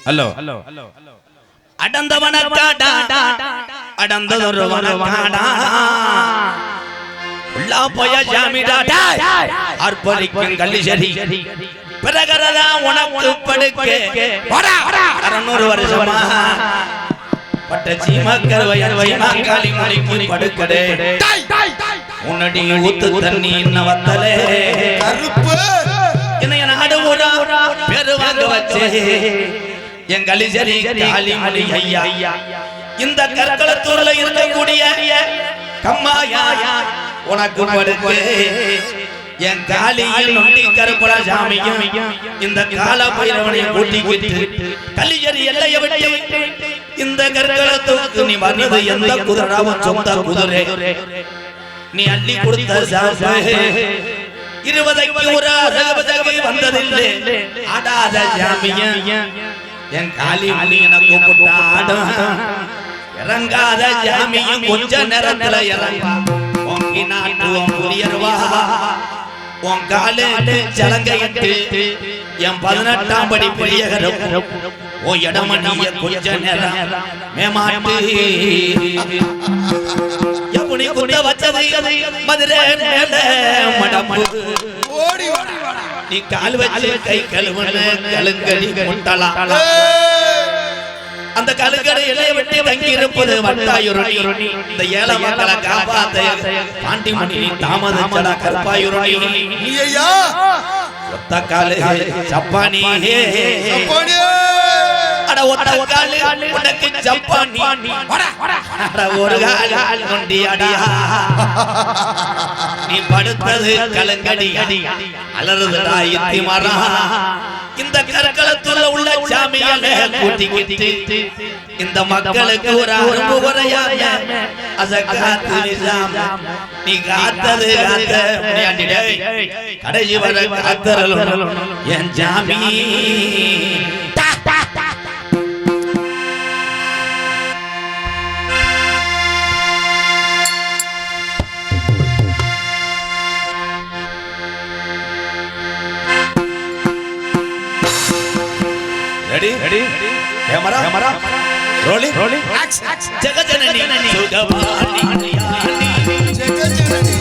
Hello அடந்தவன காடா அடந்ததொருவன காடா உள்ளா போய ஜாமிடா அர்ப்பணிக்கும் கல்லிசரி பிரகரதா உனக்கு படுக்கே 600 வருஷமா பட்ட சீமக்கர் வயர்வையா காலி மணிக்கு படுக்கடே உன்னடி ஊத்து தண்ணி இன்ன வத்தலே கருப்பு என்னைய நாடு ஊரா பெருவாங்க வச்சே என் கலிசரி காலி மணி ஐயா இந்த கற்களத்தூர்ல இருக்கக்கூடிய கம்மாயா உனக்கு படுக்கே என் காலியில் நொண்டி கருப்பட சாமியும் இந்த கால பைரவனை கூட்டிக்கிட்டு கலிசரி எல்லையை விட்டு இந்த கற்களத்தூருக்கு நீ வந்தது எந்த குதிராவும் சொந்த குதிரை நீ அள்ளி கொடுத்த சாமி 20க்கு ஒரு அழகு வந்ததில்லை ஆடாத சாமியும் என் காலி மணி என கூப்பிட்டாடும் இறங்காத சாமியும் கொஞ்ச நேரத்துல இறங்கா உங்கி நாட்டுவோம் புரியர்வா உன் காலு சலங்கையிட்டு என் 18ஆம் படி பெரியகரும் உன் இடமணிய கொஞ்ச நேரம் மேமாட்டு எப்படி குட்ட வச்சது மதுரை மேல மடம்பு நீ கால் வச்சு கை கழுவுன கலுங்கடி முட்டலாம் அந்த கலுங்கடை எல்லையை விட்டு தங்கி இருப்பது வட்டாயுரணி இந்த ஏழை மக்களை காப்பாத்த பாண்டிமணி தாமதச்சடா கற்பாயுரணி ஒத்த காலு சப்பானி அட ஒத்த காலு உனக்கு சப்பானி அட ஒரு கால் நொண்டி அடியா நீ படுத்தது கலங்கடி அலறுதுடா இத்தி மரா இந்த கற்களத்துல உள்ள சாமிகளை கூட்டிக்கிட்டு இந்த மக்களுக்கு ஒரு அரும்பு குறையாம அத காத்து நிஜாம் நீ காத்தது காத்த கடைசி வர காத்தரலும் என் சாமி Ready? Camera. Rolling. Action. Jagajanani Sugavani. Jagajanani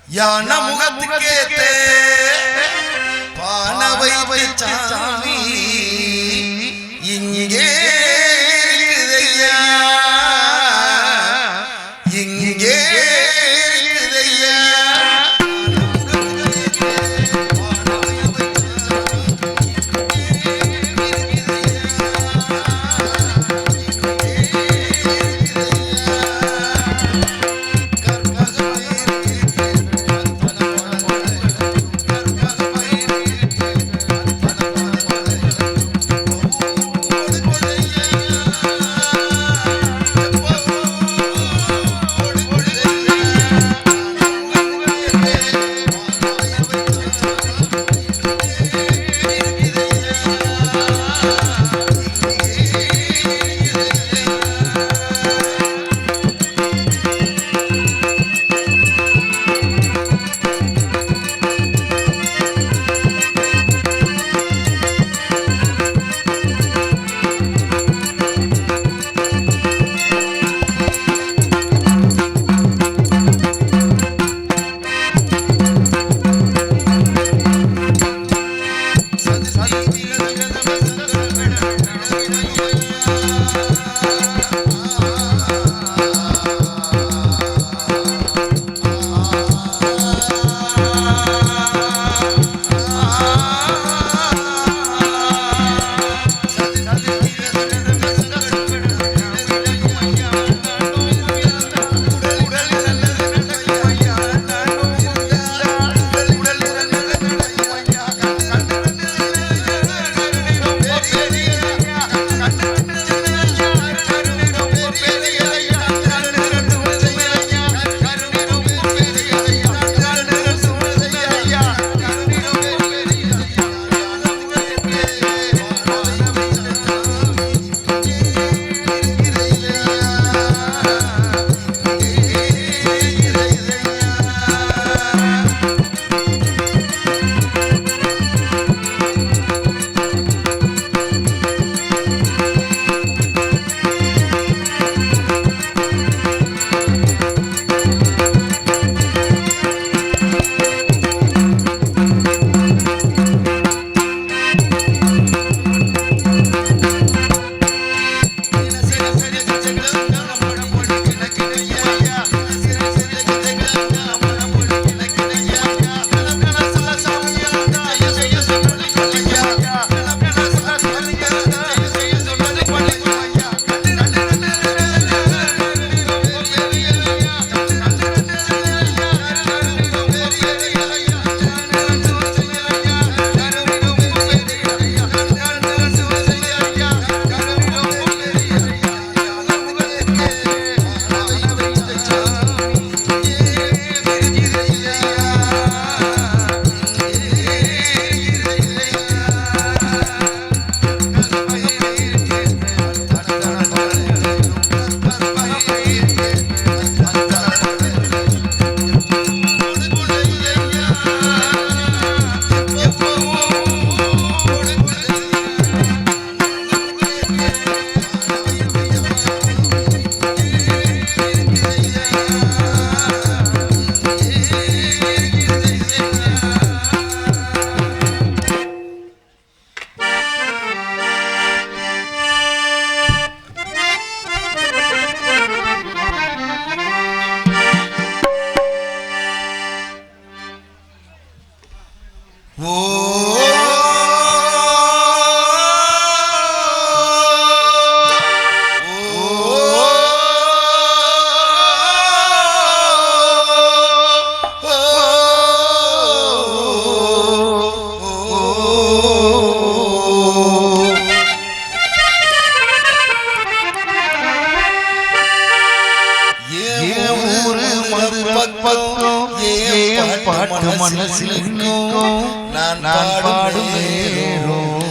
யான முகத்துக்கேத்தே பானவை சாமி இங்கே இருக்குதையா இங்கே இருக்குதையா பக்கம் ஏன் பாட்டு மனசில் நான் பாடும் நேரம்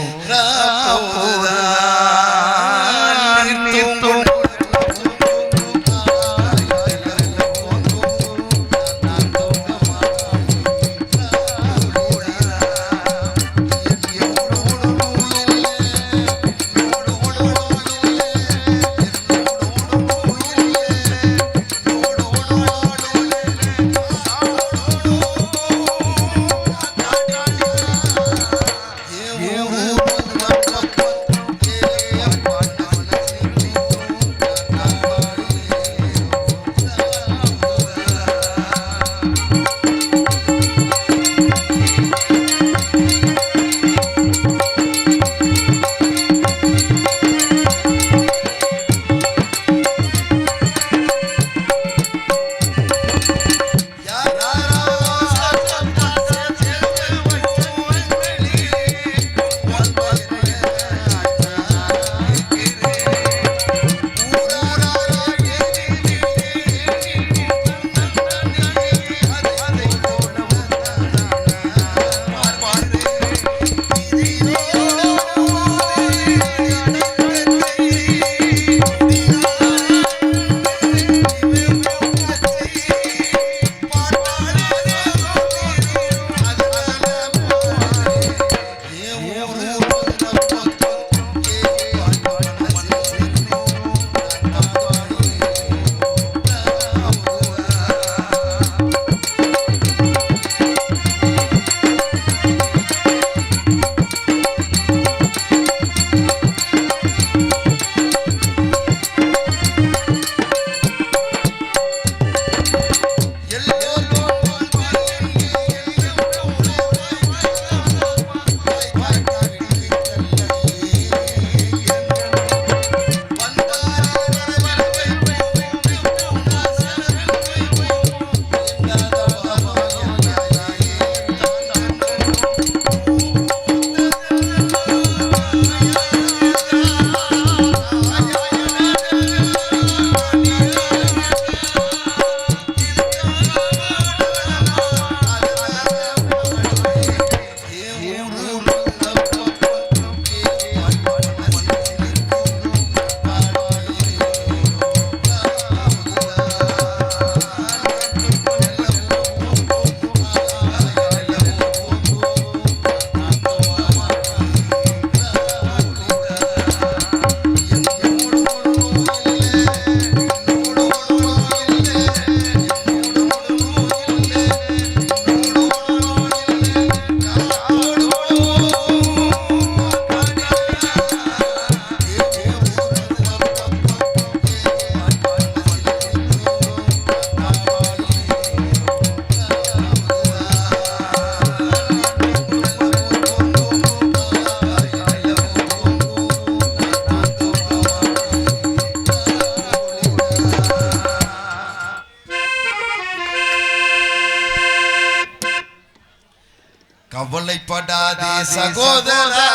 கவலைப்படாதே சகோதரா.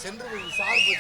சென்று சார்பு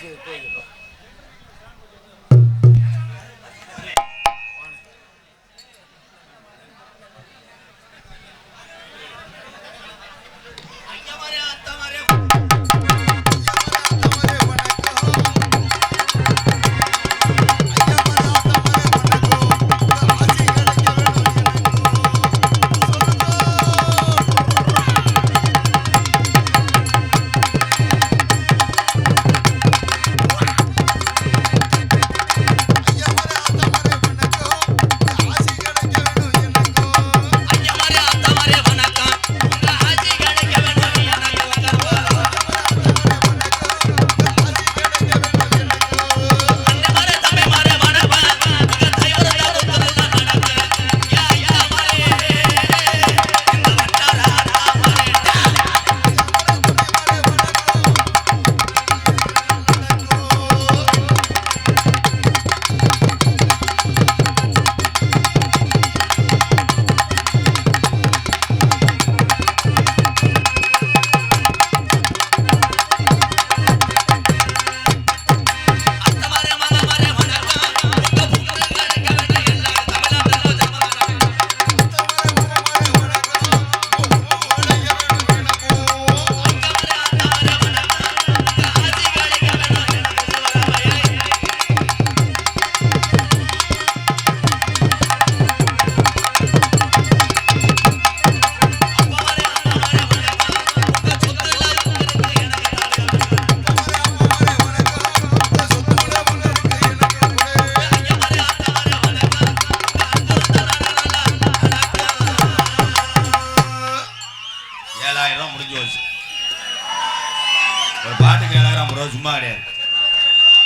ப்ரோ சும்மா கிடையாது.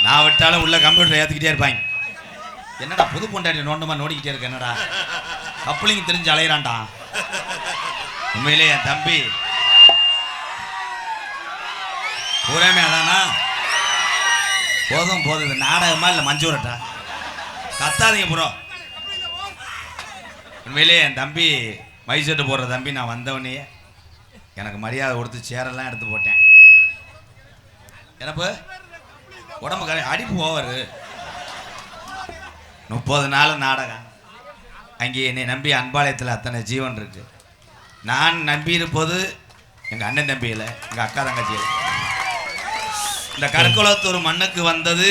நான் விட்டாலும் உள்ள கம்ப்யூட்டர் ஏற்றிக்கிட்டே இருப்பாங்க. என்னடா புது பொண்டாட்டி நோண்டமா நோடிக்கிட்டே இருக்க, என்னடா கப்ளிங் தெரிஞ்சு அலையிறான்டா. உண்மையிலே என் தம்பி பூராமே அதானா? போதும் போதும், இது நாடகமா இல்லை மஞ்சூரட்டா? கத்தாதீங்க ப்ரோ. உண்மையிலே என் தம்பி மைசெட்டு போடுற தம்பி, நான் வந்தவனே எனக்கு மரியாதை கொடுத்து சேரெல்லாம் எடுத்து போட்டேன். எனக்கு உடம்பு அடிப்பு ஓவர். 30 நாள் நாடகம். அங்கே என்னை நம்பி அன்பாலயத்தில் அத்தனை ஜீவன் இருக்கு. நான் நம்பி இருப்பது எங்கள் அண்ணன் தம்பியில், எங்கள் அக்கா தங்கச்சியில். இந்த கருக்குளத்தூர் மண்ணுக்கு வந்தது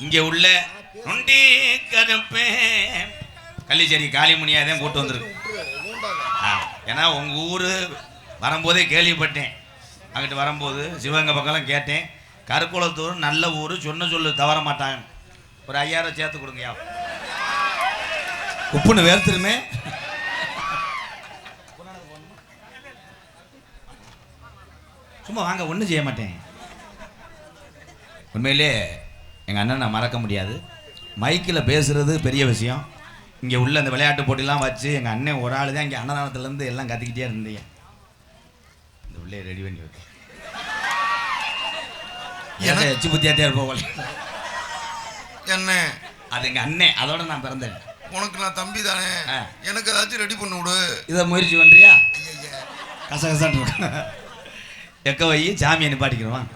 இங்கே உள்ள நொண்டி கருப்பே கள்ளிச்சேரி காளிமுனியாதான் கூட்டு வந்திருக்கு. ஏன்னா உங்கள் ஊர் வரும்போதே கேள்விப்பட்டேன். அங்கிட்டு வரும்போது சிவகங்கை பக்கம்லாம் கேட்டேன். கருக்குளத்தூர் நல்ல ஊர், சொன்ன சொல்லு தவற மாட்டாங்க. ஒரு 5000 சேர்த்து கொடுங்கயா. உப்புன்னு வேர்த்துருமே. சும்மா வாங்க, ஒன்றும் செய்ய மாட்டேன். உண்மையிலே எங்கள் அண்ணன் நான் மறக்க முடியாது. மைக்கில் பேசுகிறது பெரிய விஷயம். இங்கே உள்ள அந்த விளையாட்டு போட்டிலாம் வச்சு எங்கள் அண்ணன் ஒரு ஆள் தான் இங்கே அன்னதானத்துலேருந்து எல்லாம் கத்திக்கிட்டே இருந்தீங்க. இந்த உள்ளே ரெடி பண்ணி வைக்க எனக்கு எச்சு புத்தியாத்தே இருப்போம். என்ன அது எங்கள் அண்ணன், அதோட நான் பிறந்தேன். உனக்கு நான் தம்பி தானே, எனக்கு ஏதாச்சும் ரெடி பண்ணி விடு. இதை முயற்சி பண்ணுறியா? கசகசான்னு எக்க வை, சாமியை நிப்பாட்டிக்கிறோம்.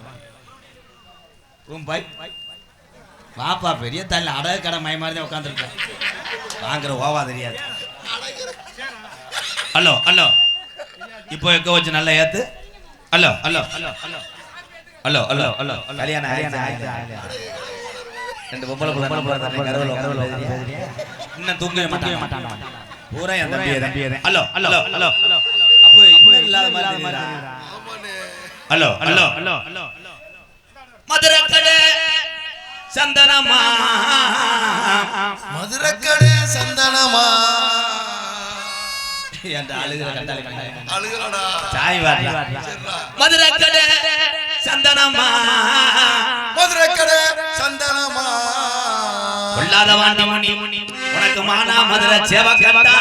ரூம் பாய் வாப்பா, பெரிய தள்ளி அடகு கடை மய மாதிரி தான் உட்காந்துருக்கேன். வாங்குற ஓவா தெரியாது. ஹலோ ஹலோ, இப்போ எக்க வச்சு நல்லா ஏத்து. Hello hello hello hello hello hello hello கல்யாணம் ரெண்டு பொம்பளை இன்னும் தூங்கவே மாட்டாங்க. பூரா என் தம்பியே. ஹலோ ஹலோ ஹலோ அப்போ இன்னும் இல்லாத மாதிரி. Hello hello hello hello Madurai கடை சந்தனமா, மதுரை கடை சந்தனமா. அழுகிறடா சாய் வாடா. மதுரை கடை சந்தனமா, மதுரை கடை சந்தனமா. கொள்ளாத வாண்டி மணி உனக்கு மானா மதுரை சேவகத்தா.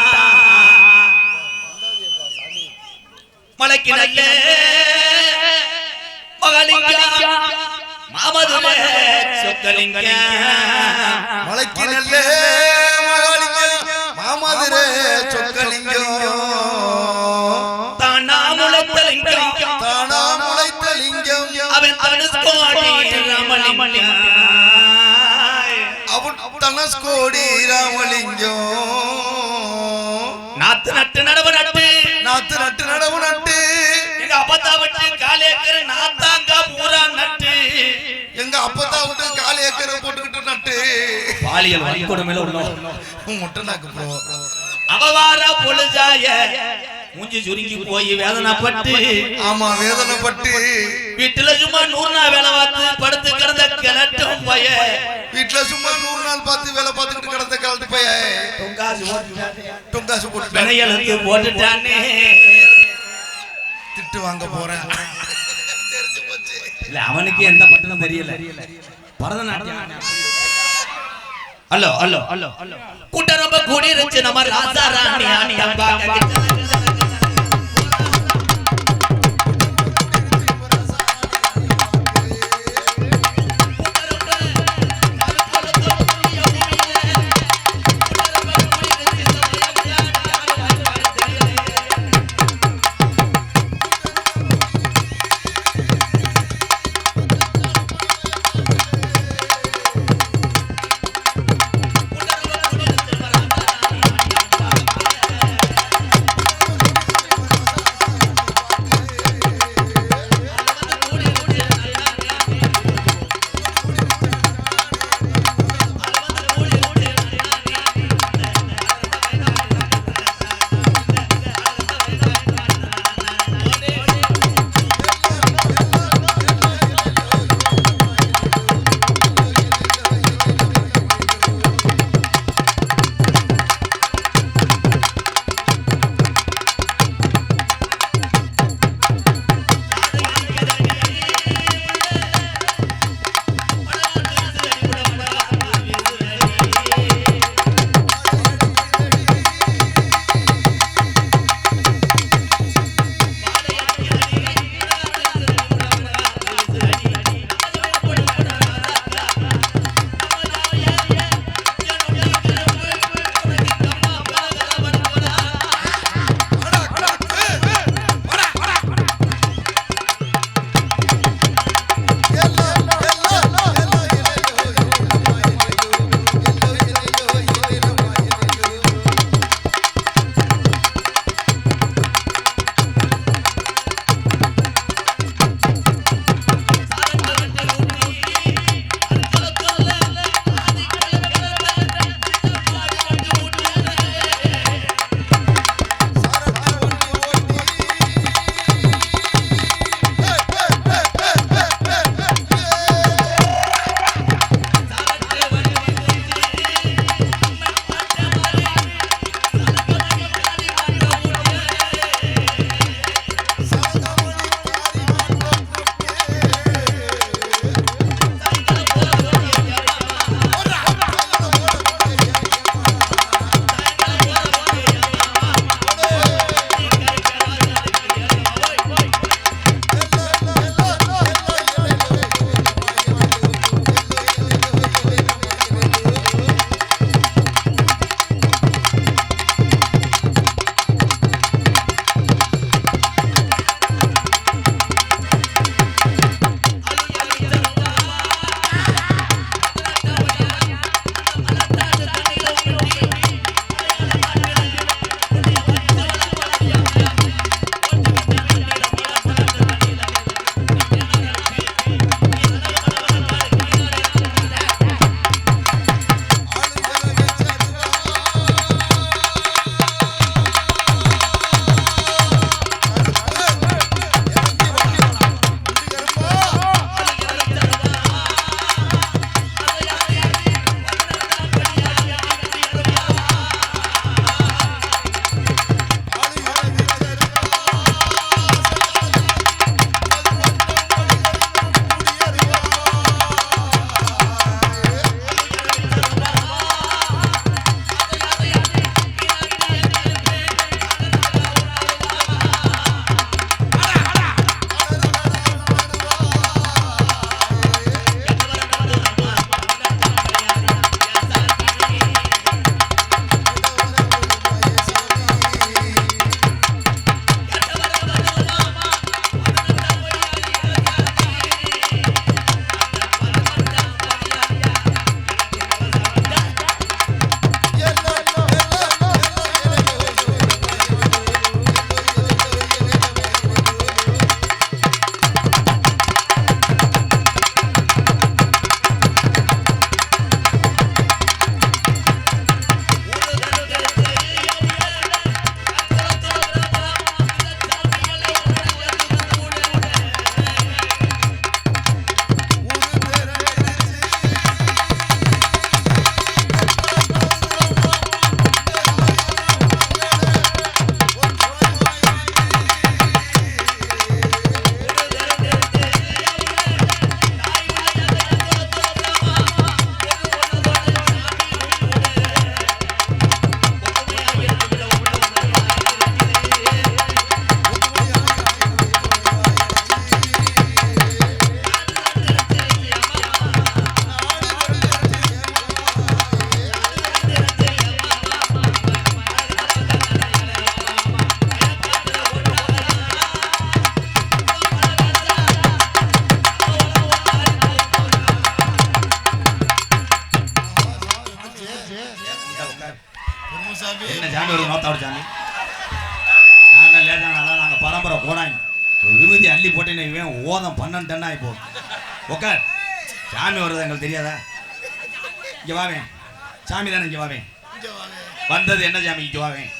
மலைக்கு நல்ல மகளிங்க மாமதுரை சொக்கலிங்க. மலைக்கு நல்ல மகளிங்க மாமதுரை சொக்கலிங்கம். தானா முளைத்தலிங்கம், தானா முளைத்தலிங்கம். அவன் தனுஷ்கோடி ராமலிங்கம், அவன் தனுஷ்கோடி ராமலிங்கம். நாத்து நட்டு நடவு நட்டு, நாத்து நட்டு நடவு நட்டு. எங்க அப்பத்தா விட்டு காலேக்கர நாத்தாங்க பூரா நட்டு. எங்க அப்பத்தா விட்டு கால் ஏக்கரை போட்டுக்கிட்டு நட்டு. பாலியல் வன்கொடுமையில முட்டை நாக்கு ப்ரோ. அவவாரா பொழுதாய மூஞ்சி சுருங்கி போய் வேதனைப்பட்டு. ஆமா, வேதனைப்பட்டு வீட்டுல சும்மா 100 நாள் வேலை பார்த்து படுத்து கிடந்த கிளட்டும் பய. வீட்டுல சும்மா 100 நாள் பார்த்து வேலை பார்த்துக்கிட்டு கிடந்த கிளட்டு பைய. டொங்காசு போட்டு வினையெழுத்து போட்டுட்டானே. திட்டு வாங்க போறேன். இல்ல அவனுக்கு எந்த பட்டனும் தெரியல. பரதநாட்டியம். ஹலோ ஹலோ ஹலோ கூட்டம் ரொம்ப கூடி இருந்துச்சு. நம்ம ராசா ராணி பரம்பரை கோடாங்க விபூதி அள்ளி போட்டேன்னு இவன் ஓதம் 12 டன்னா இப்போ உட்கார். சாமி வருது எங்களுக்கு தெரியாதா? இங்கே வாவேன். சாமி தானே இங்கே வாவேன். வந்தது என்ன சாமி? இங்கே வாவேன்.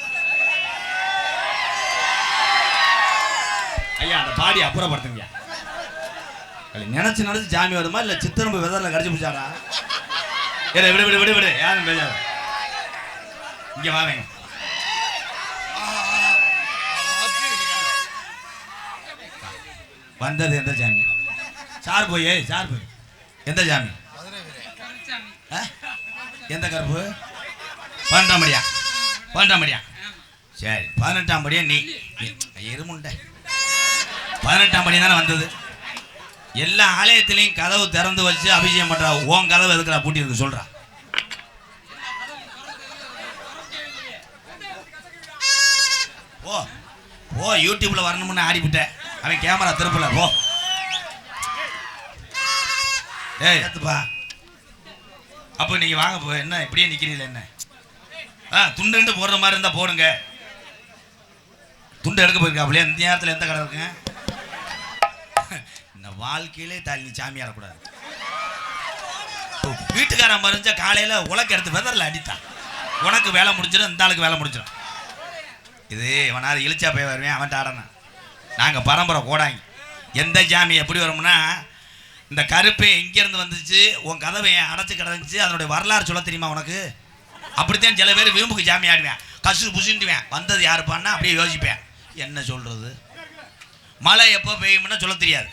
ஐயா அந்த பாடி அப்புறப்படுத்துங்க. நினைச்சு சாமி வருமா இல்லை சித்தரம்பு வெதரில் கடிச்சு பிடிச்சாரா? ஏ விடு விடு விடு விடு யாரும் பேசாத. இங்கே வாவேன். வந்தது எந்த சாமி? சார் போய் எந்த சாமி? எந்த கருப்பு? 12ஆம் படியா? சரி 18ஆம் படியா? நீ எருமுண்ட 18ஆம் படி தானே வந்தது. எல்லா ஆலயத்திலையும் கதவு திறந்து வச்சு அபிஷேகம் பண்றா. உன் கதவு எதுக்குறா பூட்டி இருக்கு சொல்றா? ஓ யூடியூப்ல வரணும்னு ஆடிவிட்டேன். அவன் கேமரா திருப்பல. போ ஏய் ஏத்துப்பா. அப்போ நீங்க வாங்க போ. என்ன இப்படியே நிக்கிறீங்களா? என்ன துண்டு போடுற மாதிரி இருந்தா போடுங்க. துண்டு எடுக்க போயிருக்காப்லையா? இந்த நேரத்தில் எந்த கடை இருக்குங்க? இந்த வாழ்க்கையிலே தாலி சாமி ஆடக்கூடாது. வீட்டுக்காரன் மறைஞ்சா காலையில உலக்க எடுத்து வெதரில் அடித்தான். உனக்கு வேலை முடிஞ்சிடும், இந்த ஆளுக்கு வேலை முடிஞ்சிடும். இது இவனாவது இழிச்சா போய் வருவேன். அவன்கிட்ட ஆடணும். நாங்கள் பரம்பரை கோடாங்க. எந்த ஜாமி எப்படி வரும்னா, இந்த கருப்பை எங்கேருந்து வந்துச்சு, உன் கதவை அடைச்சி கிடந்துச்சு, அதனுடைய வரலாறு சொல்ல தெரியுமா உனக்கு? அப்படித்தான் சில பேர் வீம்புக்கு ஜாமி ஆடுவேன். கசு புசுண்டுவேன். வந்தது யாருப்பான்னா அப்படியே யோசிப்பேன். என்ன சொல்கிறது? மழை எப்போ பெய்யும்னா சொல்ல தெரியாது.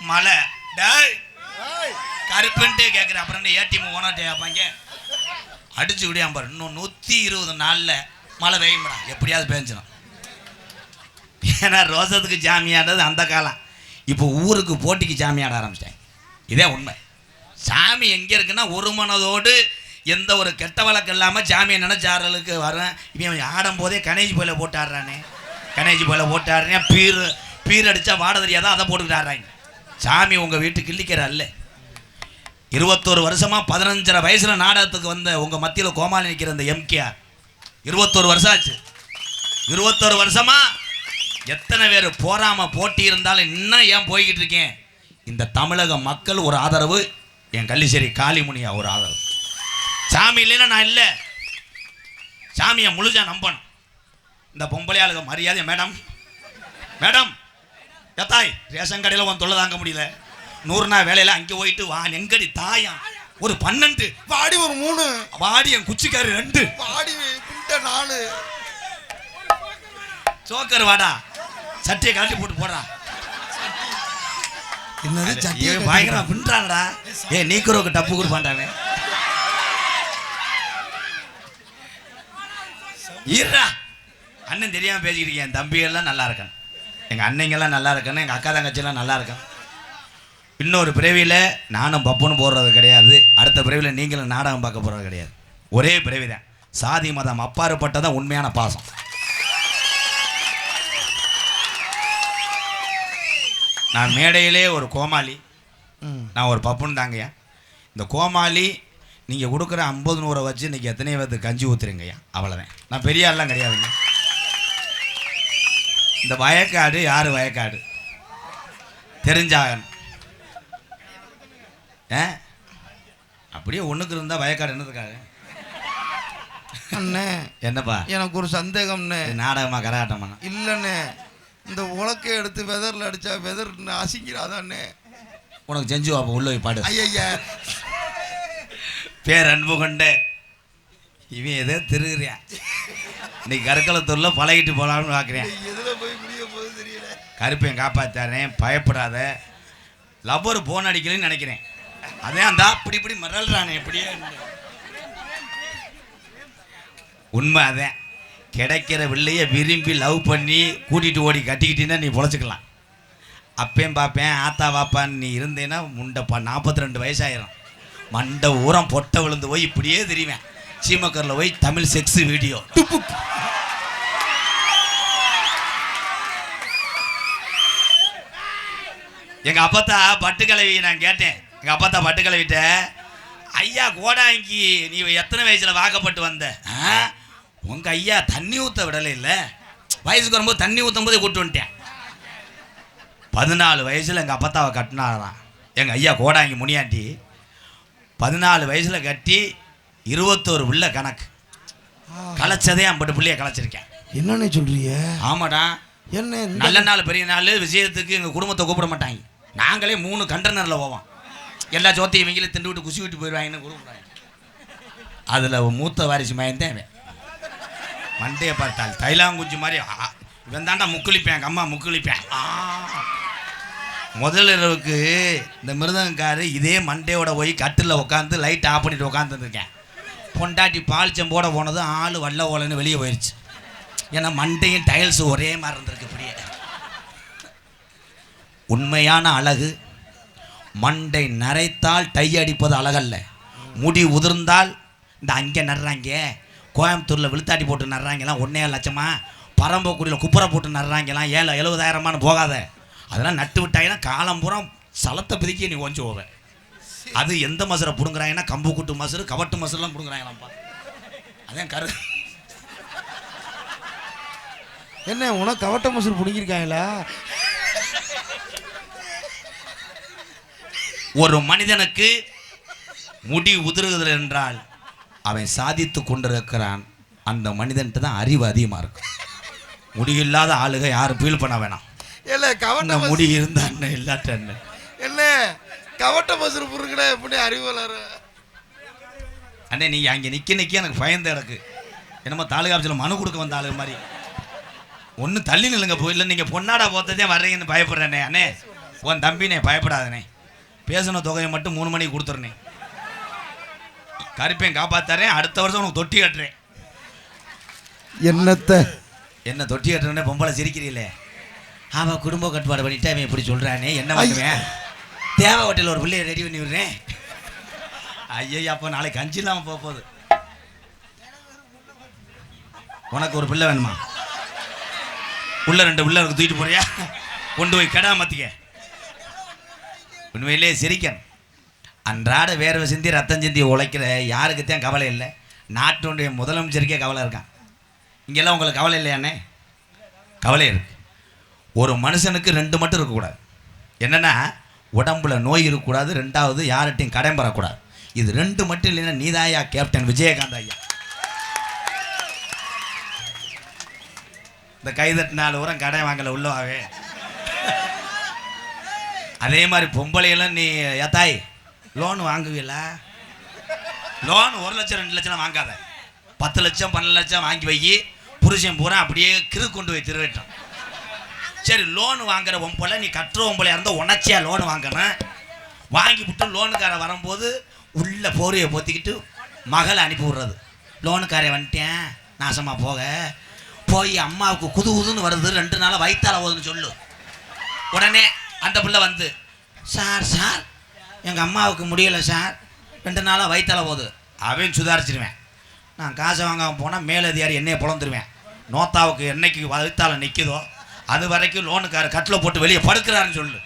மழை கருப்புன்ட்டு கேட்குற. அப்புறம் ஏடிஎம் ஓனாட்டே கேட்பாங்க. அடிச்சு விடியாம்பார். இன்னும் 120 நாளில் மழை பெய்யும்டா. எப்படியாவது பேஞ்சிடும். ஏன்னா ரோசத்துக்கு ஜாமி ஆடுறது அந்த காலம். இப்போ ஊருக்கு போட்டிக்கு ஜாமி ஆட ஆரம்பிச்சிட்டேன். இதே உண்மை. சாமி எங்கே இருக்குன்னா ஒரு மனதோடு எந்த ஒரு கெட்ட வழக்கம் இல்லாமல் ஜாமியை நினைச்சாரலுக்கு வரேன். இவன் ஆடும் போதே கணேஜி போயில போட்டு ஆடுறானே. கணேஜி போயில போட்டு ஆடுறேன். பீர் அடித்தா வாட தெரியாதான், அதை போட்டுக்கிட்டு ஆடுறாங்க. சாமி உங்கள் வீட்டுக்கு கிள்ளிக்கிறல்ல. 21 வருஷமா 15.5 வயசுல நாடகத்துக்கு வந்த உங்கள் மத்தியில் கோமாளி நிற்கிற இந்த எம்கேஆர் 21 வருஷம் ஆச்சு. 21 வருஷமா எத்தனை பேர் போராம போட்டி இருந்தாலும் இன்னும் ஏன் போய்கிட்டு இருக்கேன்? இந்த தமிழக மக்கள் ஒரு ஆதரவு, என் கள்ளிச்சேரி காளிமுனியா ஒரு ஆதரவு. சாமி இல்லைன்னா நான் இல்லை. சாமியை முழுசா நம்பணும். இந்த பொம்பளையாளுக மரியாதை. மேடம் மேடம் எத்தாய் ரேஷன் கடையில் உன் தொல்லை தாங்க முடியல. 100 நாள் வேலையில் அங்கே போயிட்டு வா. எங்கடி தாயம் ஒரு 12 வாடி ஒரு 3 வாடி. என் குச்சிக்காரு 2 வாடி 4 சோக்கர் வாடா. சட்டியை கழட்டி போட்டு போடுறா. பயங்கரமா பின்றாங்கடா. நீக்குறவுக்கு டப்பு கொடுப்பான்டாவே. ஈரா அண்ணன் தெரியாம பேசிக்கிட்டு இருக்கேன். என் தம்பிகள்லாம் நல்லா இருக்கேன். எங்கள் அன்னைங்கெல்லாம் நல்லா இருக்கேன்னு. எங்கள் அக்கா தங்கச்சியெல்லாம் நல்லா இருக்கேன். இன்னொரு பிறவியில் நானும் பப்புன்னு போடுறது கிடையாது. அடுத்த பிறவியில் நீங்களும் நாடகம் பார்க்க போகிறது கிடையாது. ஒரே பிறவி தான். சாதி மதம் அப்பாற்பட்டதான் உண்மையான பாசம். நான் மேடையிலே ஒரு கோமாளி. நான் ஒரு பப்புன்னு தாங்கய்யா. இந்த கோமாளி நீங்கள் கொடுக்குற 50-100 வச்சு இன்றைக்கி எத்தனையோ பேருக்கு கஞ்சி ஊற்றுறீங்கய்யா. அவ்வளோதான். நான் பெரிய ஆள்லாம் கிடையாதுங்க. இந்த வயக்காடு யார்? வயக்காடு தெரிஞ்சாகணும். அப்படியே ஒன்றுக்கு இருந்தால் வயக்காடு என்னதுக்காக? அண்ணே என்னப்பா? எனக்கு ஒரு சந்தேகம்ண்ணே. நாடகமா கரகாட்டமா? இல்லைண்ணே, இந்த உலக்கை எடுத்து வெதரில் அடித்தா வெதர் அசிங்கிறாதாண்ணே. உனக்கு செஞ்சு அப்போ உள்ள போய் பாடு. ஐயா பேர் அன்பு கொண்ட இவன் எதோ திருகிறியா. இன்னைக்கு கருக்கலத்தூரில் பழகிட்டு போகலான்னு பார்க்குறேன். எதில் போய் முடிய போது தெரியல. கருப்பையும் காப்பாற்றாரேன். பயப்படாத. லவ்வர் போன் அடிக்கலன்னு நினைக்கிறேன். அதே அந்த இப்படி இப்படி மறல்றானே. எப்படியே உண்மை அதான். கிடைக்கிற பிள்ளைய விரும்பி லவ் பண்ணி கூட்டிகிட்டு ஓடி கட்டிக்கிட்டீங்கன்னா நீ பொழைச்சிக்கலாம். அப்பையும் பார்ப்பேன் ஆத்தா வாப்பான்னு நீ இருந்தேன்னா முண்டப்பா 42 வயசாயிரும். மண்டை ஊரம் பொட்டை விழுந்து போய் இப்படியே தெரியுவேன். சீமக்கரில் போய் தமிழ் செக்ஸ் வீடியோ. எங்கள் அப்பத்தா பட்டுக்கலவி நான் கேட்டேன். எங்கள் அப்பத்தா பட்டுக்கலவிட்ட, ஐயா கோடாங்கி நீ எத்தனை வயசில் வாக்கப்பட்டு வந்த? உங்கள் ஐயா தண்ணி ஊற்ற விடலை இல்லை, வயசுக்கு வரும்போது தண்ணி ஊற்றும் போதே கூப்பிட்டு வந்துட்டேன். 14 வயசில் எங்கள் அப்பத்தாவை கட்டினாராம் எங்கள் ஐயா கோடாங்கி முனியாண்டி. 14 வயசில் கட்டி 21 பிள்ளை கணக்கு கலைச்சதே 50 பிள்ளைய கலைச்சிருக்கேன். என்னன்னு சொல்றீங்க? ஆமாடா. என்ன நல்ல நாள் பெரிய நாள் விஷயத்துக்கு எங்கள் குடும்பத்தை கூப்பிட மாட்டாங்க. நாங்களே 3 கண்டனரில் போவோம். எல்லா சோத்தையும் இவங்களே திண்டு விட்டு குசி விட்டு போயிடுவாங்கன்னு கூப்பிடுறாங்க. அதில் மூத்த வாரிசு மயந்தேன். மண்டையை பார்த்தால் தைலாங்குச்சி மாதிரி இவன் தாண்டா முக்குளிப்பேன். எங்கள் அம்மா முக்குளிப்பேன். முதல் இரவுக்கு இந்த மிருதங்காரு இதே மண்டையோட போய் கட்டில் உட்காந்து லைட் ஆஃப் பண்ணிட்டு உட்காந்துருக்கேன். பொண்டாட்டி பால் செம்போட போனது ஆள் வல்ல ஓலன்னு வெளியே போயிடுச்சு. ஏன்னா மண்டையும் டைல்ஸ் ஒரே மாதிரி இருந்திருக்கு. இப்படியே உண்மையான அழகு மண்டை நரைத்தால் டை அடிப்பது அழகல்ல. முடி உதிர்ந்தால் இந்த அங்கே நடுறாங்க, கோயம்புத்தூரில் விழுத்தாட்டி போட்டு நடுறாங்கலாம் 1.5 லட்சமா, பரம்பக்குடியில் குப்புரை போட்டு நடுறாங்கலாம் 70,000 போகாத. அதெல்லாம் நட்டு விட்டாங்கன்னா காலம்புறம் சலத்தை பிதிக்கி நீ கொஞ்சம் போவேன். அது எந்த மசுரை பிடுங்குறாங்கன்னா கம்பு கூட்டு மசுறு கவட்டு மசுரெலாம் பிடுங்குறாங்களாம்ப்பா. அதான் கரு என்ன உனக்கு கவட்ட மசூர் பிடிங்கிருக்காங்களா? ஒரு மனிதனுக்கு முடி உதிர்கிறது என்றால் அவன் சாதித்து கொண்டிருக்கிறான். அந்த மனிதன்ட்டு தான் அறிவு அதிகமாக இருக்கும். முடியில்லாத ஆளுக யாரும் ஃபீல் பண்ண வேணாம். இல்லை கவட்ட முடி இருந்தான்னு இல்லாட்டன்னு இல்லை கவட்ட மசூர் புடுங்கிட எப்படி அறிவு வளர? அண்ணே நீ அங்கே நிற்க எனக்கு பயந்து எனக்கு என்னமோ தாலுகா ஆஃபீஸில் மனு கொடுக்க வந்த ஆளு மாதிரி. ஒன்று தள்ளி நில்லுங்க போயிடல. நீங்கள் பொன்னாடா போத்ததே வர்றீங்கன்னு பயப்படுறேனே. அண்ணே உன் தம்பினே பயப்படாதனே. பேசின தொகையை மட்டும் 3 மணிக்கு கொடுத்துருனே. கருப்பையும் காப்பாத்தாரேன். அடுத்த வருஷம் உனக்கு தொட்டி கட்டுறேன். என்ன தொட்டி கட்டுறேன்னே பொம்பளை சிரிக்கிறீங்களே. அவன் குடும்ப கட்டுப்பாடு பண்ணிட்டு அவன் இப்படி சொல்கிறானே என்ன பண்ணுவேன்? தேவை ஹோட்டலில் ஒரு பிள்ளையை ரெடி பண்ணி விடுறேன். ஐயோ அப்போ நாளைக்கு கஞ்சி இல்லாமல் போக போகுது. உனக்கு ஒரு பிள்ளை வேணுமா? உள்ள 2 பிள்ளை எனக்கு தூக்கிட்டு போறியா? கொண்டு போய் கடா மாற்றிக்க. உண்மையிலே சிரிக்கணும். அன்றாட வேர்வை சிந்தி ரத்தம் சிந்தி உழைக்கிற யாருக்குத்தான் கவலை இல்லை? நாட்டுடைய முதலமைச்சருக்கே கவலை இருக்கான். இங்கெல்லாம் உங்களுக்கு கவலை இல்லையாண்ணே? கவலை இருக்கு. ஒரு மனுஷனுக்கு 2 மட்டும் இருக்கக்கூடாது. என்னென்னா உடம்புல நோய் இருக்கக்கூடாது, 2வது யார்கிட்டையும் கடன் பெறக்கூடாது. இது 2 மட்டும் இல்லைன்னா நீதாயா கேப்டன் விஜயகாந்த் ஐயா. இந்த கைதட்டு 4 உரம் கடன் வாங்கலை உள்ளவாவே. அதே மாதிரி பொம்பளையெல்லாம் நீ ஏத்தாய் லோன் வாங்குவீங்களா? லோன் 1 லட்சம் 2 லட்சம் வாங்காத. 10 லட்சம் 12 லட்சம் வாங்கி வை. புருஷன் பூரா அப்படியே கிரு கொண்டு போய் திருவிட்டான். சரி லோன் வாங்குற பொம்பளை நீ கட்டுற பொம்பளையாக இருந்தால் உணர்ச்சியா லோன் வாங்கணும். வாங்கி விட்டு லோனுக்கார வரும்போது உள்ள போர்வையை பொத்திக்கிட்டு மகளை அனுப்பி விட்றது. லோனுக்காரை வந்துட்டேன் நாசமாக போய் அம்மாவுக்கு குதுன்னு வருது 2 நாளாக வயிற்றால போகுதுன்னு சொல்லு. உடனே அந்த பிள்ளை வந்து சார் எங்கள் அம்மாவுக்கு முடியலை சார் 2 நாளாக வயிற்றால போகுது. அவன் சுதாரிச்சிருவேன். நான் காசை வாங்காமல் போனால் மேலதிகாரி என்னையை புலந்துருவேன். நோத்தாவுக்கு என்னைக்கு வயிற்றால நிற்குதோ அது வரைக்கும் லோனுக்கார கட்டில் போட்டு வெளியே படுக்கிறாருன்னு சொல்லு.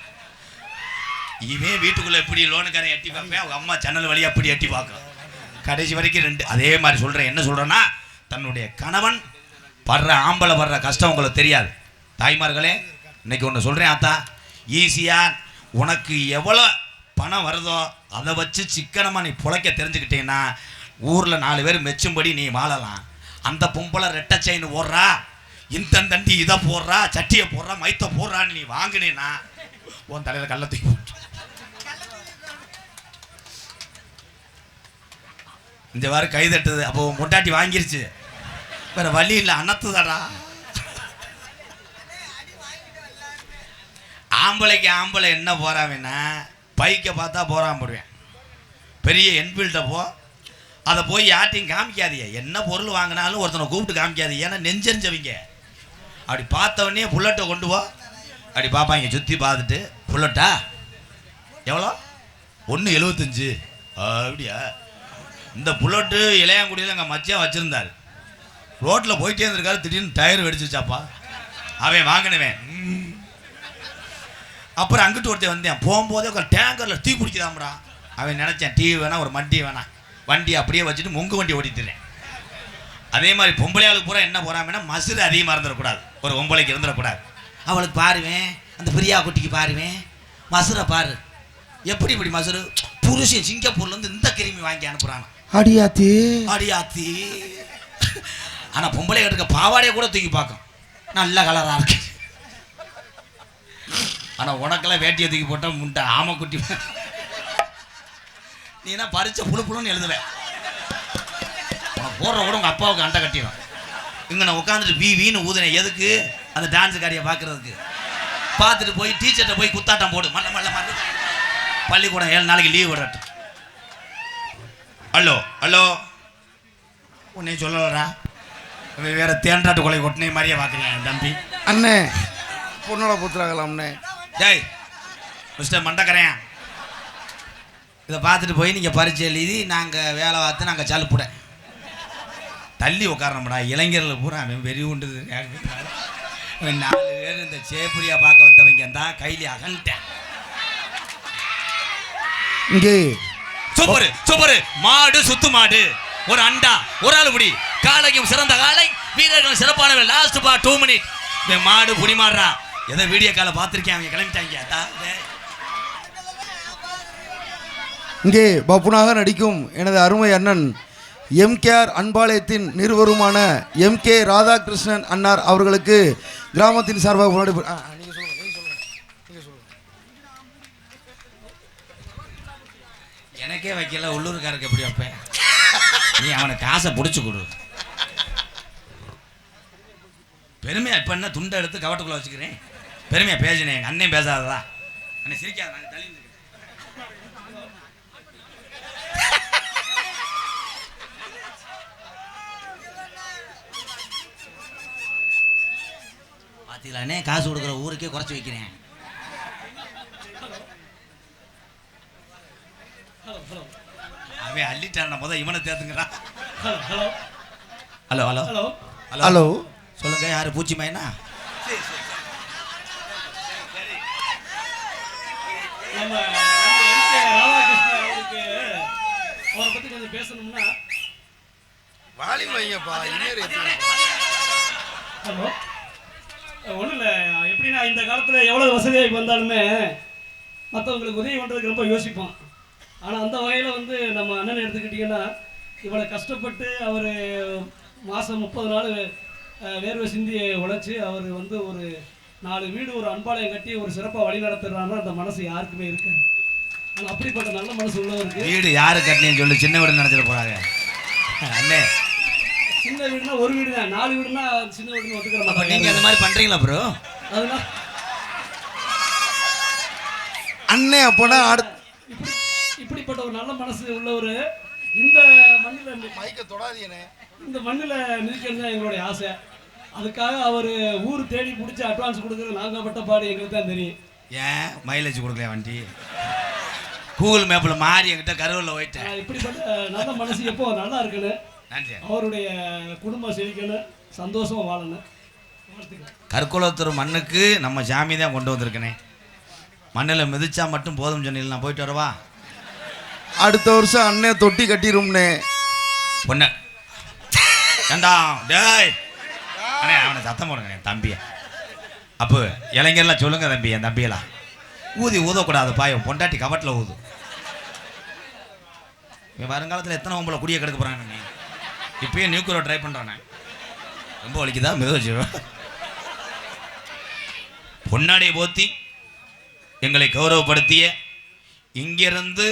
இவன் வீட்டுக்குள்ளே எப்படி லோனுக்காரன் எட்டி பார்ப்பேன், அவங்க அம்மா ஜன்னல் வழியாக எப்படி எட்டி பார்க்கும். கடைசி வரைக்கும் 2 அதே மாதிரி சொல்கிறேன். என்ன சொல்கிறேன்னா தன்னுடைய கணவன் ஆம்பளை படுற கஷ்டம் உங்களுக்கு தெரியாது. தாய்மார்களே இன்னைக்கு ஒன்று சொல்கிறேன் ஆத்தா. ஈஸியாக உனக்கு எவ்வளோ பணம் வருதோ அதை வச்சு சிக்கனமாக நீ பிழைக்க தெரிஞ்சுக்கிட்டீங்கன்னா ஊரில் 4 பேர் மெச்சும்படி நீ வாழலாம். அந்த பொம்பளை ரெட்டை செயின் போடுறா, இந்த தண்டி இதை போடுறா, சட்டியை போடுறா, மைத்தை போடுறான்னு நீ வாங்கினேன்னா உன் தலையில் கள்ள தூக்கி போட்டு இந்த வாரம் கை தட்டுது. அப்போ முட்டாட்டி வாங்கிருச்சு, வேற வழி இல்லை, அனத்துதாடா. ஆம்பளைக்கு ஆம்பளை என்ன போறாங்கன்னா பைக்கை பார்த்தா போறான் போடுவேன். பெரிய என்ஃபீல்டை அதை போய் யார்ட்டையும் காமிக்காதீங்க. என்ன பொருள் வாங்கினாலும் ஒருத்தனை கூப்பிட்டு காமிக்காதீங்க. ஏன்னா நெஞ்சறிஞ்சவங்க. அப்படி பார்த்தவொடனே புல்லட்டை கொண்டு போ அப்படி பார்ப்பாங்க. சுற்றி பார்த்துட்டு புல்லட்டா எவ்வளோ? 1.75. அப்படியா? இந்த புல்லட்டு இளையாங்குடியில் எங்கள் மச்சியாக வச்சுருந்தார். ரோட்டில் போயிட்டே இருந்திருக்காரு, திடீர்னு டயர் வெடிச்சிச்சாப்பா. அவன் வாங்கினவன். அப்புறம் அங்கிட்டு ஒருத்தர் வந்தேன். போகும்போதே டேங்கரில் டீ குடிக்குதாம்டா. அவன் நினச்சேன் டீ வேணாம் ஒரு வண்டி வேணாம், வண்டி அப்படியே வச்சுட்டு முங்கு வண்டி ஓடிட்டுறேன். அதே மாதிரி பொம்பளையாளுக்கு பூரா என்ன போகிறாங்கன்னா மசுறு அதிகமாக இருந்துடக்கூடாது, ஒரு பொம்பளைக்கு இருந்துடக்கூடாது. அவளுக்கு பாருவேன் அந்த பிரியா குட்டிக்கு பாருவேன் மசுரை பாரு எப்படி இப்படி மசுரு புருஷன் சிங்கப்பூர்லேருந்து இந்த கிருமி வாங்கி அனுப்புகிறாங்க. அடியாத்தி அடியாத்தி. ஆனால் பொம்பளை கட்டுக்க பாவாடையை கூட தூக்கி பார்க்கும் நல்ல கலராக இருக்கு. ஆனால் உனக்கெல்லாம் வேட்டியை தூக்கி போட்டால் முட்டை ஆமை குட்டி நீனா பறிச்ச புழு புழுன்னு எழுதுவேன். உனக்கு போடுற கூட உங்கள் அப்பாவுக்கு அண்டை கட்டிடும். இங்கே நான் உட்காந்துட்டு வீன்னு ஊதுனேன் எதுக்கு? அந்த டான்ஸு காரியை பார்க்குறதுக்கு. பார்த்துட்டு போய் டீச்சர்கிட்ட போய் குத்தாட்டம் போடு மல்ல மல்ல மல்ல. பள்ளிக்கூடம் 7 நாளைக்கு லீவ் விடட்டும். ஹலோ ஹலோ உன்னை சொல்லலடா வேற தேன்றாட்டு கொலை கொட்டினே மாதிரியே பார்க்குறேன் என் தம்பி. அண்ணே பொண்ணோட புத்துறாங்களாம்ண்ணே. டேய் மிஸ்டர் மண்டக்கரையா, இதை பார்த்துட்டு போய் நீங்கள் பரிச்சை எழுதி நாங்கள் வேலை பார்த்து நாங்கள் சலுப்புட தள்ளி உட்காரணும்டா. இளைஞர்கள் பூரா அவன் வெறி உண்டு 4 பேர் இந்த சேப்புரியா பார்க்க வந்தவங்க தான் கைலி அகன்ட்டேன். இங்கே சூப்பரு சூப்பரு மாடு சுத்து மாடு ஒரு அண்டா ஒரு ஆள் புடி காலையும் சிறந்த காலை வீரர்கள் சிறப்பானவர் லாஸ்ட் பா 2 மினிட் மாடு புடி மாடுறா. ஏதோ வீடியோ காலை பார்த்துருக்கேன் அவங்க கிளம்பிட்டாங்க. இங்கே பப்புனாக நடிக்கும் எனது அருமை அண்ணன் எம்கேஆர் அன்பாலயத்தின் நிறுவருமான எம்கே ராதாகிருஷ்ணன் அன்னார் அவர்களுக்கு கிராமத்தின் சார்பாக முன்னாடி எனக்கே வைக்கல உள்ளூர்காருக்கு எப்படி வைப்பேன்? நீ அவனுக்கு காசை பிடிச்சி கொடு. பெருமையா இப்ப என்ன துண்டை எடுத்து கவட்டுக்குள்ள வச்சுக்கிறேன். பெருமையா பேசினேன். எங்க அண்ணன் பேசாததா அண்ணே சிரிக்காத. நாங்கள் தள்ளி பாத்தீங்களாண்ணே காசு கொடுக்குற ஊருக்கே குறைச்சி வைக்கிறேன். அவன் அள்ளிட்டான் முதல் இவனை தேர்த்துங்கிறான். ஹலோ ஹலோ ஹலோ ஹலோ சொல்லுங்க யாரு பூச்சி மைனா? அவரை பத்தி கொஞ்சம் பேசணும்னா ஹலோ ஒன்றும் இல்லை. எப்படின்னா இந்த காலத்தில் எவ்வளோ வசதியாக வந்தாலுமே மற்றவங்களுக்கு உதவி பண்ணுறதுக்கு ரொம்ப யோசிப்போம். ஆனால் அந்த வகையில் வந்து நம்ம அண்ணன் எடுத்துக்கிட்டிங்கன்னா இவ்வளோ கஷ்டப்பட்டு அவர் மாதம் 30 நாள் வேர்வை சிந்தி உழைச்சி அவர் வந்து ஒரு 4 வீடு ஒரு அன்பாலயம் கட்டி ஒரு சிறப்பாக வழி நடத்துகிறாருன்னா அந்த மனசு யாருக்குமே இருக்கு. ஆனால் அப்படிப்பட்ட நல்ல மனசு உள்ளவருக்கு வீடு யாரு கட்டினேன்னு சொல்லி சின்ன வீடு நினைச்சிட போறாங்க. அண்ணே சின்ன வீடுனா ஒரு வீடு தான், 4 வீடுனா சின்ன வீடுன்னு ஒத்துக்கிற மாட்டாங்க. நீங்க அந்த மாதிரி பண்றீங்களா ப்ரோ? அதெல்லாம் அண்ணே அப்போனா இப்படிப்பட்ட ஒரு நல்ல மனசு உள்ளவர் இந்த மண்ணில் மைக்க தொடாதீனே இந்த மண்ணில் நிற்கிறது தான் எங்களுடைய ஆசை. அதுக்காக அவர் ஊர் தேடி பிடிச்சி அட்வான்ஸ் கொடுக்குறது நாங்கள் பட்ட பாடு எங்களுக்கு தான் தெரியும். ஏன் மைலேஜ் கொடுக்கல வண்டி? கூகுள் மேப்பில் மாறி என்கிட்ட கருவில் போயிட்டேன். இப்படிப்பட்ட நல்ல மனசு எப்போ நல்லா இருக்குன்னு அவருடைய குடும்பம் செழிக்கணும், சந்தோஷமா வாழணும். கற்குளத்தூர் மண்ணுக்கு நம்ம சாமி தான் கொண்டு வந்திருக்கனே. மண்ணில் மிதிச்சா மட்டும் போதும் சொன்னீங்க. நான் போயிட்டு வரவா? அடுத்த வருஷம் அண்ணே தொட்டி கட்டிரும்னே. பொண்ணு ஏண்டா டேய் அண்ணே அவனை சத்தம் போடுங்க என் தம்பியை. அப்போ இளைஞர்லாம் சொல்லுங்க தம்பி என் தம்பியெல்லாம் ஊதி ஊதக்கூடாது பாய பொண்டாட்டி கவட்டில் ஊது. வருங்காலத்தில் எத்தனை உங்களை குடியை கெடுக்க போகிறாங்க. இப்பயே நியூக்ளியர் ட்ரை பண்ணுறானே ரொம்ப வலிக்குதா? மிதவச்சு பொன்னாடியை போத்தி எங்களை கௌரவப்படுத்திய இங்கிருந்து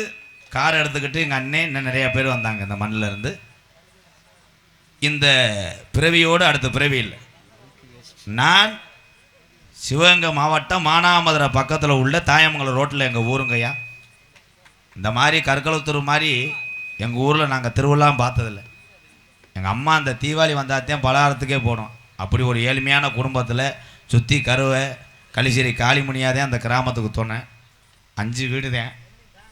கார் எடுத்துக்கிட்டு எங்கள் அண்ணே இன்னும் நிறையா பேர் வந்தாங்க இந்த மண்ணில் இருந்து. இந்த பிறவியோடு அடுத்த பிறவி இல்லை. நான் சிவகங்கை மாவட்டம் மானாமதுரை பக்கத்தில் உள்ள தாயமங்கலம் ரோட்டில் எங்கள் ஊருங்கய்யா. இந்த மாதிரி கற்களத்தூர் மாதிரி எங்கள் ஊரில் நாங்கள் திருவிழாவும் பார்த்ததில்லை. எங்கள் அம்மா அந்த தீபாவளி வந்தாத்தையும் பலகாரத்துக்கே போனோம். அப்படி ஒரு ஏழ்மையான குடும்பத்தில் சுற்றி கருவை களிசேரி காளிமணியாதே அந்த கிராமத்துக்கு தோணேன். 5 வீடு தான்.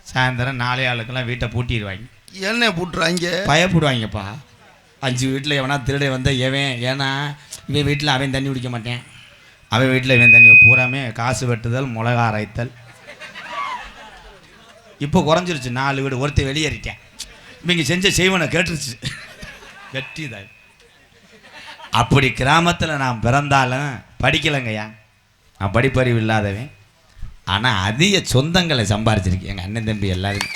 சாயந்தரம் 4 ஆளுக்கெல்லாம் வீட்டை பூட்டிடுவாங்க. என்ன பூட்டுறாங்க? பயப்படுவாங்கப்பா. 5 வீட்டில் எவனா திருடை வந்த ஏன்னா இவன் வீட்டில் அவன் தண்ணி குடிக்க மாட்டேன், அவன் வீட்டில் இவன் தண்ணி பூராமே காசு வெட்டுதல் மிளகா அரைத்தல். இப்போ குறைஞ்சிருச்சு. 4 வீடு ஒருத்தர் வெளியேறிட்டேன். இவங்க செஞ்ச செய்வனை கேட்டுருச்சு வெட்டிதான். அப்படி கிராமத்தில் நான் பிறந்தாலும் படிக்கலைங்கய்யா. நான் படிப்பறிவு இல்லாதவன், ஆனால் அதிக சொந்தங்களை சம்பாரிச்சிருக்கேன் எங்கள் அண்ணன் தம்பி எல்லாரும்.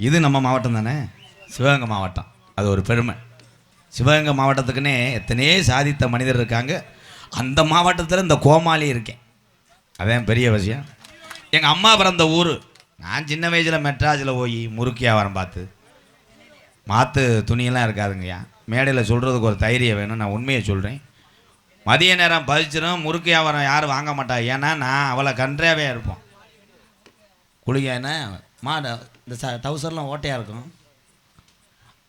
இது நம்ம மாவட்டம் தானே, சிவகங்கை மாவட்டம். அது ஒரு பெருமை. சிவகங்கை மாவட்டத்துக்குன்னே எத்தனையோ சாதித்த மனிதர் இருக்காங்க. அந்த மாவட்டத்தில் இந்த கோமாளி இருக்கேன், அதான் பெரிய விஷயம். எங்கள் அம்மா பிறந்த ஊர். நான் சின்ன வயசில் மெட்ராஸில் போய் முறுக்கு வியாபாரம் பார்த்து, மாற்று துணியெல்லாம் இருக்காதுங்கய்யா, மேடையில் சொல்கிறதுக்கு ஒரு தைரியம் வேணும். நான் உண்மையை சொல்கிறேன். மதிய நேரம் பதிச்சிடும், முறுக்கு வியாபாரம் யாரும் வாங்க மாட்டா. ஏன்னா நான் அவளை கன்றாவே இருப்போம். குளிக்கான மாட இந்த டவுசர்லாம் ஓட்டையாக இருக்கும்.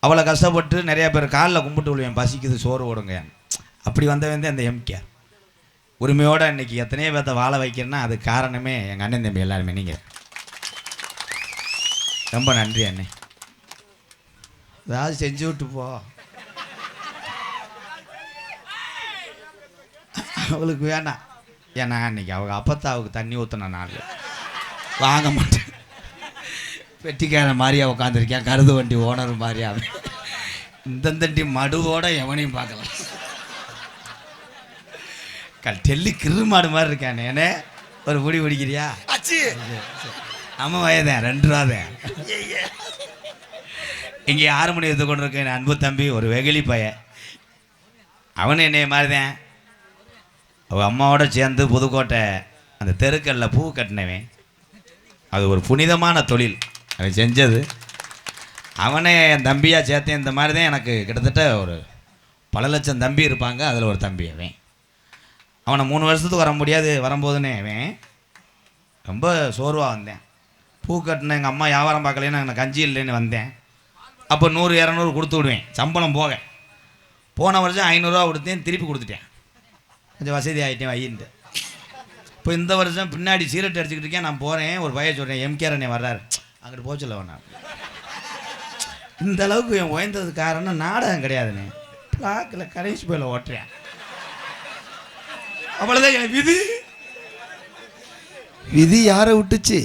அவளை கஷ்டப்பட்டு நிறையா பேர் காலில் கும்பிட்டு விழுவேன், பசிக்குது சோறு ஓடுங்க. அப்படி வந்தவன் அந்த எம்கே உரிமையோடு இன்றைக்கி எத்தனையோ பேர்த்த வாழ வைக்கிறேன்னா அது காரணமே எங்கள் அண்ணன் தம்பி எல்லாருமே. நீங்கள் ரொம்ப நன்றி அண்ணே. ஏதாவது செஞ்சு விட்டு போ. அவளுக்கு வேணாம். ஏன்னா இன்னைக்கு அவங்க அப்பத்தாவுக்கு தண்ணி ஊற்றின நாள் வாங்க மாட்டேன். வெட்டிக்கார மாதிரியா உட்காந்துருக்கேன், கருது வண்டி ஓனர் மாதிரியா. இந்தந்தண்டி மடுவோட எவனையும் பார்க்கலாம். டெல்லி கிரு மாடு மாதிரி இருக்கானே. ஏன்னே ஒரு முடி பிடிக்கிறியா? ஆமாம், வயதேன் 2 ரூபாதேன். இங்கே 6 மணி எடுத்து கொண்டு இருக்கேன் அன்பு தம்பி, ஒரு வெகுளி பையன். அவனு என்னைய மாதிரிதான். அவள் அம்மாவோட சேர்ந்து புதுக்கோட்டை அந்த தெருக்கல்ல பூ கட்டினவன். அது ஒரு புனிதமான தொழில் அவன் செஞ்சது. அவனே என் தம்பியாக சேர்த்தேன். இந்த மாதிரி தான் எனக்கு கிட்டத்தட்ட ஒரு பல லட்சம் தம்பி இருப்பாங்க. அதில் ஒரு தம்பி அவன். அவனை 3 வருஷத்துக்கு வர முடியாது. வரும்போதுன்னே அவன் ரொம்ப சோர்வாக வந்தேன். பூ கட்டின எங்கள் அம்மா வியாபாரம் பார்க்கலன்னு எனக்கு கஞ்சி இல்லைன்னு வந்தேன். அப்போ 100-200 கொடுத்து விடுவேன் சம்பளம் போக. போன வருஷம் 500 ரூபா கொடுத்தேன், திருப்பி கொடுத்துட்டேன். கொஞ்சம் வசதி ஆகிட்டேன் வையின்ட்டு. இப்போ இந்த வருஷம் பின்னாடி சீரட் அடிச்சுக்கிட்டு இருக்கேன். நான் போகிறேன், ஒரு பையன் சொல்கிறேன், எம்கேஆர் அண்ணே வர்றாரு, அங்கிட்டு போக சொல்ல வேணாம். இந்த அளவுக்கு என் உயர்ந்தது காரணம் நாடகம் கிடையாதுண்ணே, பிளாக்கில் கடைசி போயில் ஓட்டுறேன். அவ்வளோதான் என் விதி. விதி யாரை விட்டுச்சு?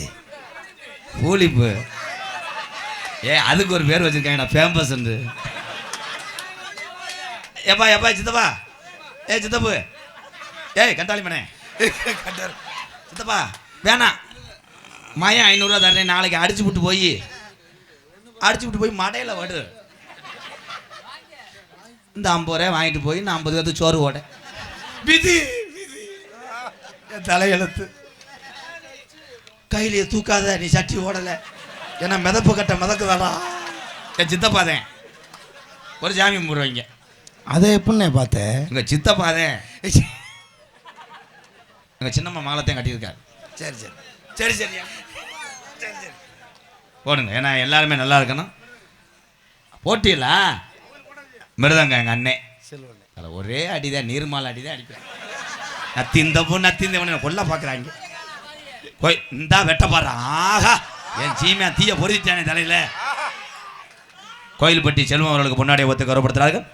பூலிப்பு. அதுக்கு ஒரு பேர் வச்சுருக்காங்க, ஃபேமஸ். எப்பா எப்பா சித்தப்பா, சித்தப்பு, கண்டாளி மனே சித்தப்பா வேணாம், மயம் 500 ரூபா தரேன், நாளைக்கு அடிச்சு விட்டு போய் மடையில் வடு. இந்த 50 ரூபாய் வாங்கிட்டு போய் நான் 50 பேர்த்து சோறு ஓட. விதி என் தலையெழுத்து. கையிலேயே தூக்காத, நீ சட்டி ஓடலை, ஏன்னா மிதப்பு கட்ட மிதக்குதாடா. என் சித்தப்பாதேன் ஒரு ஜாமி முடுவாங்க. அதை எப்படின்னே பார்த்தேன்? எங்கள் சித்தப்பாதேன் எங்கள் சின்னம்மா மகளத்தையும் கட்டியிருக்காரு. சரி சரி சரி சரியா சரி சரி போடுங்க, ஏன்னா எல்லாருமே நல்லா இருக்கணும். போட்டியில மிருதங்க எங்கள் அண்ணே அதில் ஒரே அடிதான், நீர்மாலை அடிதான் அடிப்பேன். நத்திந்தவன் கொல்ல பார்க்குறாங்க. இந்தா வெட்ட பாரு. ஆஹா, என் சீமையா தீய பொருத்திட்டானே தலையில். கோயில்பட்டி செல்வம் அவர்களுக்கு முன்னாடியே ஒத்து கௌரவப்படுத்துகிறார்கள்.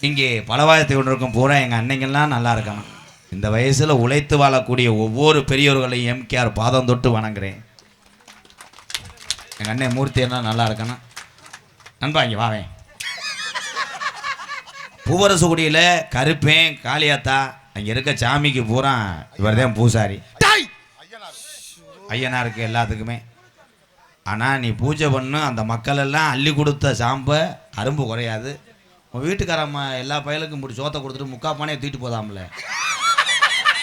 இங்கே பலவாயத்தை கொண்டிருக்கும் பூரா எங்கள் அன்னைங்கள்லாம் நல்லா இருக்கணும். இந்த வயசில் உழைத்து வாழக்கூடிய ஒவ்வொரு பெரியவர்களையும் எம்கேஆர் பாதம் தொட்டு வணங்குறேன். எங்கள் அண்ணன் மூர்த்தி எல்லாம் நல்லா இருக்கணும். நண்பா இங்கே வாவேன். பூவரசுகுடியில் கருப்பேன் காளியாத்தா அங்கே இருக்க சாமிக்கு பூரா இவர் தான் பூசாரி, ஐயனாருக்கு எல்லாத்துக்குமே. ஆனால் நீ பூஜை பண்ணு, அந்த மக்கள் எல்லாம் அள்ளி கொடுத்த சாம்பை அரும்பு குறையாது. உன் வீட்டுக்காரம்மா எல்லா பயலுக்கும் இப்படி சோத்தை கொடுத்துட்டு 3/4 பானையை தூக்கிட்டு போதாமல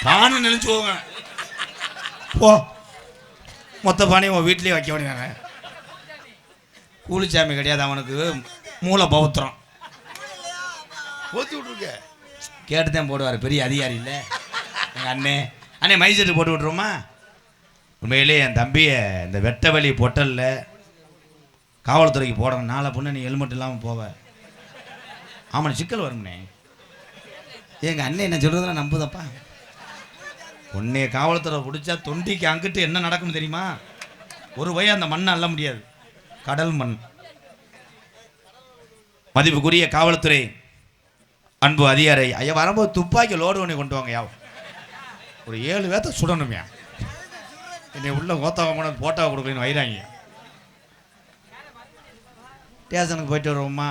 தானு நினைச்சு போவேன். போ, மொத்த பானையை உன் வீட்லேயே வைக்க வேண்டியதாங்க. கூலிச்சாமி கிடையாது அவனுக்கு, மூளை பௌத்திரம். போத்தி விட்ருக்க கேட்டுதான் போடுவார், பெரிய அதிகாரி இல்லை எங்கள் அண்ணே மைசெட்டு போட்டு விட்ருவோமா? உண்மையிலே என் தம்பியை இந்த வெட்ட வழி பொட்டலில் காவல்துறைக்கு போடணும். நாளை பொண்ணு நீ ஹெல்மெட் இல்லாமல் போவ. ஆமாம், சிக்கல் வரும்னே. எங்கள் அண்ணன் என்ன சொல்கிறதுனா நம்புதப்பா. உன்னைய காவல்துறை பிடிச்சா தொண்டிக்கு அங்கிட்டு என்ன நடக்கும் தெரியுமா? ஒரு வய அந்த மண்ணை அள்ள முடியாது, கடல் மண். மதிப்புக்குரிய காவல்துறை அன்பு அதிகாரி ஐயா வரும்போது துப்பாக்கி லோடு ஒன்று கொண்டு வாங்க. ஒரு 7 பேர்த்த சுடணுமே. என்னை உள்ள கோத்தாவை கொண்டு போட்டாவை கொடுக்கலன்னு வைராங்க. ஸ்டேஷனுக்கு போயிட்டு வருவோம்மா?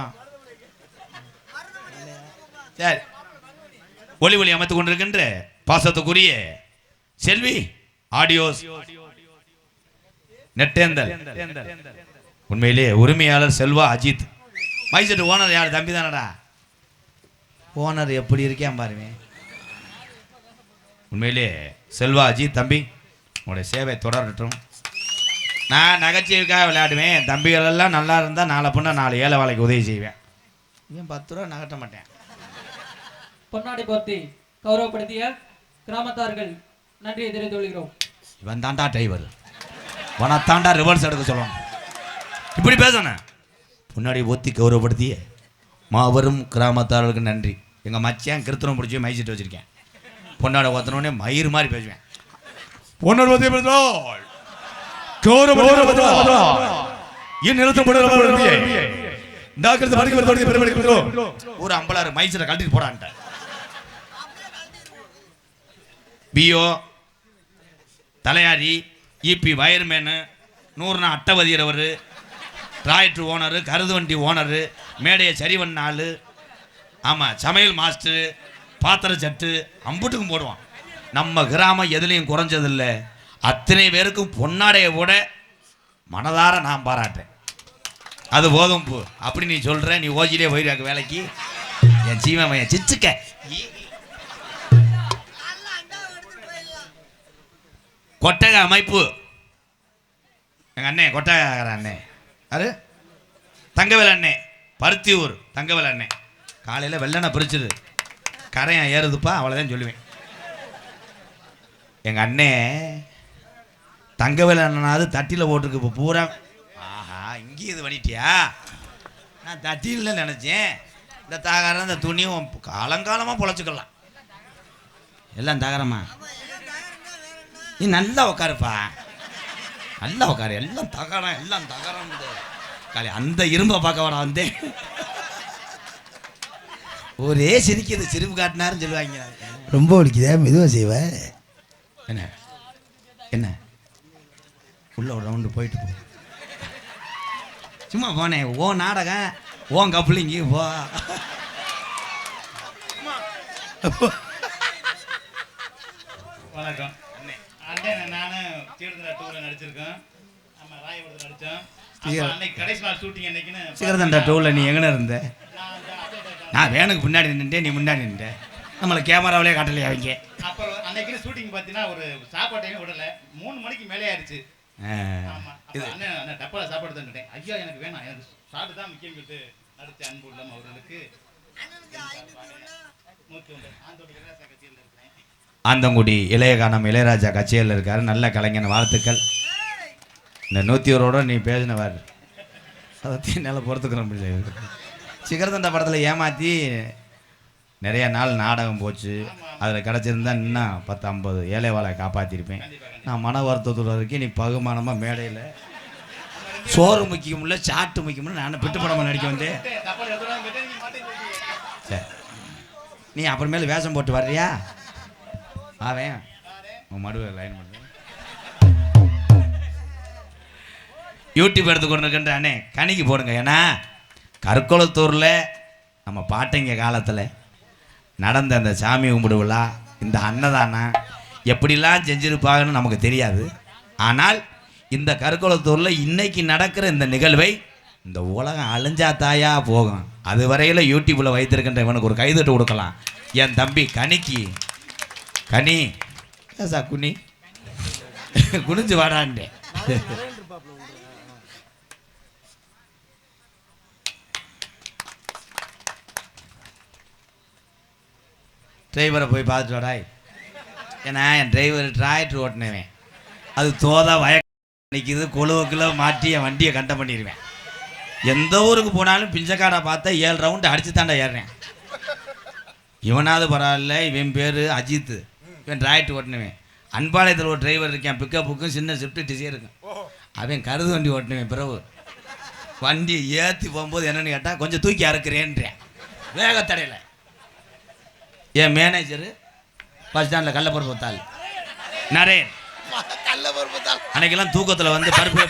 சரி ஒளி ஒளி அமைத்துக் கொண்டிருக்கின்ற பாசத்துக்குரிய செல்வி ஆடியோஸ் நெட்டேந்தல் உண்மையிலே உரிமையாளர் செல்வா அஜித் மைசெட் ஓனர் யார் தம்பி தானடா ஓனர் எப்படி இருக்கேன் பாருங்க உண்மையிலே செல்வா அஜித் தம்பி உங்களுடைய சேவை தொடரட்டும் நான் நகைச்சுவைக்காக விளையாடுவேன் தம்பிகள் எல்லாம் நல்லா இருந்தால் நாளை பொண்ணா 4 ஏழை வேலைக்கு உதவி செய்வேன் ஏன் 10 ரூபா நகட்ட மாட்டேன் பொன்னாடி போர்த்தி கௌரவப்படுத்திய கிராமத்தார்கள் நன்றியை தெரிவித்துக் கொள்கிறோம். இவன் தாண்டா டிரைவர் வனத்தாண்டா ரிவர்ஸ் எடுக்க சொல்லணும் இப்படி பேசணும் முன்னாடி ஒத்தி கௌரவப்படுத்திய மாபெரும் கிராமத்தார்களுக்கு நன்றி எங்கள் மச்சான் கிருத்தனம் பிடிச்சி மைச்சிட்டு வச்சுருக்கேன் பொன்னாடை ஒத்தனோடனே மயிறு மாதிரி பேசுவேன் ஒரு அம்பலாறு மைசூரை கழட்டிட்டு போடான்ட்ட பிஓ தலையாரி இபி வயர்மேனு 100 அட்டவதியரவர் டிராக்டர் ஓனரு கருது வண்டி ஓனரு மேடையை சரிவன் ஆள் ஆமாம் சமையல் மாஸ்டரு பாத்திர சட்டு அம்புட்டுக்கும் போடுவான் நம்ம கிராமம் எதுலேயும் குறைஞ்சதில்லை அத்தனை பேருக்கும் பொன்னாடையை விட மனதார நான் பாராட்டேன் அது போதும் பூ அப்படி நீ சொல்கிற நீ ஓஜிலே போயிடுவாங்க வேலைக்கு என் சீமையன் சிச்சுக்க கொட்டக அமைப்பு எங்கள் அண்ணே கொட்டகார அண்ணே அது தங்கவேல் அண்ணே பருத்தியூர் தங்கவேல் அண்ணே காலையில் வெள்ளனை பிரிச்சுது கரையான் ஏறுதுப்பா அவ்வளோதான் சொல்லுவேன் எங்கள் அண்ணே தங்கவேல் அண்ணனாவது தட்டியில் போட்டிருக்கு இப்போ பூரா ஆஹா இங்கேயும் இது பண்ணிட்டியா நான் தட்டியில் நினச்சேன் இந்த தகரம் இந்த துணியும் காலங்காலமாக பொழைச்சிக்கலாம் எல்லாம் தகரமா நீ நல்லா உட்காருப்பா நல்லா உட்காரு எல்லாம் தகரம் காலை அந்த இரும்பை பார்க்க வர வந்தேன் ஒரே சிரிக்குது சிரிப்பு காட்டினாருன்னு சொல்லுவாங்க ரொம்ப பிடிக்குதா மெதுவாக செய்வேன் என்ன என்ன உள்ள ஒரு ரவுண்டு போயிட்டு போ சும்மா போனேன் ஓ நாடகம் ஓன் கப்ளிங்கி போ வணக்கம் அண்ணே நானும் தீர்த்தா டூவில் நடிச்சிருக்கேன் நம்ம ராயபுரத்தில் நடித்தோம் அன்னைக்கு கடைசி நாள் ஷூட்டிங் அன்னைக்குன்னு சீக்கிரத்தண்டா டூவில் நீ எங்கே இருந்த நான் வேனுக்கு பின்னாடி நின்றுட்டேன் நீ முன்னாடி நின்றுட்ட நம்மளை கேமராவிலே காட்டலையா அவங்க அப்புறம் அன்னைக்கு ஷூட்டிங் பார்த்தீங்கன்னா ஒரு சாப்பாட்டையும் விடலை 3 மணிக்கு மேலே ஆயிடுச்சு ஆமாம் அண்ணன் அண்ணன் டப்பாவில் சாப்பாடு தந்துட்டேன் ஐயா எனக்கு வேணாம் எனக்கு சாப்பிட்டு தான் முக்கியம் சொல்லிட்டு நடித்த அன்பு உள்ளம் அவர்களுக்கு ஆந்தங்குடி இளையகானம் இளையராஜா கச்சேரியில் இருக்காரு நல்ல கலைஞன் வாழ்த்துக்கள் இந்த 101 நீ பேசினவார் அதை நல்லா பொறுத்துக்கிறோம் சிகரத்தண்டா படத்தில் ஏமாற்றி நிறைய நாள் நாடகம் போச்சு அதில் கிடச்சிருந்தா இன்னும் 10-50 ஏழை வாழை காப்பாற்றிருப்பேன் நான் மன வருத்தத்தோடு இருக்கேன் நீ பகுமானமாக மேடையில் சோறு முக்கியமில்ல சாட்டு முக்கியமில்ல நான் பிட்டு படமாக நடிக்க வந்தேன் சரி நீ அப்புறமேல வேஷம் போட்டு வர்றியா ஆவேன் உன் மடுவை லைன் பண்ணுறேன் யூடியூப் எடுத்து கொண்டு இருக்கின்ற அண்ணே கணிக்கு போடுங்க ஏன்னா கற்குளத்தூரில் நம்ம பாட்டைங்க காலத்தில் நடந்த அந்த சாமி கும்பிடு விழா இந்த அன்னதானம் எப்படிலாம் செஞ்சுருப்பாங்கன்னு நமக்கு தெரியாது ஆனால் இந்த கற்குளத்தூரில் இன்னைக்கு நடக்கிற இந்த நிகழ்வை இந்த உலகம் அழிஞ்சா தாயா போகும் அது வரையில் யூடியூப்பில் வைத்திருக்கின்ற இவனுக்கு ஒரு கைதட்டு கொடுக்கலாம் என் தம்பி கனிக்கு கனி ஏசா குனி குனிஞ்சு வாடான்ட்டேன் டிரைவரை போய் பார்த்துட்டு வாடாய் ஏன்னா என் டிரைவர் டிராக்டர் ஓட்டினவேன் அது தோதா நிற்கிது கொழுவுக்குள்ள மாட்டி என் வண்டியை கண்டம் பண்ணிடுவேன் எந்த ஊருக்கு போனாலும் பிஞ்சக்காடை பார்த்தா 7 ரவுண்டு அடிச்சு தாண்டா ஏறுறேன் இவனாவது பரவாயில்ல இவன் பேர் அஜித் இவன் டிராக்டர் ஓட்டினவேன் அன்பாளையத்தில் ஒரு டிரைவர் இருக்கேன் பிக்கப்புக்கும் சின்ன ஷிஃப்ட் டிசைர் இருக்கும் அவன் கருது வண்டி ஓட்டினவேன் பிறகு வண்டி ஏற்றி போகும்போது என்னென்னு கேட்டால் கொஞ்சம் தூக்கி அறுக்கிறேன்றேன் வேகத்தடையில் என் மேனேஜரு பஸ் ஸ்டாண்டில் கள்ளப்பருப்பு தாள் நரேன் அன்னைக்கெல்லாம் தூக்கத்தில் வந்து பருப்பே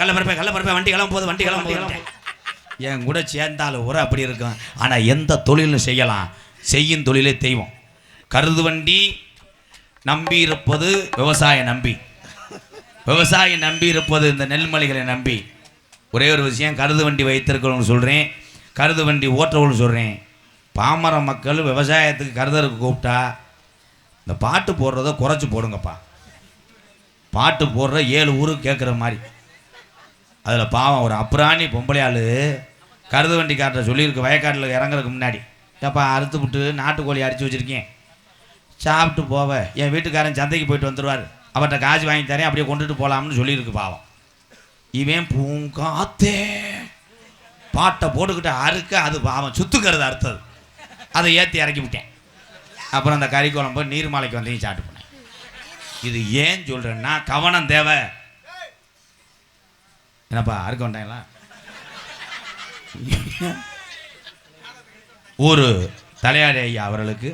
கள்ளப்பருப்பே வண்டி கிளம்பும் போது என் கூட சேர்ந்தாலும் ஒரு அப்படி இருக்கும் ஆனால் எந்த தொழிலும் செய்யலாம் செய்யும் தொழிலே தெய்வம். கருது வண்டி நம்பி இருப்பது விவசாய நம்பி, விவசாயம் நம்பி இருப்பது இந்த நெல்மலைகளை நம்பி. ஒரே ஒரு விஷயம், கருது வண்டி வைத்திருக்கிறவங்க சொல்கிறேன், கருது வண்டி ஓட்டுறவங்க சொல்கிறேன், பாமர மக்கள் விவசாயத்துக்கு கருதருக்கு கூப்பிட்டா இந்த பாட்டு போடுறத குறைச்சி போடுங்கப்பா. பாட்டு போடுற 7 ஊருக்கு கேட்குற மாதிரி. அதில் பாவம் ஒரு அப்புறாணி பொம்பளையாள் கருது வண்டிக்காரரை சொல்லியிருக்கு, வயக்காட்டில் இறங்குறதுக்கு முன்னாடி, ஏப்பா அறுத்து விட்டு நாட்டுக்கோழி அடித்து வச்சுருக்கேன், சாப்பிட்டு போவ, என் வீட்டுக்காரன் சந்தைக்கு போயிட்டு வந்துடுவார், அவர்கிட்ட காசு வாங்கி தரேன், அப்படியே கொண்டுட்டு போகலாம்னு சொல்லியிருக்கு. பாவம் இவன் பூங்காத்தே பாட்டை போட்டுக்கிட்டு அறுக்க, அது பாவம் சுத்துக்கிறது அறுத்தது, அதை ஏற்றி இறக்கி விட்டேன். அப்புறம் அந்த கறி குழம்பு நீர்மலைக்கு வந்தீங்க சாப்பிட்டு போனேன். இது ஏன் சொல்கிறேன்னா கவனம் தேவை. என்னப்பா அறுக்க வேண்டாங்களா? ஒரு தலையாரி ஐயா அவர்களுக்கு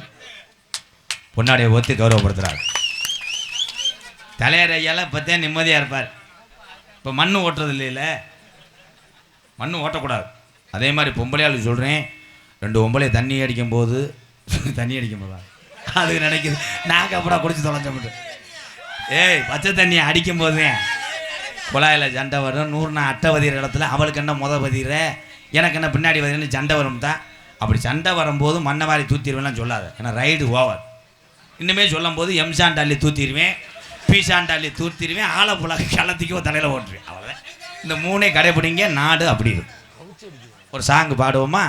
பொன்னாடியை ஒத்து கௌரவப்படுத்துகிறார். தலையாரி ஐயாலாம் இப்போத்தே நிம்மதியாக இருப்பார். இப்போ மண் ஓட்டுறது இல்லைல்ல, மண் ஓட்டக்கூடாது. அதே மாதிரி பொம்பளையாளுக்கு சொல்கிறேன், 2 பொம்பளை தண்ணி அடிக்கும்போது அது நினைக்குது நாங்கள் அப்புறம் குடிச்சு தொலைஞ்ச மட்டும். ஏய் பச்சை தண்ணியை அடிக்கும் போதே குழாயில் சண்டை வரும். 100 நான் அட்டை வதிகிற இடத்துல அவளுக்கு என்ன பதிகிற, எனக்கு என்ன பின்னாடி வதின்னு சண்டை வரும் தான். அப்படி சண்டை வரும்போது மண்ணை வாரி தூத்திடுவேன்லாம் சொல்லாத, ஏன்னா ரைடு ஓவர். இன்னுமே சொல்லும் போது எம்சாண்டாலி தூத்திடுவேன், பீசாண்டாலி தூத்திடுவேன், ஆலப்புழா களத்துக்கும் தலையில் ஓட்டுருவேன். அவ்வளோதான். இந்த 3 கடைப்பிடிங்க, நாடு அப்படி இருக்கும். ஒரு சாங்கு பாடுவோமா?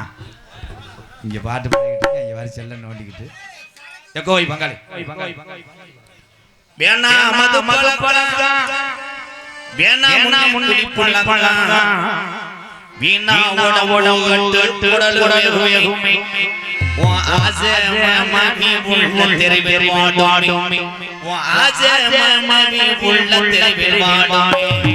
இங்கே பாட்டு பாடிக்கிட்டு இங்கே வரி செல்ல நோண்டிக்கிட்டு எக்கோவை பங்காளி வேணா மது பழக்கம் வேணா முன்னி பழக்கம் வீணா ஓட ஓடலுமே ஓ ஆசை மமி உள்ள தெருவில் வாடும் ஓ ஆசை மமி உள்ள தெருவில் வாடும்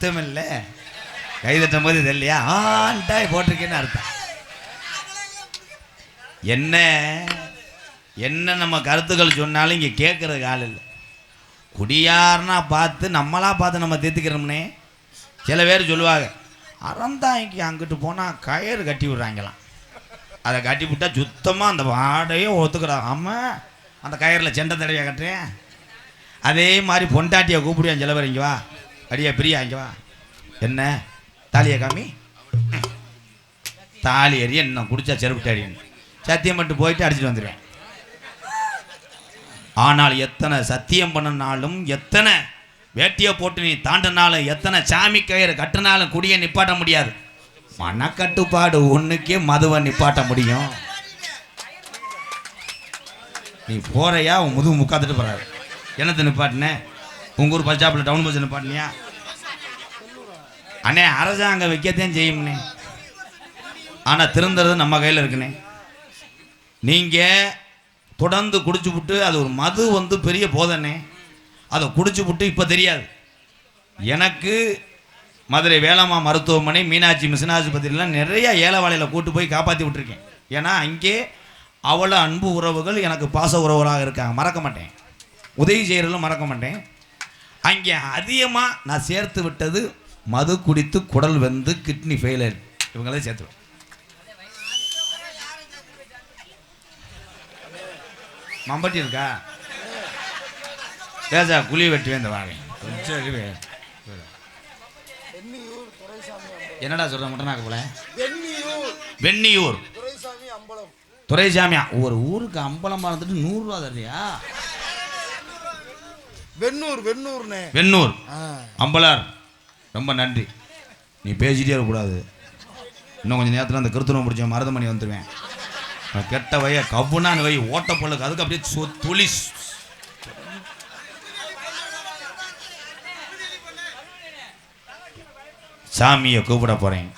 அர்த்தம் இல்லை. கை தட்டும் போது இது இல்லையா ஆண்டாய் போட்டிருக்கேன்னு அர்த்தம். என்ன என்ன நம்ம கருத்துக்கள் சொன்னாலும் இங்கே கேட்குறதுக்கு ஆள் இல்லை. குடியார்னா பார்த்து நம்மளா பார்த்து நம்ம தீர்த்துக்கிறோம்னே. சில பேர் சொல்லுவாங்க அறந்தாய்க்கு அங்கிட்டு போனால் கயிறு கட்டி விட்றாங்களாம். அதை கட்டி விட்டால் சுத்தமாக அந்த வாடையே ஒத்துக்கிறாங்க. ஆமாம், அந்த கயிறில் செண்டை தடவையாக கட்டுறேன். அதே மாதிரி பொண்டாட்டியை கூப்பிடுவேன். சில பேர் இங்கே வா அடியா பிரியா இங்கே வா, என்ன தாலியை காமி, தாலி எறிய இன்னும் குடிச்சா செருப்பிட்டு அடின்னு சத்தியம் மட்டும் போயிட்டு அடிச்சுட்டு வந்துடுவேன். ஆனால் எத்தனை சத்தியம் பண்ணினாலும், எத்தனை வேட்டியை போட்டு நீ தாண்டினாலும், எத்தனை சாமி கயிறு கட்டினாலும் குடியை நிப்பாட்ட முடியாது. மனக்கட்டுப்பாடு ஒன்றுக்கே மதுவை நிப்பாட்ட முடியும். நீ போறையா உன் முதுகு முக்காத்துட்டு போறாரு. என்னத்தை நிப்பாட்டினே? உங்க ஊர் பஸ் ஸ்டாப்பில் டவுன் பஸ் நிப்பாட்டினியா? அண்ணே அரசாங்கம் வைக்கத்தான் செய்யும்னே. ஆனால் திருந்துறது நம்ம கையில் இருக்குண்ணே. நீங்கள் தொடர்ந்து குடிச்சு விட்டு அது ஒரு மது வந்து பெரிய போதனே. அதை குடிச்சு விட்டு இப்போ தெரியாது. எனக்கு மதுரை வேளாமா மருத்துவமனை, மீனாட்சி மிஷன் ஆஸ்பத்திரிலாம் நிறைய ஏலவாளையில் கூட்டு போய் காப்பாற்றி விட்டுருக்கேன். ஏன்னா அங்கே அவ்வளோ அன்பு உறவுகள் எனக்கு பாச உறவுகளாக இருக்காங்க. மறக்க மாட்டேன், உதவி செய்கிறதும் மறக்க மாட்டேன். அங்கே அதிகமாக நான் சேர்த்து விட்டது மது குடித்து குடல் வெந்து கிட்னி ஃபெயிலியர் இவங்களே சேர்த்துவேன். மம்பட்டி இருக்கா பேசா குழி வெட்டி வேந்த வாங்க. என்னடா சொல்ற முட்டனாக்கு போல வெண்ணியூர் துரைசாமியா ஒரு ஊருக்கு அம்பலமா இருந்துட்டு 100 ரூபா தரலையா? வெண்ணூர் அம்பலார் ரொம்ப நன்றி. நீ பேசிட்டே இருக்கக்கூடாது. இன்னும் கொஞ்சம் நேரத்தில் அந்த கிருத்தனம் முடிச்ச மருதமணி வந்துடுவேன். கெட்ட வைய கவுனான்னு வை ஓட்ட பொழுது அதுக்கு அப்படியே துளி சாமியை கூப்பிட போறேன்.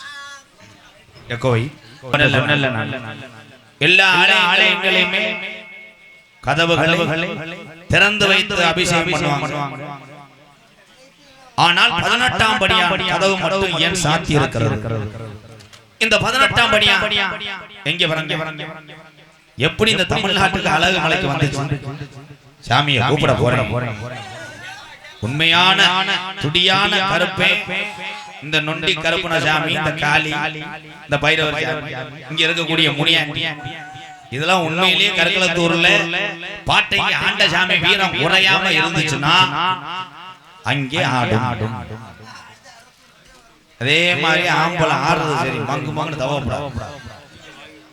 எல்லா ஆலயங்களையுமே கதவுகளை திறந்து வைத்து அபிஷேகம் பண்ணுவாங்க. ஆனால் 18ஆம் படியா கதவு மட்டும் ஏன் சாத்தி இருக்கிறது? இந்த 18ஆம் படியா எங்க வரங்க? எப்படி இந்த தமிழ்நாட்டுக்கு அழகு மலைக்கு வந்துச்சு? சாமியை கூப்பிட போறேன். உண்மையான துடியான கருப்பே இந்த நொண்டி கருப்பன சாமி, இந்த காளி, இந்த பைரவர் சாமி, இங்க இருக்கக்கூடிய முனியன், இதெல்லாம் உண்மையிலேயே கருக்கலத்தூர்ல பாட்டைக்கு ஆண்ட சாமி வீரம் குறையாம இருந்துச்சுன்னா அங்கே ஆடும். அதே மாதிரி ஆம்பளை ஆடுறது சரி மங்கு மங்குன்னு தவப்படாது.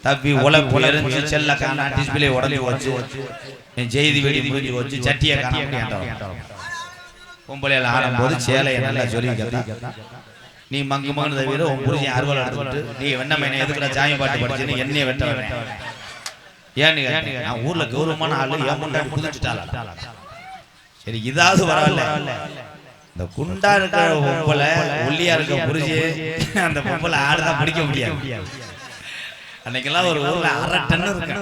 தப்பி உழப்பு எரிஞ்சு செல்ல காணா டிஸ்பிளே உடஞ்சி வச்சு என் செய்தி வெடி முடிஞ்சு வச்சு சட்டியை காண முடியாது. பொம்பளையில் ஆடும்போது சேலையை நல்லா சொல்லி கேட்டா நீ மங்கு மங்குன்னு தவிர உன் புரிஞ்சு அறுவலை எடுத்துக்கிட்டு நீ வெண்ணமையை எதுக்குடா சாமி பாட்டு படிச்சுன்னு என்னைய வெட்ட வேண்டாம். ஏன்னு நான் ஊர்ல கௌரவமான ஆளு ஏன் முன்னாடி புதிச்சுட்டாளா? சரி இதாவது வரல. இந்த குண்டா இருக்கிற பொம்பளை ஒல்லியா இருக்க புரிஞ்சு அந்த பொம்பளை ஆடுதான் பிடிக்க முடியாது. அன்னைக்கெல்லாம் ஒரு ஊர்ல 1/2 டன் இருக்கு.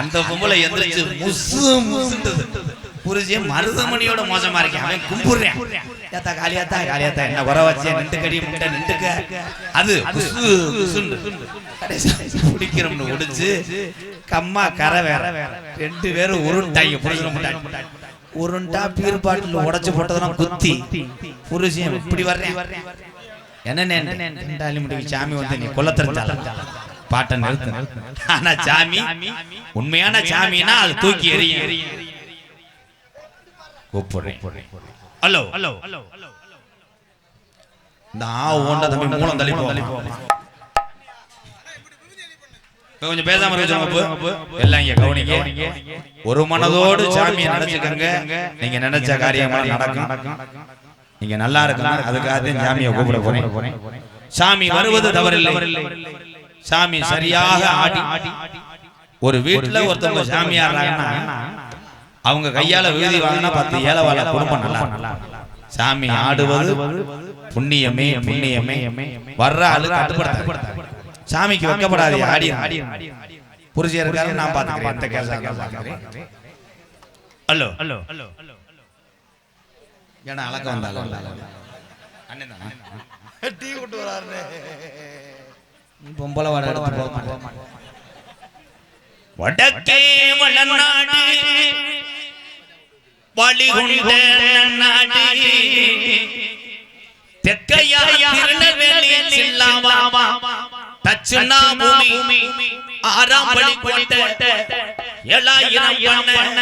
அந்த பொம்பளை எந்திரிச்சு முசு முசுன்றது புரிஞ்சு மருதமணியோட மோசமா இருக்கேன். அவன் கும்பிடுறேன். ஏத்தா காளியாத்தா காளியாத்தா என்ன வர வச்சு நின்று கடி முட்டை நின்றுக்க அது பிடிக்கிறோம்னு முடிச்சு கம்மா கரை வேற 2 பேரும் உருண்டாங்க. புரிஞ்சு முட்டாங்க உருண்டா பீர் பாட்டில் உடச்சு போட்டதெல்லாம் குத்தி புரிஞ்சு இப்படி வர்றேன். என்ன முடிவு சாமி வந்து நீ கொல்லத்தர பாட்டை நிறுத்து. ஆனா சாமி உண்மையான சாமின்னா அது தூக்கி எறியும். ஹலோ இந்த ஓண்ட தம்பி மூலம் தள்ளி கொஞ்சம் பேசாம எல்லாம் இங்க கவனிங்க. ஒரு மனதோடு சாமியை நினைச்சுக்கங்க. நீங்க நினைச்ச காரியமா நடக்கும். நீங்க நல்லா இருக்கணும். அதுக்காக சாமியை கூப்பிட போறேன். சாமி வருவது தவறில்லை. சாமி சரியாக ஆடி ஒரு வீட்டுல ஒருத்தவங்க சாமி ஆடுறாங்கன்னா அவங்க கையால விழுதி வாங்கினா 10 ஏலவாழ குடும்பம் நல்லா. சாமி ஆடுவது புண்ணியமே புண்ணியமே. வர்ற ஆளு கட்டுப்படுத்த சாமிக்கு வைக்கப்படாது. ஆடி புரிஞ்சு இருக்காரு. நான் பாத்துக்கிறேன். ஹலோ ஏன்னா அழகம் வந்தாலும் அண்ணன் தானே டீ கொண்டு வராருனே பொம்பளை வாட போக மாட்டேன். வடக்கே வளநாடு வழிகுண்ட நாடு தெற்கையா திருநெல்வேலி சில்லாமா தச்சுனா பூமி ஆறாம் படி கோட்டை 7000 பண்ண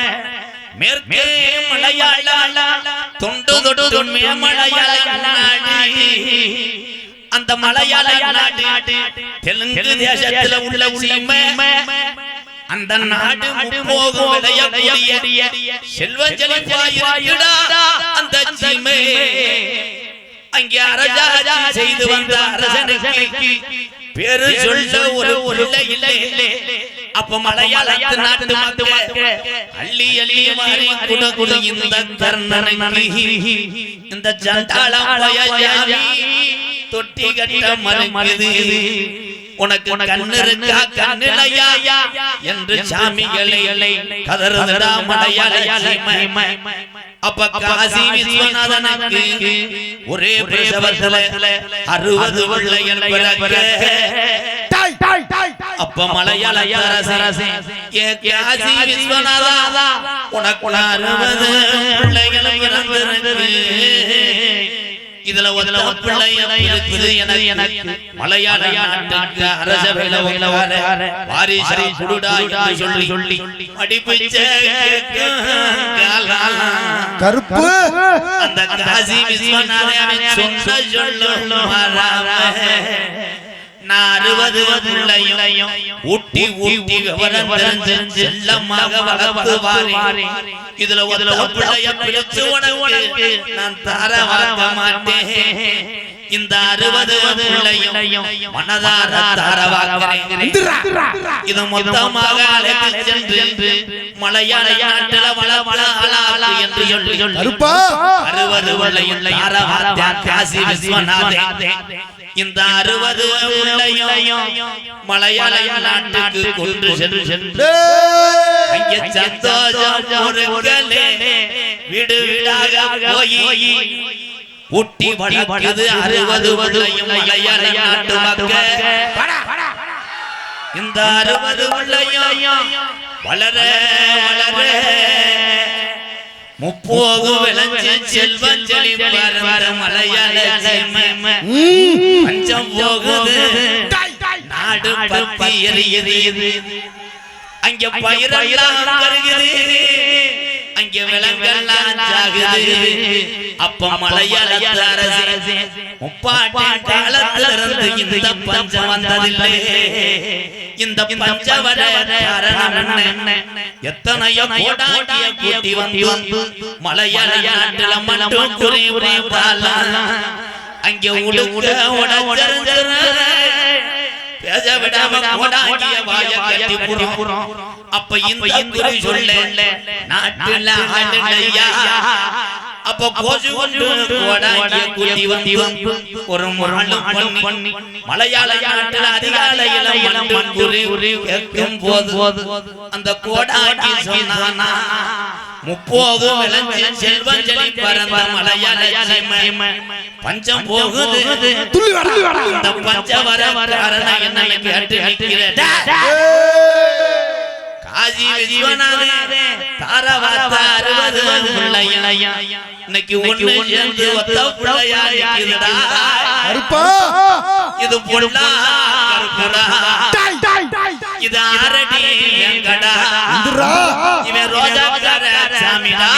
மேற்கே மலையாள தொண்டு தொடு மலையாள நாடு அந்த மலையாள நாடு தெலுங்கு தேசத்துல உள்ள சீமை அந்த நாடு போகும் விளையக்கூடிய செல்வம் செழிப்பாயிருக்குடா அந்த சீமை அங்கே அரசாட்சி செய்து வந்த அரசனுக்கு பேரு சொல்ல ஒரு பிள்ளை இல்லை. அப்ப மலையாளத்து நாட்டு மக்கள் அள்ளி அள்ளி மாறி குடு இந்த கர்ணனுக்கு இந்த ஜண்டாளம் பயஜாமி தொட்டி கட்ட மறுக்குது. உனக்கு கண்ணு இருக்கா கண்ணிலையா என்று சாமிகளை கதறுதடா மலையாள சீமை. அப்ப காசி விஸ்வநாதனுக்கு ஒரே பிரசவத்துல 60 பிள்ளைகள் பிறக்க அப்ப மலையாள அரசே ஏ காசி விஸ்வநாதா உனக்கு 60 பிள்ளைகள் பிறந்திருக்கு. இதுல ஒரு பிள்ளை இருக்குது எனக்கு மலையாள நாட்டுக்கு அரச வேலை வாரிசா குடுடா என்று சொல்லி அடிப்பிச்ச கருப்பு அந்த காசி விஸ்வநாதன் சொன்ன சொல்லு நான் 60 பிள்ளையும் ஊட்டி விவரம் தெரிஞ்சு செல்லமாக வளர்த்து வாரி இதுல ஒரு பிள்ளைய பிடிச்சு உனக்கு நான் தர வளர்க்க மாட்டேன். இந்த 60 பிள்ளையும் மனதார தர வாங்குறேன். இது மொத்தமாக அழைத்து சென்று மலையாள நாட்டில வள என்று சொல்லி 60 பிள்ளையும் தர வார்த்த காசி விஸ்வநாதன் இந்த 60 பிள்ளையும் மலையாள நாட்டுக்கு கொண்டு சென்று அங்கே சந்தோஷம் வீடு வீடாக போய் ஊட்டி வளர்க்குது 60 பிள்ளையும் மலையாள நாட்டு மக்கள். இந்த 60 பிள்ளையும் வளர முப்போகு விளைஞ்சு செல்வம் செழிப்பார் மலையாள சீமை. பஞ்சம் போகுது நாடு பத்தி எரியுது அங்கே பயிரெல்லாம் கருகுது அங்கே விலங்கெல்லாம் சாகுது. அப்ப மலையாள அரசே முப்பாட்டின் காலத்திலிருந்து இந்த பஞ்சம் வந்ததில்லை. இந்த பஞ்சவர காரணம் என்ன? எத்தனையோ கோடாகிய கூட்டி வந்து மலையாள நாட்டில மட்டும் குறிப்பால அங்கே உடுக்க உடச்சரிஞ்ச பேச விடாம கோடாகிய வாய கட்டி புறம். அப்ப இந்த குறி சொல்ல நாட்டுல ஆளுடையா அப்ப கோசு கொண்டு கோடாகிய கூட்டி வந்து ஒரு முரளும் பண்ணி மலையாள நாட்டில் அதிகாலையில மனம் குறி கேட்கும் போது அந்த கோடாகி சொன்னானா முப்போகு விளைஞ்சு செல்வம் செழிப்பறந்த மலையாள சீமை பஞ்சம் போகுது இந்த பஞ்சவர காரணம் என்ன கேட்டு நிற்கிறேன். காசி விஸ்வநாதன் தாரவாத்த 60 பிள்ளையா இன்னைக்கு ஒண்ணு சேர்ந்து ஒத்த பிள்ளையா இருக்குடா. இது பொண்ணா கருப்புடா இது ஆரடி எங்கடா இவன் ரோஜாக்கார சாமிடா.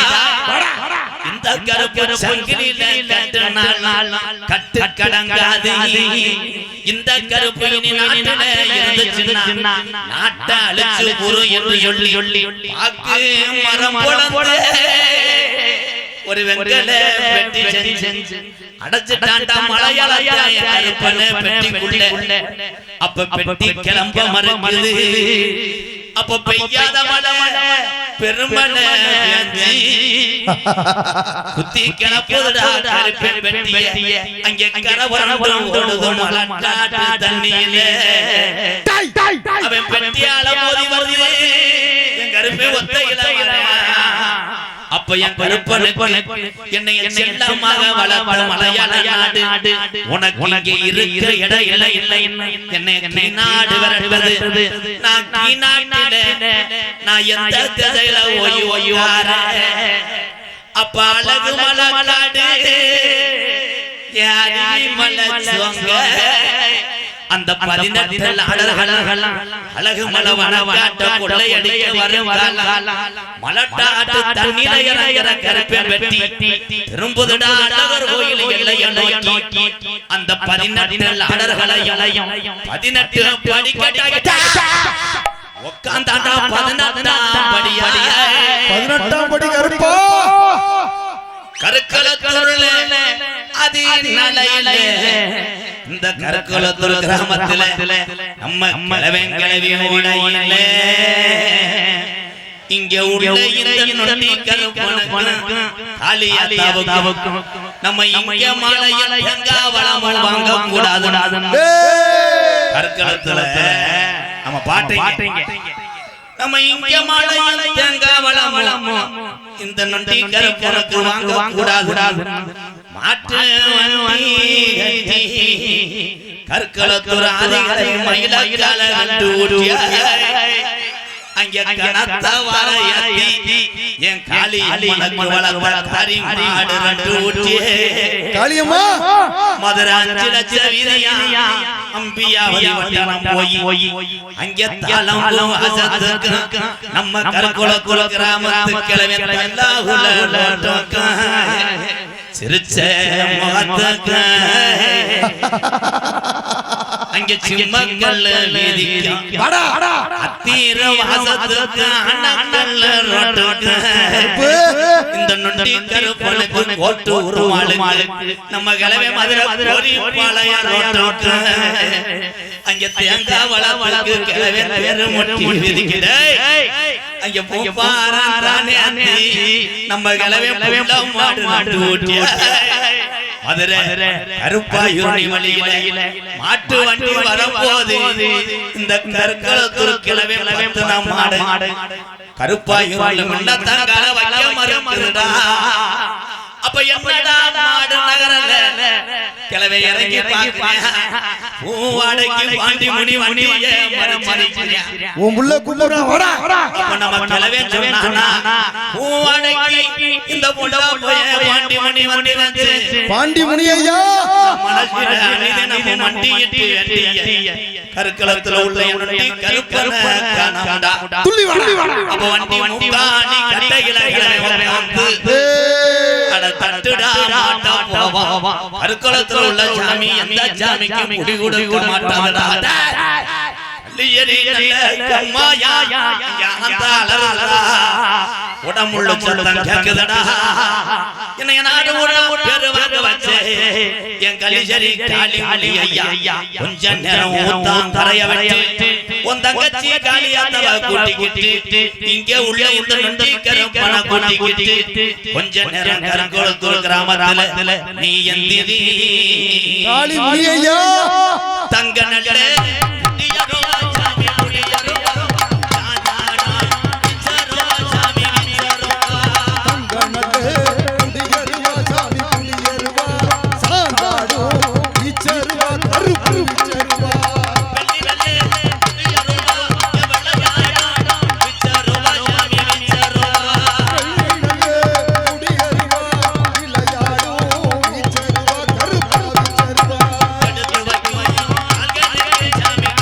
இந்த கருப்பு சங்கிலில கட்டுனால் கட்டு கடங்காது. இந்த கருப்பு நாட்டில இருந்துச்சுன்னா நாட்டை அழிச்சு புரு என்று சொல்லி பாக்கு மரம் போல ஒரு வெங்கல பெட்டி செஞ்சு அடைச்சிட்டாண்டா மலையாள கருப்பன பெட்டிக்குள்ள. அப்ப பெட்டி கிளம்ப மறுக்குது. அப்ப பெய்யாத மழை பெருமழை குத்தி கிளப்புதுடா கருப்பன் பெட்டிய. அங்கே கரவரம் ஓடுது மலக்காட்டு தண்ணியிலே அவன் பெட்டியால மோதி வருது என் கருப்பை ஒத்தையில. அப்ப என் கருப்பனுக்கு என்னை செல்லமாக வளர்த்த மலையாள நாடு உனக்கு இருக்க இடம் இல்லை என்னை நாடு வருவது நான் நாட்டிலே நான் எந்த திசையில ஓய்வார அப்ப அழகு மலக்காடு அந்த 18 அழகு மலவனக்காட்ட கொள்ளையடிக்க வருவார்கள் மலட்டாட்டு தண்ணீரை இறங்கிற கருப்பேன் வெட்டி திரும்புதடா அழகர் கோயில் எல்லையை நோக்கி அந்த 18 அடர்களையும் 18 படிக்கட்டாக உட்கார்ந்தாண்டா 18ஆம் படி கருப்பா கருக்கலத்தூர்ல அது நலையிலே இந்த கருக்கலத்தூர் கிராமத்திலே நம்ம கிழவியோடையிலே இங்க உள்ள இந்த நொண்டி கருப்பனுக்கு காளியாத்தாவுக்கும் நம்ம இங்க மலையில் எங்காவளமும் வாங்க கூடாது கருக்கலத்துல நம்ம பாட்டீங்க நம்ம இங்க மலையில் எங்காவளமும் இந்த நொண்டி கருப்பனுக்கு வாங்க கூடாது மாற்று கற்களத்தூர் ஆதிகளை மயிலக்கால கண்டு ஊற்றிய அங்கே கனத்த வரையத்தி என் காளி மனக்கு வளர்த்த தரி மாடு ரெண்டு ஊற்றிய காளியம்மா மதுராஞ்சி லட்ச வீரையா அம்பியா வழிவட்டம் போய் அங்கே தாளம் அசத்துக்கு நம்ம கற்களத்தூர் கிராமத்து கிழமை தல்லாகுல சிரிச்ச முகத்துக்கு அங்கே சிம்மங்கள் வீதிக்கு அத்தீர வாசத்துக்கு அண்ணல் ரோட்டுக்கு இந்த நொண்டி கருப்பனுக்கு கோட்டு உருவாளுக்கு நம்ம கிளவே மதுரை பாளைய ரோட்டுக்கு அங்கே தேங்காய் வளவளக்கு கிளவே பேரு முட்டி வீதிக்கிட அங்கே போப்பாரானே நம்ம கிளவே மாடு ஊட்டிய மதுரை கருப்பாயூரணி வழியில மாட்டு வண்டி வரும்போது இந்த கற்களத்தூர் கிழவே மாடு கருப்பாயூரணி முன்னத்தாங்கால வைக்க மறுக்கிறதா அப்ப என்னடா மாடு நகரல கிழவே இறங்கி பூவாடைக்கு பாண்டி முனி வண்டிய உன் புள்ள கும்புறா வாடா அப்ப நம்ம கிழவே சொன்னானா பூவாடைக்கு இந்த புள்ள போய் பாண்டி முனி வண்டி வந்து பாண்டி முனி ஐயா மனசுல அணிதே நம்ம மண்டியிட்டு வெட்டிய கருக்கலத்துல உள்ள என்னடி கருப்பன கனடா துள்ளி வாடா அப்ப வண்டி முகாணி கட்டையில வந்து அட தட்டுடா மாட்டா போவா கருக்கலத்துல உள்ள சாமி எந்த சாமிக்கு முடி கொடுக்க மாட்டாதடா லியரி கம்மாயா யாந்தாலலா உடம்புள்ள சத்தம் கேக்குதடா என்ன நாடு பேரு வாங்க வச்சே என் கலிசரி காளி ஐயா கொஞ்ச நேரம் ஊத்தான் தரைய வச்சு உன் தங்கச்சி காளியாத்தவ கூட்டிக்கிட்டு இங்கே உள்ள இந்த நொண்டி கருப்பன கூட்டிக்கிட்டு கொஞ்ச நேரம் கருக்கோளத்தூர் கிராமத்துல நீ எந்திரி காளி முனி ஐயா தங்க நல்லே சாமி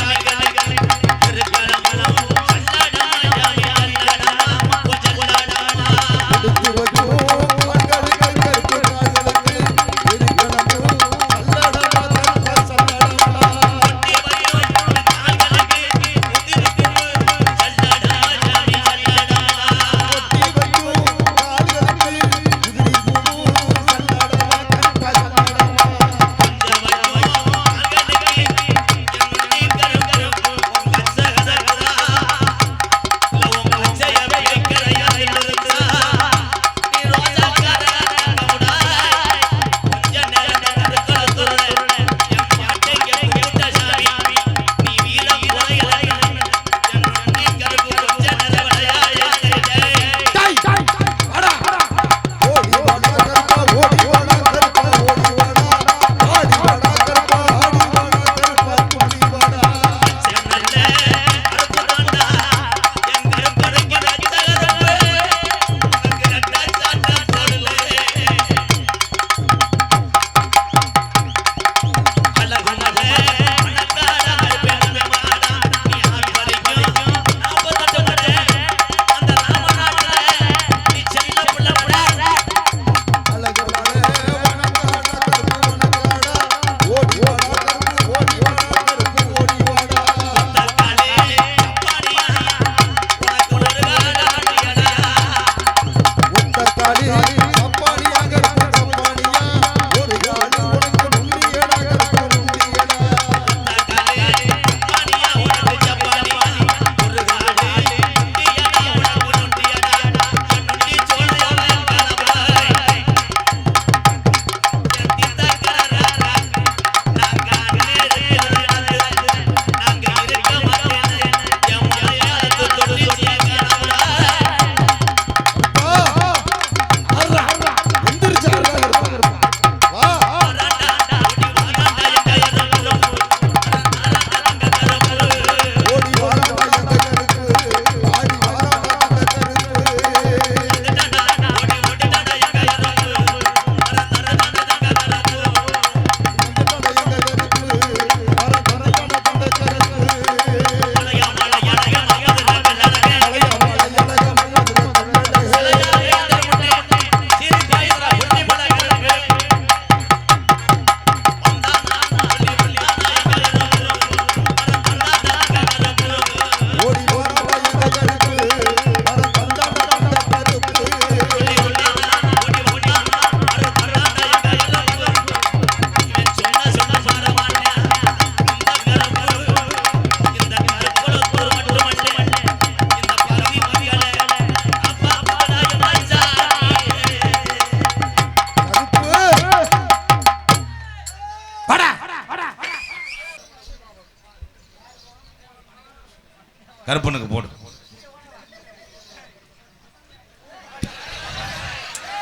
கருப்பனுக்கு போடு.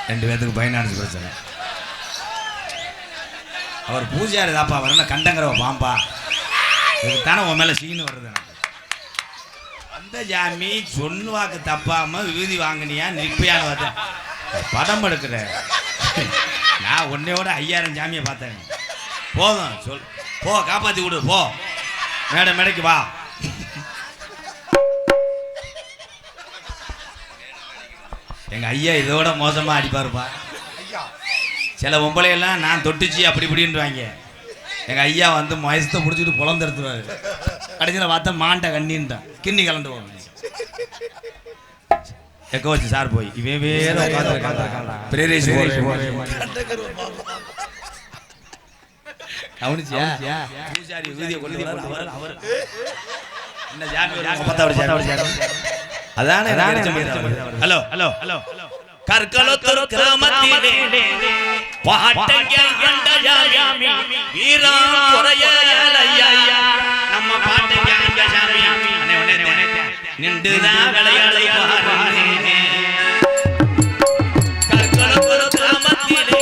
2 பேத்துக்கு பைனான்ஸ் பிரச்சனை. அவர் பூஜாரி தாப்பா, அவர் என்ன கண்டங்கிறவ பாம்பா? இதுக்கு தானே உன் மேலே சீனு வருது எனக்கு. அந்த ஜாமி சொன்னுவாக்கு தப்பாம விபூதி வாங்கினியா நிற்பியான்னு பார்த்தேன். படம் எடுக்கிற நான் உன்னையோட 5000 ஜாமியை பார்த்தேன். போதும் சொல், போ காப்பாற்றி விடு, போ மேடைக்கு வா. எங்க ஐயா இதோட மோசமா அடிப்பாருப்பா. சில பொம்பளையெல்லாம் நான் தொட்டுச்சு அப்படி இப்படின்றாங்க. எங்க ஐயா வந்து மயசத்தை பிடிச்சிட்டு புலந்தெடுத்துருவாரு. கடைசியில் பார்த்தா மாண்ட கண்ணின்ட்டான், கிண்ணி கலந்து போவாங்க. எக்க வச்சு சார் போய் இவன் வேற பூஜாரி வீதியை கொண்டு அவர் என்ன அதானே. ஹலோ ஹலோ ஹலோ கற்களத்தூர் கிராமத்திலே நம்ம பாட்டங்க நின்றுதான் விளையாடை கற்களத்தூர் கிராமத்திலே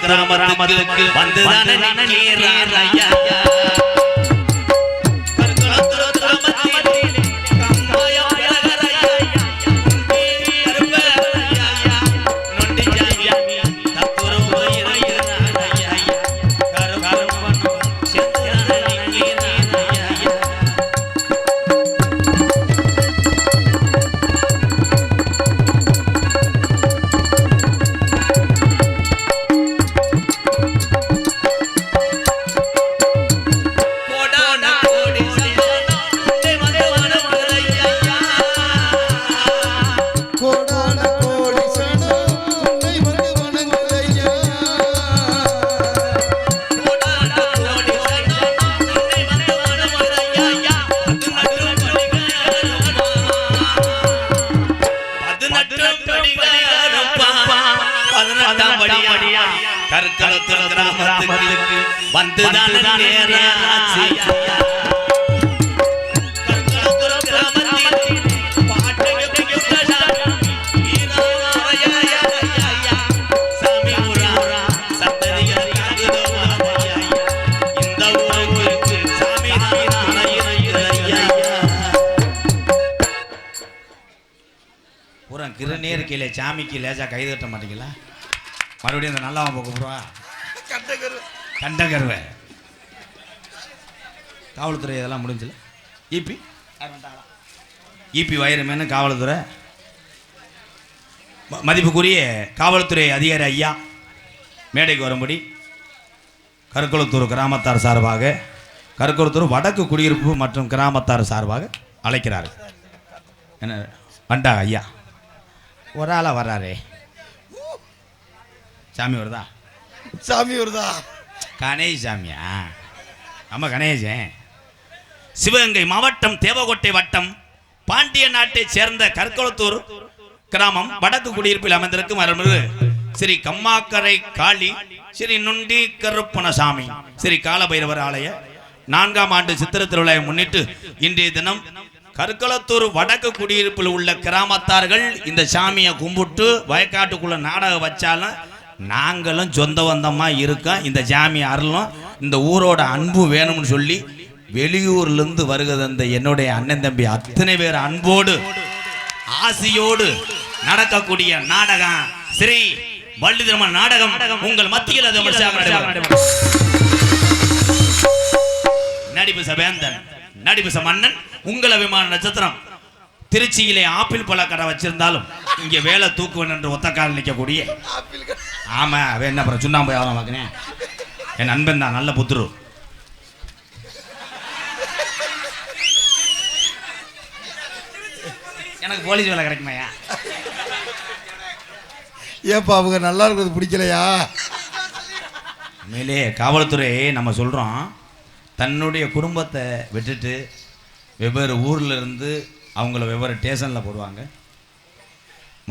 கற்களத்தூர் கிராமத்துக்கு வந்துதானே ஐயா. கற்களத்தூர் கிராமத்துக்கு வந்துதான் நேராச்சு. பூரா கிருநீர் கீழே சாமிக்கு லேசா கை தட்ட மாட்டீங்களா? மறுபடியும் இந்த நல்லா கூப்பிடுவா கண்டகருவை. காவல்துறை இதெல்லாம் முடிஞ்சல. இபி வைரமேனு காவல்துறை. மதிப்புக்குரிய காவல்துறை அதிகாரி ஐயா மேடைக்கு வரும்படி கற்களத்தூர் கிராமத்தார் சார்பாக, கற்களத்தூர் வடக்கு குடியிருப்பு மற்றும் கிராமத்தார் சார்பாக அழைக்கிறார்கள். என்ன வண்டா ஐயா ஒரு ஆளாக வர்றாரே. சாமி வருதா? சாமி வருதா? கணேஷ் சாமியா? ஆமாம் கணேசன். சிவகங்கை மாவட்டம் தேவகோட்டை வட்டம் பாண்டிய நாட்டைச் சேர்ந்த கற்களத்தூர் கிராமம் வடக்கு குடியிருப்பில் அமைந்திருக்கும் அருள்மிகு ஸ்ரீ கம்மாக்கரை காளி ஸ்ரீ நுண்டி கருப்பணசாமி ஸ்ரீ காலபைரவர் ஆலய 4ஆம் ஆண்டு சித்திரை திருவிழாவை முன்னிட்டு இன்றைய தினம் கற்களத்தூர் வடக்கு குடியிருப்பில் உள்ள கிராமத்தார்கள் இந்த சாமியை கும்பிட்டு வயக்காட்டுக்குள்ள நாடகம் வச்சாலும் நாங்களும் சொந்த பந்தமாக இருக்கோம். இந்த சாமி அருளும் இந்த ஊரோட அன்பு வேணும்னு சொல்லி வெளியூர்லேருந்து வருகிறது அந்த என்னுடைய அண்ணன் தம்பி அத்தனை பேர் அன்போடு ஆசையோடு நடக்கக்கூடிய நாடகம் ஸ்ரீ வள்ளி திருமண நாடகம் உங்கள் மத்தியில் அது வேந்தன் நடிபச மன்னன் உங்கள் அபிமான நட்சத்திரம் திருச்சியிலே ஆப்பிள் பழ கடை வச்சிருந்தாலும் இங்கே வேலை தூக்குவன் என்று ஒத்த கால் நிற்கக்கூடிய ஆமா அவன் என்ன அப்புறம் சுண்ணாம்பு யாரும் பார்க்கனேன் என் நண்பன் தான் நல்ல புத்துரு எனக்கு போலீஸ் வேலை கிடைக்குமாயா ஏப்பா அவங்க நல்லா இருக்கிறது பிடிக்கலையா மேலே காவல்துறை நம்ம சொல்கிறோம் தன்னுடைய குடும்பத்தை விட்டுட்டு வெவ்வேறு ஊரில் இருந்து அவங்கள வெவ்வேறு ஸ்டேஷனில் போடுவாங்க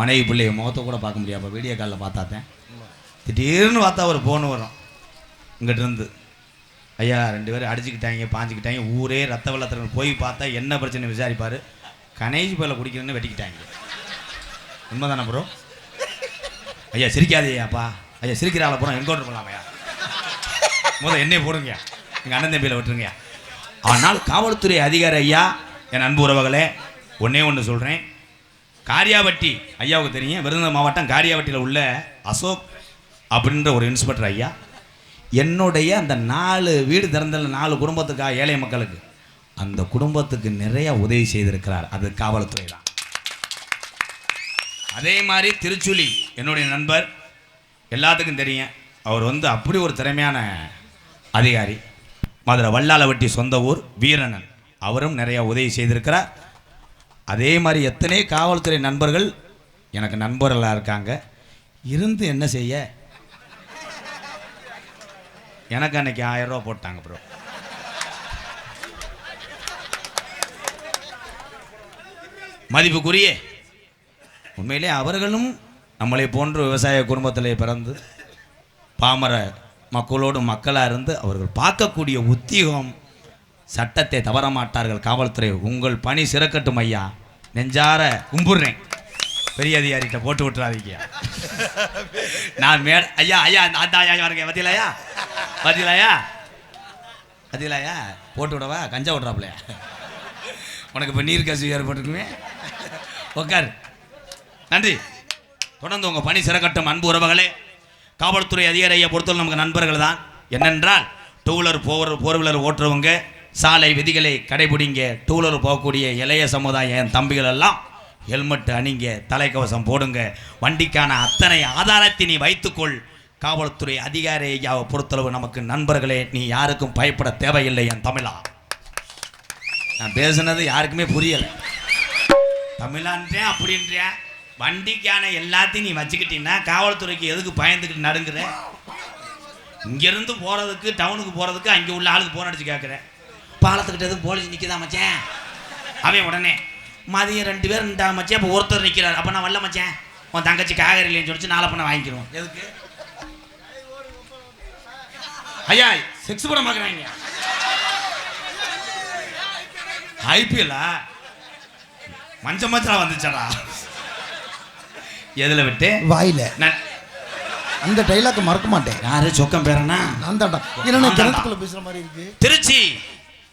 மனைவி பிள்ளைய முகத்தை கூட பார்க்க முடியாது அப்போ வீடியோ காலில் பார்த்தாத்தேன் திடீர்னு பார்த்தா ஒரு ஃபோன் வரும் இங்கிட்டிருந்து ஐயா 2 பேரும் அடிச்சுக்கிட்டாங்க பாஞ்சிக்கிட்டாங்க ஊரே ரத்த வெள்ளத்தில் போய் பார்த்தா என்ன பிரச்சனை விசாரிப்பார் கணேஷ் பேரில் குடிக்கணும்னு வெட்டிக்கிட்டாங்க உண்மைதானே ப்ரோ ஐயா சிரிக்காதேயாப்பா ஐயா சிரிக்கிறாள் அப்புறம் என்கவுண்டர் பண்ணலாமையா என்னைய போடுங்க எங்கள் அண்ணன் தம்பியில் விட்டுருங்க ஆனால் காவல்துறை அதிகாரி ஐயா என் அன்பு உறவுகளே ஒன்றே ஒன்று சொல்கிறேன் காரியாவட்டி ஐயாவுக்கு தெரியும் விருதுநகர் மாவட்டம் காரியாவட்டியில் உள்ள அசோக் அப்படின்ற ஒரு இன்ஸ்பெக்டர் ஐயா என்னுடைய அந்த 4 வீடு திறந்தல 4 குடும்பத்துக்காக ஏழை மக்களுக்கு அந்த குடும்பத்துக்கு நிறைய உதவி செய்திருக்கிறார் அது காவல்துறை தான் அதே மாதிரி திருச்சுழி என்னுடைய நண்பர் எல்லாத்துக்கும் தெரியும் அவர் அப்படி ஒரு திறமையான அதிகாரி மதுரை வல்லாளவட்டி சொந்த ஊர் வீரனன் அவரும் நிறைய உதவி செய்திருக்கிறார் அதே மாதிரி எத்தனை காவல்துறை நண்பர்கள் எனக்கு நண்பர்களாக இருக்காங்க இருந்து என்ன செய்ய எனக்கு அன்னைக்கு 1000 ரூபா போட்டாங்க ப்ரோ மதிப்புக்குரிய உண்மையிலே அவர்களும் நம்மளை போன்ற விவசாய குடும்பத்திலே பிறந்து பாமர மக்களோடு மக்களாக இருந்து அவர்கள் பார்க்கக்கூடிய உத்தியோகம் சட்டத்தை தவற மாட்டார்கள் காவல்துறை உங்கள் பணி சிறக்கட்டும் ஐயா நெஞ்சார கும்பிடுறேன் பெரிய அதிகாரிகிட்ட போட்டு விட்டுறாதீங்க நான் ஐயா ஐயா அந்த ஐயா இருக்கேன் பத்தியிலாயா பத்தியிலாயா பத்தியிலாயா போட்டு விடவா கஞ்சா விட்றாப்புலையா உனக்கு இப்போ நீர் கசிவு ஏற்பட்டுருக்குமே உட்கார் நன்றி தொடர்ந்து உங்கள் பணி சிறக்கட்டும் அன்பு உறவுகளே காவல்துறை அதிகாரியை பொறுத்தவரை நமக்கு நண்பர்கள் தான் என்னென்றால் 2 வீலர் 4 வீலர் ஓட்டுறவங்க சாலை விதிகளை கடைபிடிங்க 2 வீலர் போகக்கூடிய இளைய சமுதாயம் என் தம்பிகள் எல்லாம் ஹெல்மெட் அணிங்க தலைக்கவசம் போடுங்க வண்டிக்கான அத்தனை ஆதாரத்தை நீ வைத்துக்கொள் காவல்துறை அதிகாரி ஐயாவை பொறுத்தளவு நமக்கு நண்பர்களே நீ யாருக்கும் பயப்பட தேவையில்லை என் தமிழா நான் பேசுனது யாருக்குமே புரியலை தமிழான்றேன் அப்படின்றேன் வண்டிக்கான எல்லாத்தையும் நீ வச்சுக்கிட்டீங்கன்னா காவல்துறைக்கு எதுக்கு பயந்துக்கிட்டு நடுங்குற இங்கேருந்து போகிறதுக்கு டவுனுக்கு போகிறதுக்கு அங்கே உள்ள ஆளுக்கு போன் அடிச்சு கேட்குறேன் பாலத்துக்கிட்ட எதுவும் போலீஸ் நிற்கிதா மச்சேன் அவன் உடனே மதியம் 2 பேர் நின்றா மச்சேன் இப்போ ஒருத்தர் நிற்கிறார் அப்போ நான் வரல மச்சேன் உன் தங்கச்சி காகரி இல்லைன்னு சொல்லிச்சு 4 பண்ண வாங்கிக்கிறோம் எதுக்கு ஐயா செக்ஸ் படம் பார்க்குறாங்க ஐபிஎல்லா மஞ்சள் வந்துச்சடா எதில் விட்டு வாயில அந்த டைலாக் மறக்க மாட்டேன் யாரு சொக்கம் பேரனா நான் தான்டா என்ன கிணத்துக்குள்ள பேசுற மாதிரி இருக்கு திருச்சி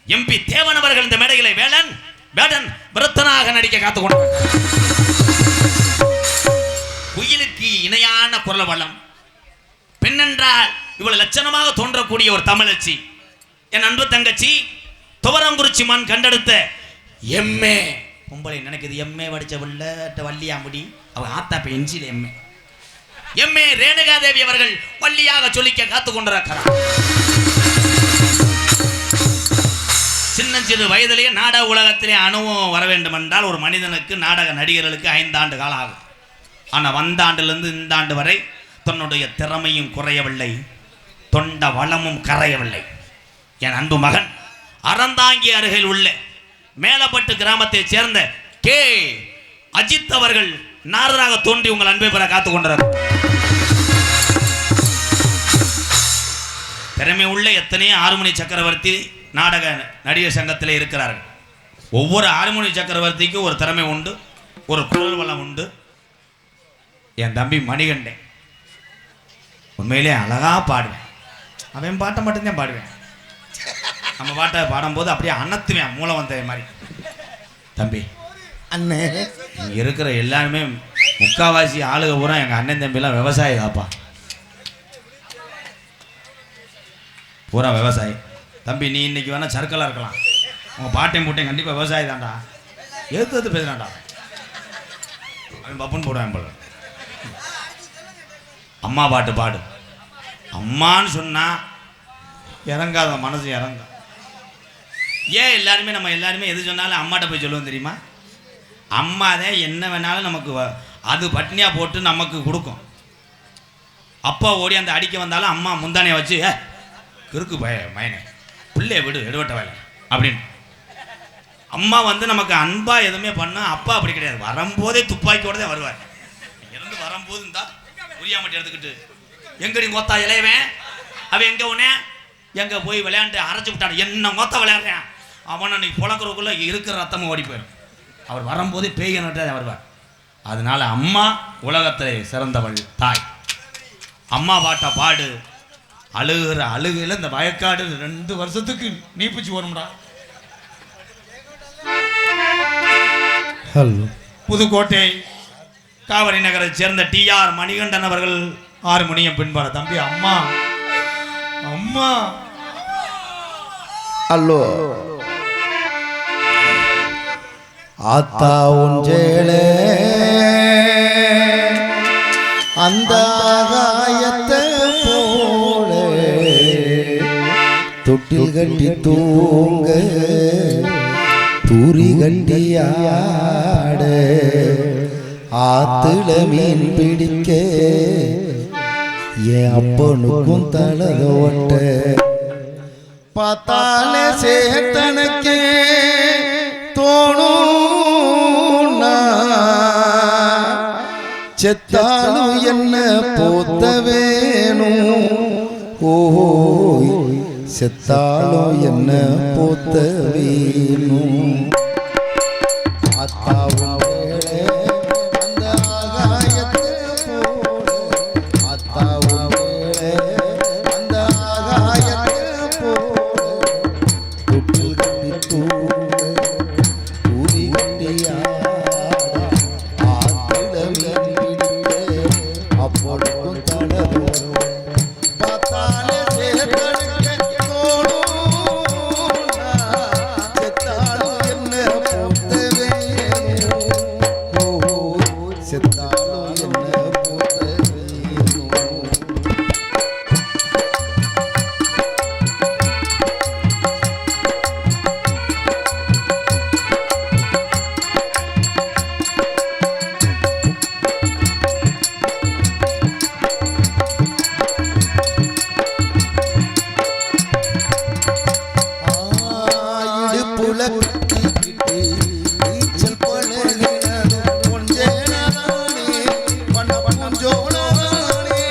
எம்பி தேவன் அவர்கள் இந்த மேடைகளை வேடன் விருத்தனாக நடிக்க காத்துக்கொண்டு குயிலுக்கு இணையான குரல் வளம் பெண்ணென்றால் இவ்வளவு லட்சணமாக தோன்றக்கூடிய ஒரு தமிழச்சி என் அன்பு தங்கச்சி துவரங்குறிச்சி மண் கண்டெடுத்த எம்ஏ பொம்பளை நினைக்குது எம்ஏ படிச்ச வள்ளியாமுடி அவள் ஆத்தா இப்போ எஞ்சியில் எம்ஏ ரேணுகாதேவி அவர்கள் வள்ளியாக சொல்லிக்க காத்து கொண்டிருக்கிறார் சின்னஞ்சிறு வயதிலேயே நாடக உலகத்திலே அனுபவம் வர வேண்டும் என்றால் ஒரு மனிதனுக்கு நாடக நடிகர்களுக்கு 5 ஆண்டு காலம் ஆகும் ஆனால் வந்த ஆண்டிலிருந்து இந்த ஆண்டு வரை தன்னுடைய திறமையும் குறையவில்லை தொண்ட வளமும் கரையவில்லை என் அன்பு மகன் அறந்தாங்கி அருகில் உள்ள மேலப்பட்டு கிராமத்தை சேர்ந்த கே அஜித் அவர்கள் நாரராக தோன்றி உங்கள் அன்பை பெற காத்துக் கொண்டார் திறமை உள்ள எத்தனையோ ஆறுமணி சக்கரவர்த்தி நாடக நடிகர் சங்கத்தில் இருக்கிறார்கள் ஒவ்வொரு ஆறுமணி சக்கரவர்த்திக்கும் ஒரு திறமை உண்டு ஒரு குரல் வளம் உண்டு என் தம்பி மணிகண்டன் உண்மையிலே அழகா பாடுவேன் அவன் பாட்டை மட்டும்தான் பாடுவேன் நம்ம பாட்டை பாடும்போது அப்படியே அன்னத்துவேன் மூலம் வந்த மாதிரி தம்பி அண்ணே இங்கே இருக்கிற எல்லாருமே முக்காவாசி ஆளுக பூரா எங்கள் அண்ணன் தம்பிலாம் விவசாயி தாப்பா பூரா விவசாயி தம்பி நீ இன்னைக்கு வேணா சர்க்கலாக இருக்கலாம், உங்கள் பாட்டையும் போட்டையும் கண்டிப்பாக விவசாயி தான்டா, எது பேசுறான்டா அவன் பப்புன்னு போடுவான் போல. அம்மா பாட்டு பாடு, அம்மான்னு சொன்னா இறங்காத மனசு இறங்க. ஏன் எல்லாருமே நம்ம எல்லாருமே எது சொன்னாலும் அம்மாட்ட போய் சொல்லுவோம் தெரியுமா? அம்மா தான் என்ன வேணாலும் நமக்கு அது பட்னியாக போட்டு நமக்கு கொடுக்கும். அப்பா ஓடி அந்த அடிக்க வந்தாலும் அம்மா முந்தானையை வச்சு கிறுக்கு மயனே பிள்ளைய விடு எடுவட்ட வேலை அப்படின்னு. அம்மா வந்து நமக்கு அன்பாக எதுவுமே பண்ண, அப்பா அப்படி கிடையாது. வரும்போதே துப்பாக்கியோட தான் வருவார். இருந்து வரும்போது இருந்தா உரியாமட்டி எடுத்துக்கிட்டு எங்கடி கொத்தா இளையவன் அவன் எங்கே உடனே எங்கே போய் விளையாண்டு அரைச்சி விட்டான், என்ன கொத்த விளையாடுறேன் அவனை நீ புழக்கிறதுக்குள்ளே இருக்கிற ரத்தமும் ஓடி போயிடும். அவர் வரும்போதே பேய்கிட்ட தான் வருவார். அதனால அம்மா உலகத்தை சிறந்தவள் தாய். அம்மா பாட்டை பாடு. அழுகிற அழுகையில் இந்த வயக்காடு 2 வருஷத்துக்கு நீப்பிச்சு வரும்டா. புதுக்கோட்டை காவிரி நகரை சேர்ந்த TR மணிகண்டன் அவர்கள் ஹார்மோனியம் பின்பாட. தம்பி அம்மா அம்மா அல்லோ ஆத்தா உஞ்சேளே அந்த ஆகாயத்தை போல தொட்டில் கட்டி தூங்க தூரி கட்டியாட ஆத்துல மீன் பிடிக்க என் அப்பனுக்கும் தலத ஓட்ட பார்த்தாலே சேத்தனக்கே தோணும் செத்தாலும் என்ன போத்த வேணும், ஓய் செத்தாலும் என்ன போத்த வேணும். அத்தாவும் வேளை அந்த ஆகாயத்தை போல, அத்தாவும் வேளை அந்த ஆகாயத்தை போல தொட்டில் கட்டி தூங்க தூரி கட்டியா அப்பொழுதும் தளரும் பார்த்தாலே செத்தாலும் என்ன போத்த வேணும், செத்தாலும் என்ன போத்த வேணும். நீச்சல் பழகினது கொஞ்சேனானே பண்ண கொஞ்சோனானே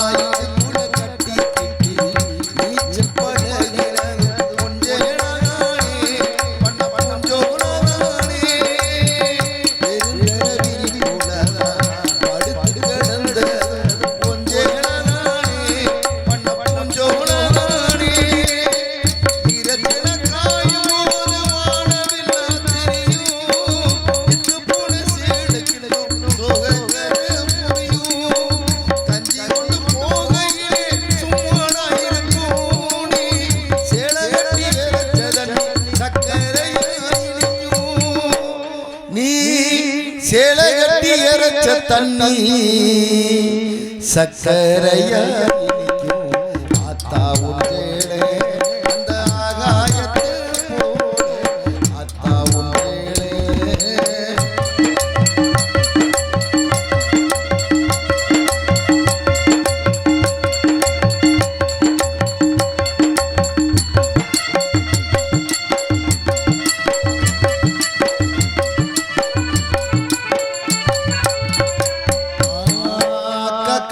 ஆயிடுப்புல கட்டி நீச்சல் பழகினது கொஞ்சேனானே பண்ண கொஞ்சோனானே பெருந்தரவில் போலதா படுத்து கிடந்த சேலை கட்டி எரச்ச தண்ணி சக்கரைய ஆத்தாவும் சேலை அந்த ஆகாயத்தை போல, ஆத்தாவும் சேலை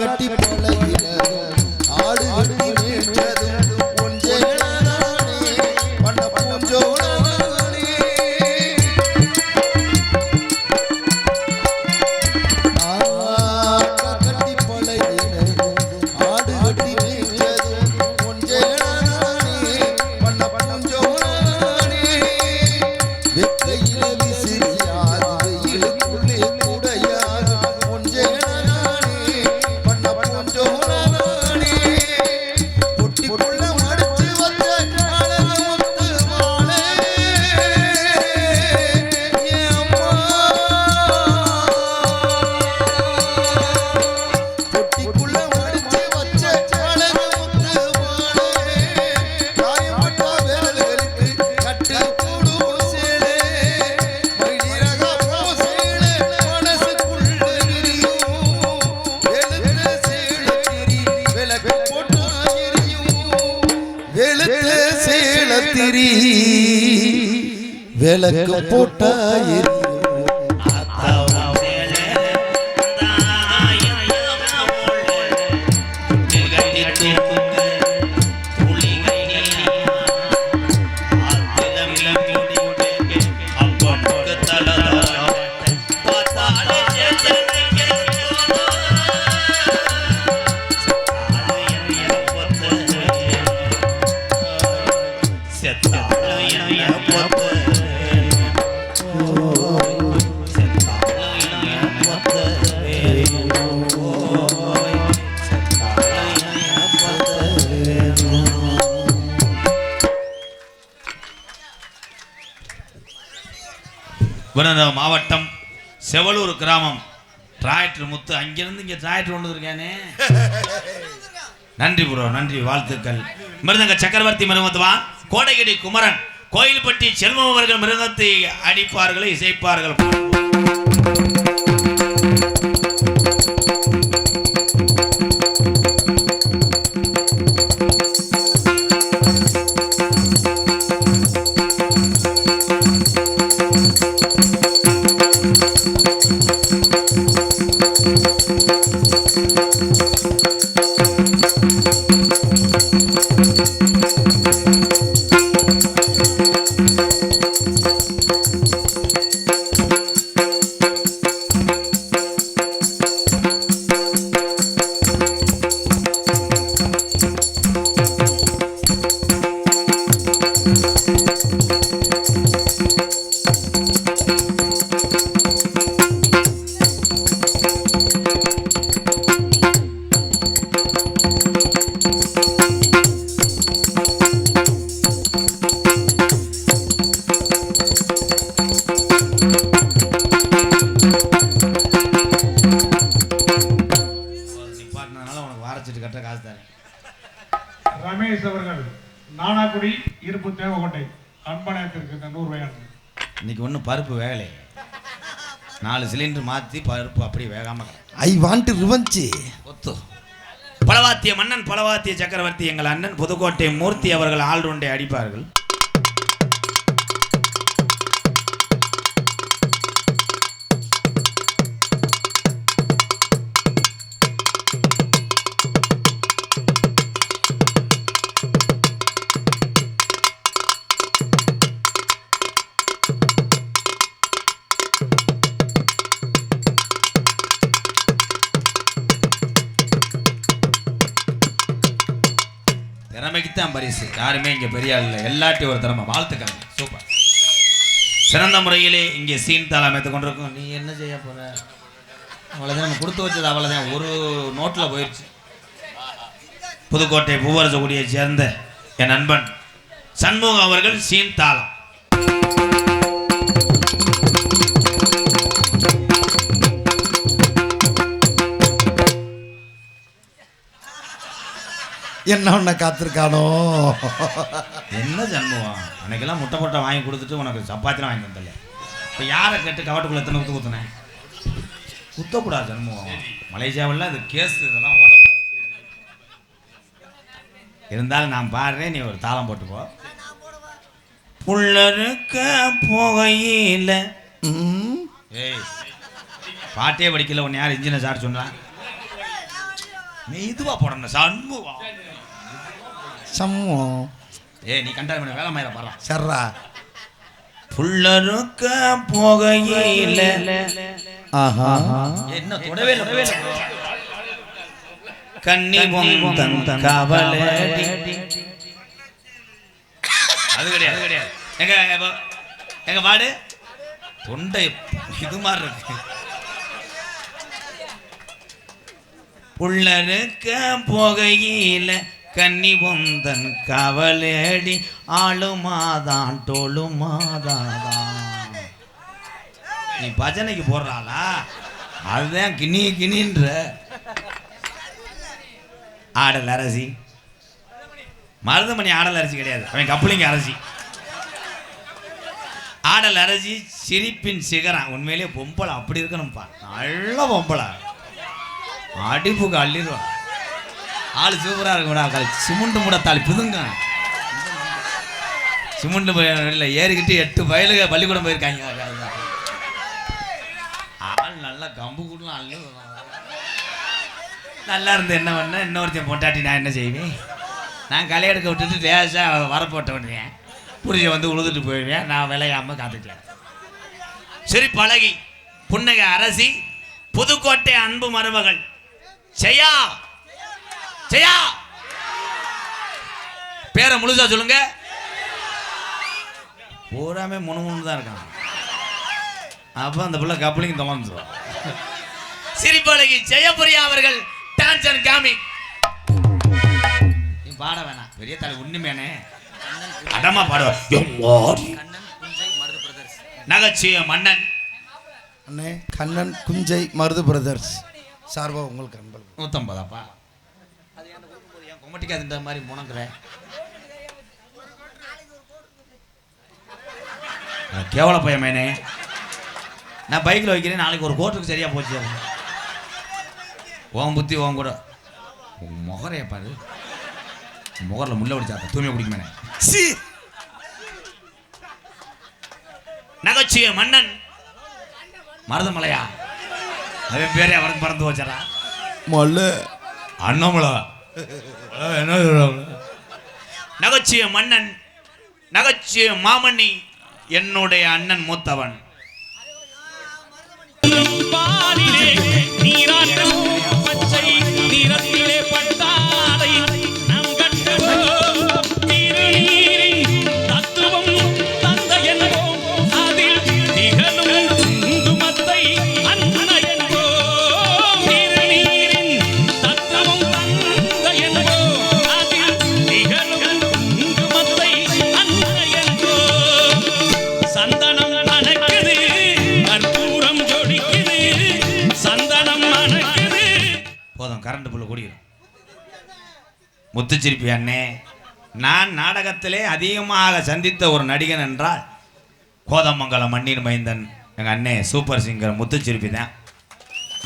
கட்டி பழகினதும் ஆடு கட்டி மேய்ச்சதும் கொஞ்சேனானே பண்ண கொஞ்சோனானே கட்டி பழகினதும் ஆடு கட்டி மேய்ச்சதும் கொஞ்சேனானே பண்ண கொஞ்சோனானே வெக்கையில விசிறியாது வெயிலுக்குள்ளே கூடையாது கொஞ்சேனானே பண்ண விளக்கு போட்டா விருதுநகர் மாவட்டம் செவலூர் கிராமம் டிராக்டர் முத்து அங்கிருந்து இங்கே டிராக்டர் கொண்டு இருக்கானே. நன்றி ப்ரோ, நன்றி, வாழ்த்துக்கள். மிருதங்க சக்கரவர்த்தி மிருகத்துவான் கோடைகிடி குமரன் கோயில்பட்டி செல்வம் அவர்கள் மிருகத்தை அடிப்பார்கள், இசைப்பார்கள். ரமேஷ் அவர்கள் நானாக்குடி இருப்பு தேவகோட்டை அன்பனத்திற்கு 100 ரூபாய். இன்னைக்கு ஒன்றும் பருப்பு வேகலை, 4 சிலிண்டர் மாற்றி பருப்பு அப்படி வேகாம. I want revenge. ஒத்து பலவாத்திய மன்னன் பலவாத்திய சக்கரவர்த்தி எங்கள் அண்ணன் புதுக்கோட்டை மூர்த்தி அவர்கள் ஆல்ரவுண்டை அடிப்பார்கள். திறமைக்குத்தான் பரிசு, யாருமே இங்கே பெரிய ஆள் இல்லை, எல்லாத்தையும் ஒரு திறமை. வாழ்த்துக்கள், சூப்பர். சிறந்த முறையிலே இங்கே சீன் தாளம் அமைத்து கொண்டிருக்கும். நீ என்ன செய்ய போற? அவ்வளோதான், நம்ம கொடுத்து வச்சது அவ்வளோதான், ஒரு நோட்டில் போயிடுச்சு. புதுக்கோட்டை பூவரசகுடியை சேர்ந்த என் நண்பன் சண்முகம் அவர்கள் சீன் தாளம். என்ன ஒன்று காத்திருக்கானோ? என்ன ஜன்மம், அன்னைக்கெல்லாம் முட்டை போட்டை வாங்கி கொடுத்துட்டு உனக்கு சப்பாத்திலாம் வாங்கி தந்தல. இப்போ யாரை கேட்டு கவட்டுக்குள்ள எத்தனை குத்துனேன்? குத்தக்கூடாது ஜன்மம். மலேசியாவில் இது கேஸ், இதெல்லாம் ஓட்டக்கூடாது. இருந்தாலும் நான் பாடுறேன், நீ ஒரு தாளம் போட்டுப்போ. புள்ளருக்க போகையில் ஏய் பாட்டே படிக்கல, உன்னை யார் இன்ஜினை சார் சொன்னான்? நீ இதுவா போடணும் சண்முகம். சம்மம். ஏய் நீ கண்டாரி பண்ண வேலை மயில பாடுறா. சர்ரா. புள்ளருக்க போகையில் ஆஹா என்ன தொடவே இல்லை. கண்ணி பொந்தன் கவலடி. அது கிடையாது. எங்க பாடு தொண்டை இது மாதிரி இருக்கு. புள்ளருக்க போகையில் கன்னி பொந்தன் கவலடி ஆளுமாதான் டோலுமாதான். நீ பஜனைக்கு போடுறாளா? அதுதான் கிணின்ற ஆடல் அரசி. மருதமணி ஆடல் அரசி கிடையாது, அவன் கப்பலிங்க அரசி. ஆடல் அரசி சிரிப்பின் சிகரம். உண்மையிலேயே பொம்பளை அப்படி இருக்கணும்ப்பா, நல்ல பொம்பளை, அடிப்புக்கு அள்ளிடுவான். ஆள் சூப்பராக இருக்கும். சிமுண்டு மூட தாளி புதுங்க சிமெண்ட் இல்லை ஏறிக்கிட்டு 8 வயலுக பள்ளிக்கூடம் போயிருக்காங்க. ஆள் நல்லா கம்பு கூடலாம் அல்ல நல்லா இருந்து என்ன பண்ண இன்னொருத்தையும் பொண்டாட்டி நான் என்ன செய்வேன்? நான் களை எடுக்க விட்டுட்டு லேசாக வரப்போட்ட விடுவேன். புரிஞ்ச வந்து உழுதுட்டு போயிடுவேன். நான் விளையாமல் காத்துட்டேன். சரி பழகி புன்னகை அரசி புதுக்கோட்டை அன்பு மருமகள் ஜெயா. ஜெயா பேரை முழுசா சொல்லுங்க. பூராமே முணுமுணு தான் இருக்கான். அப்போ அந்த பிள்ளை கப்பலிங் தொலைஞ்சிடும். சிரிப்பழகி ஜெயபுரியா அவர்கள் டான்ஸ் அண்ட் காமிக். நீ பாட வேணாம் பெரிய தலை உண்மையானே அடமா பாடுவார். நகைச்சுவை மன்னன் அண்ணே கண்ணன் குஞ்சை மருது பிரதர்ஸ் சார்பா உங்களுக்கு அன்பல் 150. அது என் கொமட்டிக்காதுன்ற மாதிரி முணங்குற கேவல பையமேனே. நான் பைக்கில் வைக்கிறேன். நாளைக்கு ஒரு கோர்ட்டுக்கு சரியா போச்சு. ஓம் புத்தி ஓம் கூட முகரைய பாரு. முகரில் முள்ள பிடிச்சா தூய்மை குடிக்குமேனே. நகைச்சுவை மன்னன் மருதமலையா அவன் பேரே அவனுக்கு மறந்து வச்சாரா மல்ல அண்ணாமலா என்ன நகைச்சுவை மன்னன் நகைச்சுவை மாமணி என்னுடைய அண்ணன் மூத்தவன். கரண்ட் புள்ள கூடிடும். முத்துச்சிரிப்பி அண்ணே, நான் நாடகத்திலே அதிகமாக சந்தித்த ஒரு நடிகன் என்றால் கோதமங்கலம் மண்ணின் மைந்தன் எங்கள் அண்ணே சூப்பர் சிங்கர் முத்துச்சிரிப்பி தான்.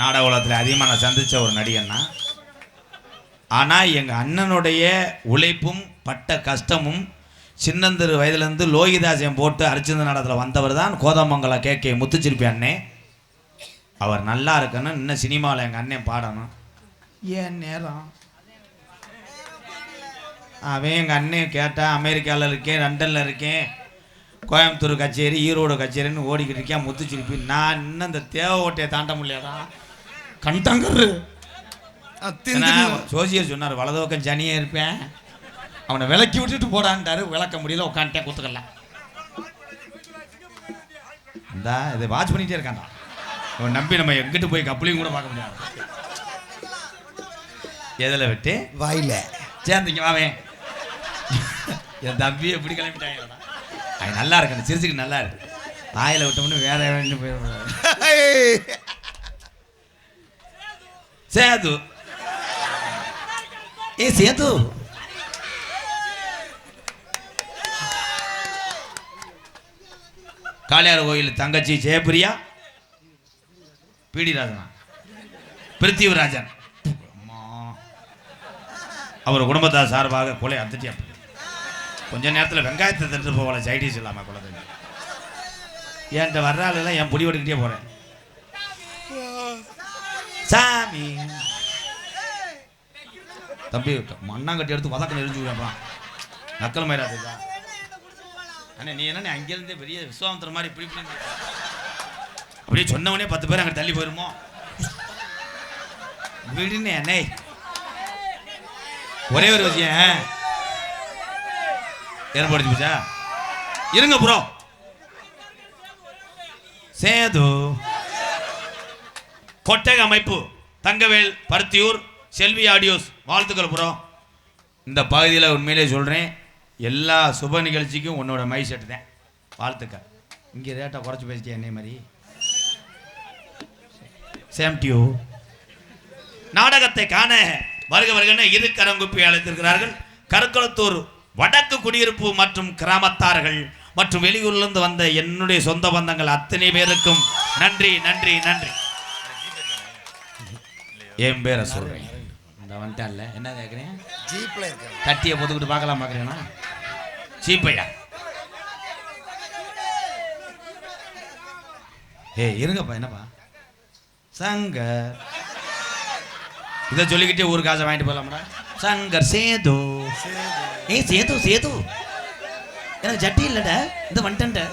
நாடக உலகத்தில் அதிகமாக நான் சந்தித்த ஒரு நடிகன்னா. ஆனால் எங்கள் அண்ணனுடைய உழைப்பும் பட்ட கஷ்டமும் சின்னந்திரு வயதுலேருந்து லோகிதாசியம் போட்டு அரிச்சந்த நாடகத்தில் வந்தவர் தான் கோதமங்கலம் கே முத்துச்சிரிப்பி அண்ணே. அவர் நல்லா இருக்கணும். இன்னும் சினிமாவில் எங்கள் அண்ணன் பாடணும். ஏன் நேரம் அவன் எங்கள் அண்ணன் கேட்டால் அமெரிக்காவில் இருக்கேன், லண்டனில் இருக்கேன், கோயம்புத்தூர் கச்சேரி, ஈரோடு கச்சேரின்னு ஓடிக்கிட்டு இருக்கேன் முத்துச்சிரிப்பி. நான் இன்னும் இந்த தேவை ஓட்டையை தாண்ட முடியாதா கண்டங்கரு. ஜோசியர் சொன்னார் வலது பக்கம் சனியே இருப்பேன், அவனை விளக்கி விட்டுட்டு போடான்ட்டாரு. விளக்க முடியல, உட்காந்துட்டேன் கூத்துக்கலாம். இந்தா இதை வாட்ச் பண்ணிகிட்டே இருக்காண்டா. அவன் நம்பி நம்ம எங்கிட்டு போய் கப்பலையும் கூட பார்க்க முடியாது. எதில் விட்டு வாயில சேர்ந்துங்க வாவேன். என் தம்பி எப்படி கிளம்பிட்டாங்க. அது நல்லா இருக்கு, சிரிச்சுக்கு நல்லா இருக்கு. வாயில விட்டோம்னு வேற வேணும் போய் சேது. ஏ சேது காளியார் கோயில் தங்கச்சி ஜெயபிரியா பிடி ராஜனா பிருத்திவிராஜன் அவர் குடும்பத்தார் சார்பாக கொலை அத்துட்டியா. கொஞ்ச நேரத்தில் வெங்காயத்தை தட்டு போகல சைடிஸ் இல்லாமல் குழந்தைங்க. என்கிட்ட வர்ற ஆளுலாம் என் புடி எடுக்கிட்டே போகிறேன். சாமி தம்பி மண்ணாங்கட்டி எடுத்து வதக்க நெறிஞ்சுப்பா நக்கல் மயிராதுதான். அண்ணே நீ என்ன அங்கேருந்தே பெரிய விஸ்வாமத்திர மாதிரி இப்படி இப்படி அப்படியே சொன்னவனே 10 பேர் அங்கே தள்ளி போயிருமோ விடுனே அண்ணே. ஒரே ஒரு விஷயம் ஏற்படுத்தி போச்சா இருங்க ப்ரோ. சேது கொட்டக அமைப்பு தங்கவேல் பருத்தியூர் செல்வி ஆடியோஸ் வாழ்த்துக்கள் ப்ரோ. இந்த பகுதியில் உண்மையிலே சொல்கிறேன், எல்லா சுப நிகழ்ச்சிக்கும் உன்னோட மை செட்டு தான். வாழ்த்துக்கள். இங்கே ரேட்டை குறைச்சி பேசிட்டேன் என்னை மாதிரி. சேம் டியூ. நாடகத்தை காண வருக வருகன இரு கரங்குப்பி அழைத்திருக்கிறார்கள். கருக்குளத்தூர் வடக்கு குடியிருப்பு மற்றும் கிராமத்தார்கள் மற்றும் வெளியூர்லேருந்து வந்த என்னுடைய சொந்த பந்தங்கள் அத்தனை பேருக்கும் நன்றி நன்றி நன்றி. என் பேரை சொல்றேன். இந்த வந்துட்டான்ல என்ன கேட்குறேன், ஜீப்ல இருக்க தட்டியை பொதுக்கிட்டு பார்க்கலாம் பார்க்குறேன்னா சீப்பையா ஏய் இருங்கப்பா, என்னப்பா சங்கர், இதை சொல்லிக்கிட்டே ஒரு காசை வாங்கிட்டு போகலாம்டா. சங்கர் சேது, ஏய் சேது சேது, எனக்கு ஜட்டி இல்லைடா, இந்த வந்துட்டேன்ட.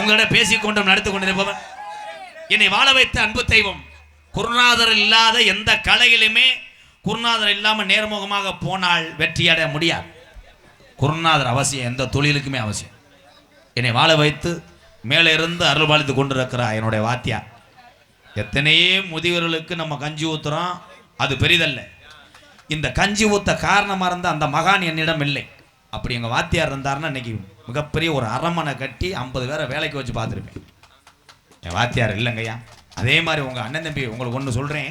உங்களிடம் பேசிக்கொண்டும் நடத்து கொண்டிருப்பவன் என்னை வாழ வைத்த அன்பு தெய்வம். குருநாதர் இல்லாத எந்த கலையிலுமே குருநாதர் இல்லாமல் நேர்முகமாக போனால் வெற்றியடைய முடியாது. குருநாதர் அவசியம், எந்த தொழிலுக்குமே அவசியம். என்னை வாழ வைத்து மேலே இருந்து அருள் பாலித்து கொண்டிருக்கிறார் என்னுடைய வாத்தியார். எத்தனையே முதியவர்களுக்கு நம்ம கஞ்சி ஊத்துறோம், அது பெரிதல்ல. இந்த கஞ்சி ஊத்த காரணமாக இருந்த அந்த மகான் என்னிடம் இல்லை. அப்படி எங்கள் வாத்தியார் இருந்தாருன்னா இன்னைக்கு மிகப்பெரிய ஒரு அரமனை கட்டி 50 பேரை வேலைக்கு வச்சு பார்த்துருப்பேன். என் வாத்தியார் இல்லைங்கய்யா. அதே மாதிரி உங்கள் அண்ணன் தம்பி உங்களுக்கு ஒன்று சொல்கிறேன்,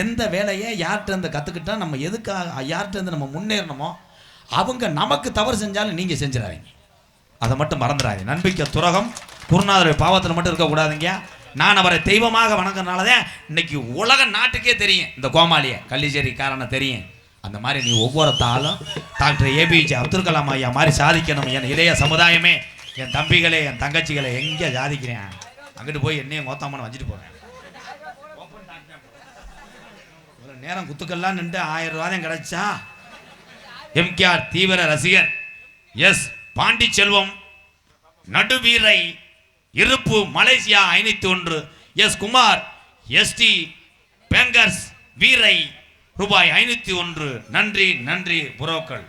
எந்த வேலையை யார்கிட்ட இருந்து கற்றுக்கிட்டா நம்ம எதுக்காக யார்கிட்ட இருந்து நம்ம முன்னேறணுமோ அவங்க நமக்கு தவறு செஞ்சாலும் நீங்கள் செஞ்சிடாதீங்க, அதை மட்டும் மறந்துடாதீங்க. நம்பிக்கை துரோகம் குருநாதருடைய பாவத்தில் மட்டும் இருக்கக்கூடாதுங்க. நான் அவரை தெய்வமாக வணங்குறதுனாலதான் இன்னைக்கு உலக நாட்டுக்கே தெரியும் இந்த கோமாளியை, கள்ளிச்சேரிக்காரனை தெரியும். அந்த மாதிரி நீ ஒவ்வொரு தாளும் டாக்டர் ஏபிஜே அப்துல் கலாம் ஐயா மாதிரி சாதிக்கணும். என் இளைய சமுதாயமே, என் தம்பிகளே, என் தங்கச்சிகளை எங்கே சாதிக்கிறேன், அங்கிட்டு போய் என்னையும் மொத்தமான வச்சுட்டு போகிறேன். நேரம் குத்துக்கெல்லாம் நின்று 1000 ரூபாயும் கிடைச்சா. எம்கேஆர் தீவிர ரசிகர், எஸ் பாண்டி செல்வம் நடுவீரை இருப்பு Malaysia 501, S Kumar SD bankers வீரை ரூபாய் 501. நன்றி நன்றி புரோக்கள்.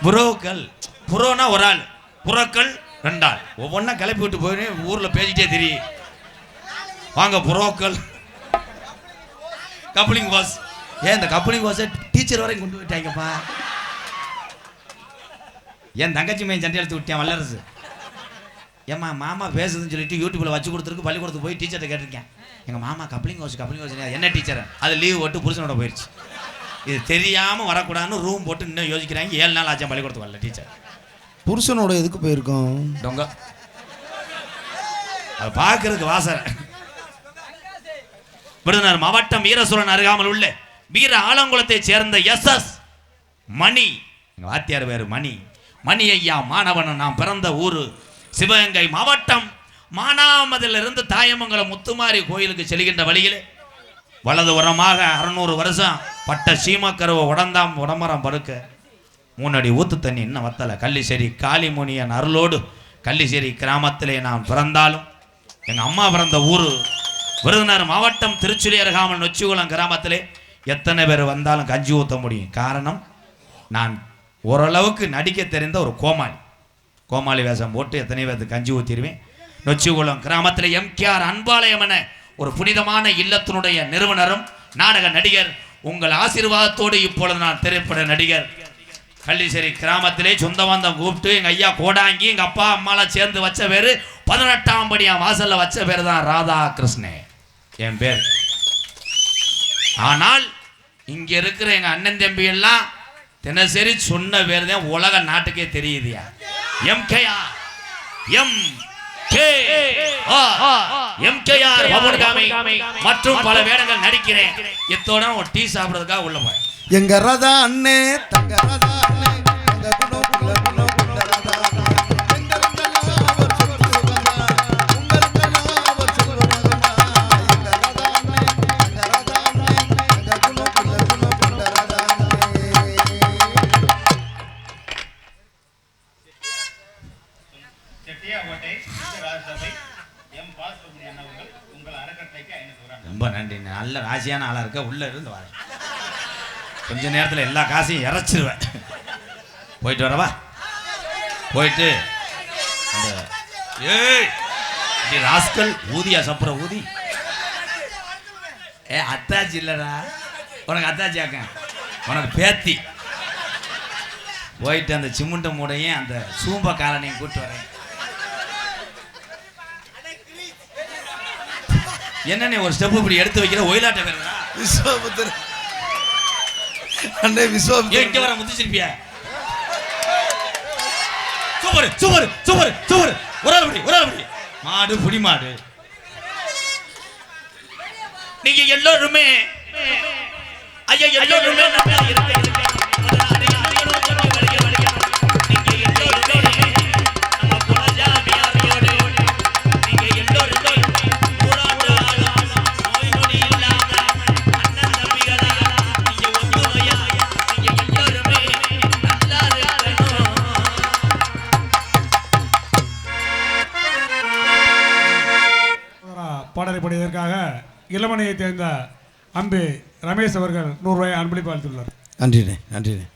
புரோக்கள் புரோனா ஒரு ஆள், புரோக்கள் 2 ஆள். ஒவ்வொன்றா கிளப்பி விட்டு போய் ஊரில் பேசிட்டே தெரியும். வாங்க புரோக்கள். கப்ளிங் வாஸ், ஏன் இந்த கப்ளிங் வாஸை டீச்சர் வரைக்கும் கொண்டு போயிட்டாங்கப்பா. என் தங்கச்சி மையன் சண்டை எடுத்து விட்டேன் வல்லரசு. ஏம்மா மாமா பேசுதுன்னு சொல்லிட்டு யூடியூப்பில் வச்சு கொடுத்துருக்கு. பள்ளிக்கூடத்துக்கு போய் டீச்சர்கிட்ட கேட்டிருக்கேன், எங்கள் மாமா கப்ளிங் வாஸ் என்ன டீச்சர், அது லீவ் போட்டு புருஷனோட போயிடுச்சு. இது தெரியாமல் வரக்கூடாதுன்னு ரூம் போட்டு இன்னும் யோசிக்கிறாங்க. 7 நாள் ஆச்சா பள்ளிக்கூடத்துக்கு வரல டீச்சர். புருஷனோட எதுக்கு போயிருக்கோம் டொங்க, அது பார்க்கறதுக்கு வாசனை. விருதுநகர் மாவட்டம் வீரசூரன் அருகாமல் உள்ள வீர ஆலங்குளத்தை சேர்ந்த எஸ் மணி, எங்கள் வாத்தியார் பேர் மணி. மணி ஐயா மாணவன். நாம் பிறந்த ஊர் சிவகங்கை மாவட்டம் மானாமதிலிருந்து தாயமங்கலம் முத்துமாரி கோயிலுக்கு செல்கின்ற வழியில் வலது உரமாக 600 வருஷம் பட்ட சீமக்கருவை உடந்தாம் உடம்பரம் படுக்க 3 அடி ஊத்து தண்ணி இன்னும் வத்தலை. கள்ளிச்சேரி காளிமுனியன் அருளோடு கள்ளிச்சேரி கிராமத்திலே நான் பிறந்தாலும் எங்கள் அம்மா பிறந்த ஊர் விருதுநகர் மாவட்டம் திருச்சுழி அருகாமல் நொச்சிகுளம் கிராமத்திலே எத்தனை பேர் வந்தாலும் கஞ்சி ஊற்ற முடியும். காரணம், நான் ஓரளவுக்கு நடிக்க தெரிந்த ஒரு கோமாளி. கோமாளி வேஷம் போட்டு எத்தனை பேருக்கு கஞ்சி ஊற்றிடுவேன். நொச்சிகுளம் கிராமத்தில் எம்கேஆர் அன்பாலயம் என ஒரு புனிதமான இல்லத்தினுடைய நிறுவனரும் நாடக நடிகர். உங்கள் ஆசீர்வாதத்தோடு இப்பொழுது நான் திரைப்பட நடிகர். கள்ளிச்சேரி கிராமத்திலே சொந்த பந்தம் கூப்பிட்டு எங்கள் ஐயா கோடாங்கி எங்கள் அப்பா அம்மாலாம் சேர்ந்து வச்ச பேர் 18ஆம் படி என் வாசலில் வச்ச பேர் தான் ராதா கிருஷ்ணன் என் பேர். ஆனால் இங்கே இருக்கிற எங்கள் அண்ணன் தம்பி எல்லாம் தினசரி சொன்ன பேர் தான் உலக நாட்டுக்கே தெரியுதுயா. எம்கேஆர் மற்றும் பல வேடங்கள் நடிக்கிறேன். இத்தோட ஒரு டீ சாப்பிடுறதுக்காக உள்ள போய் எங்க ரதா அண்ணே தங்க ரதா அண்ணே அந்த குணோ குல குணோ குல ரதா எங்களுக்கெல்லாம் அவர் சொல்லுவாங்க உங்களுக்கெல்லாம் அவர் சொல்லுவாங்க எங்க ரதா அண்ணே தங்க ரதா அண்ணே அந்த குணோ குல ரதா செட்டியாகோட்டை ராஜசபை எம் பாலசுப்ரமணியன் அவர்கள் உங்கள் அறக்கட்டளைக்கு 500. ரொம்ப நன்றி. நல்ல ராசியான ஆளா இருக்க. உள்ள இருந்து வர கொஞ்ச நேரத்தில் எல்லா காசையும் இறைச்சிருவேன். போயிட்டு வரவா? போயிட்டு அந்த ஏய் ராஸ்கல் ஊதியா சப்புற ஊதி. அத்தாச்சி இல்லடா, உனக்கு அத்தாச்சி ஆக்க, உனக்கு பேத்தி. போயிட்டு அந்த சிமுண்ட மூடையும் அந்த சூம்ப காலனையும் கூட்டு வரேன். என்னன்னு ஒரு ஸ்டெப் இப்படி எடுத்து வைக்கிற ஒயிலாட்ட வேறா விஸ்வாபுத்திர அண்ணே விஸ்வாபுத்திர இங்க வர முதிச்சிருப்பியா? Super super super super. ஒரு ஆள் மாடு புடி மாடு. நீங்க எல்லாருமே ஐயா எல்லாருமே நல்லா இருக்க. பாடலை பாடியதற்காக இளமணியைச் சேர்ந்த அம்பி ரமேஷ் அவர்கள் 100 ரூபாய் அன்பளிப்பு அளித்துள்ளார். நன்றிண்ணே, நன்றிண்ணே.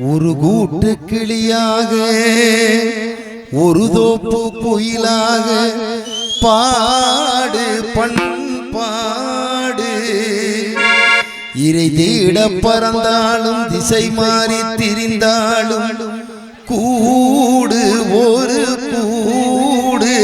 ஒரு கூட்டு கிளியாக ஒரு தோப்பு குயிலாக பாடு பண்பாடு இறை தேட பறந்தாலும் திசை மாறி திரிந்தாலும் கூடு ஒரு கூடு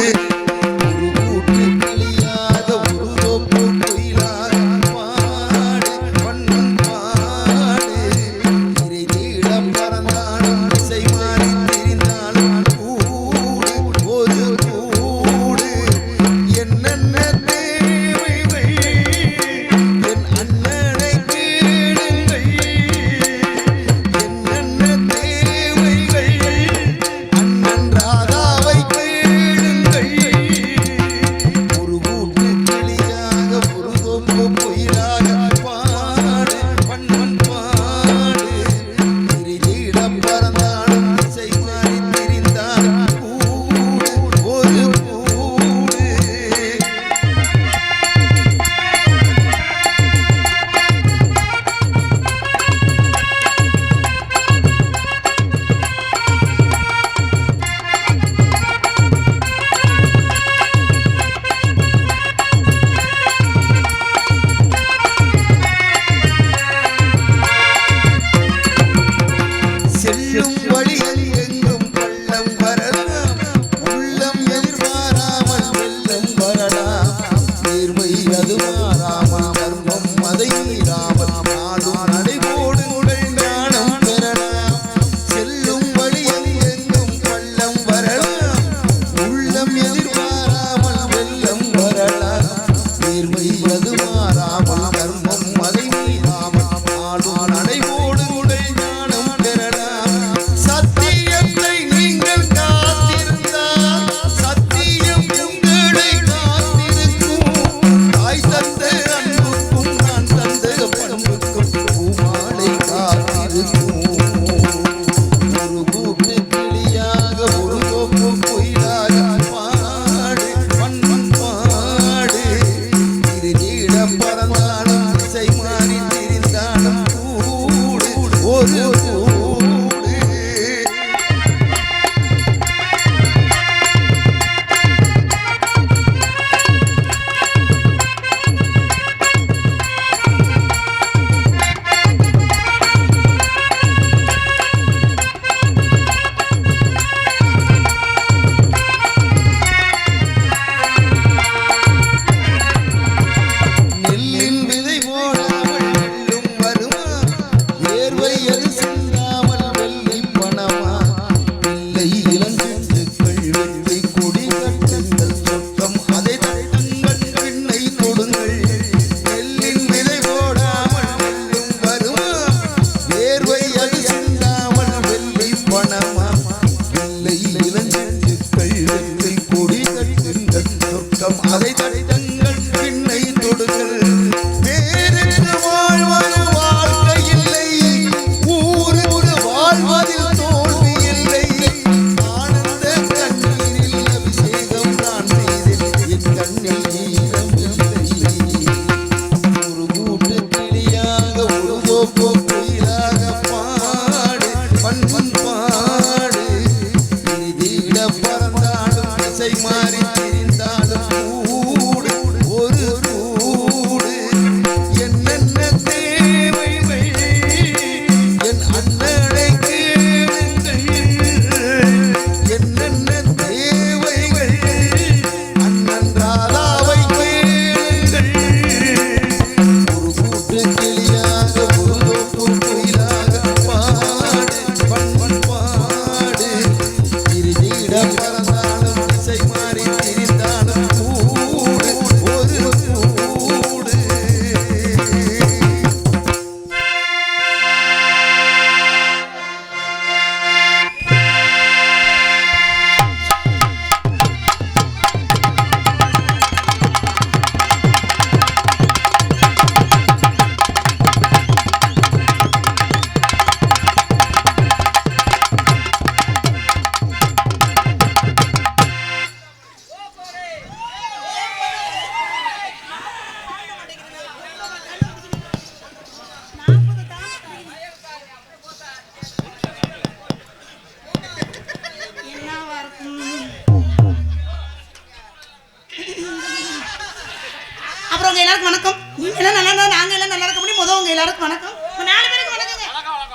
எல்லாருக்கும் வணக்கம். நீங்க எல்லாம் நல்லா இருந்தா நாங்க எல்லாம் நல்லா இருக்க முடியும். உங்க எல்லாருக்கும் வணக்கம். உங்க 4 பேருக்கு வணக்கங்க.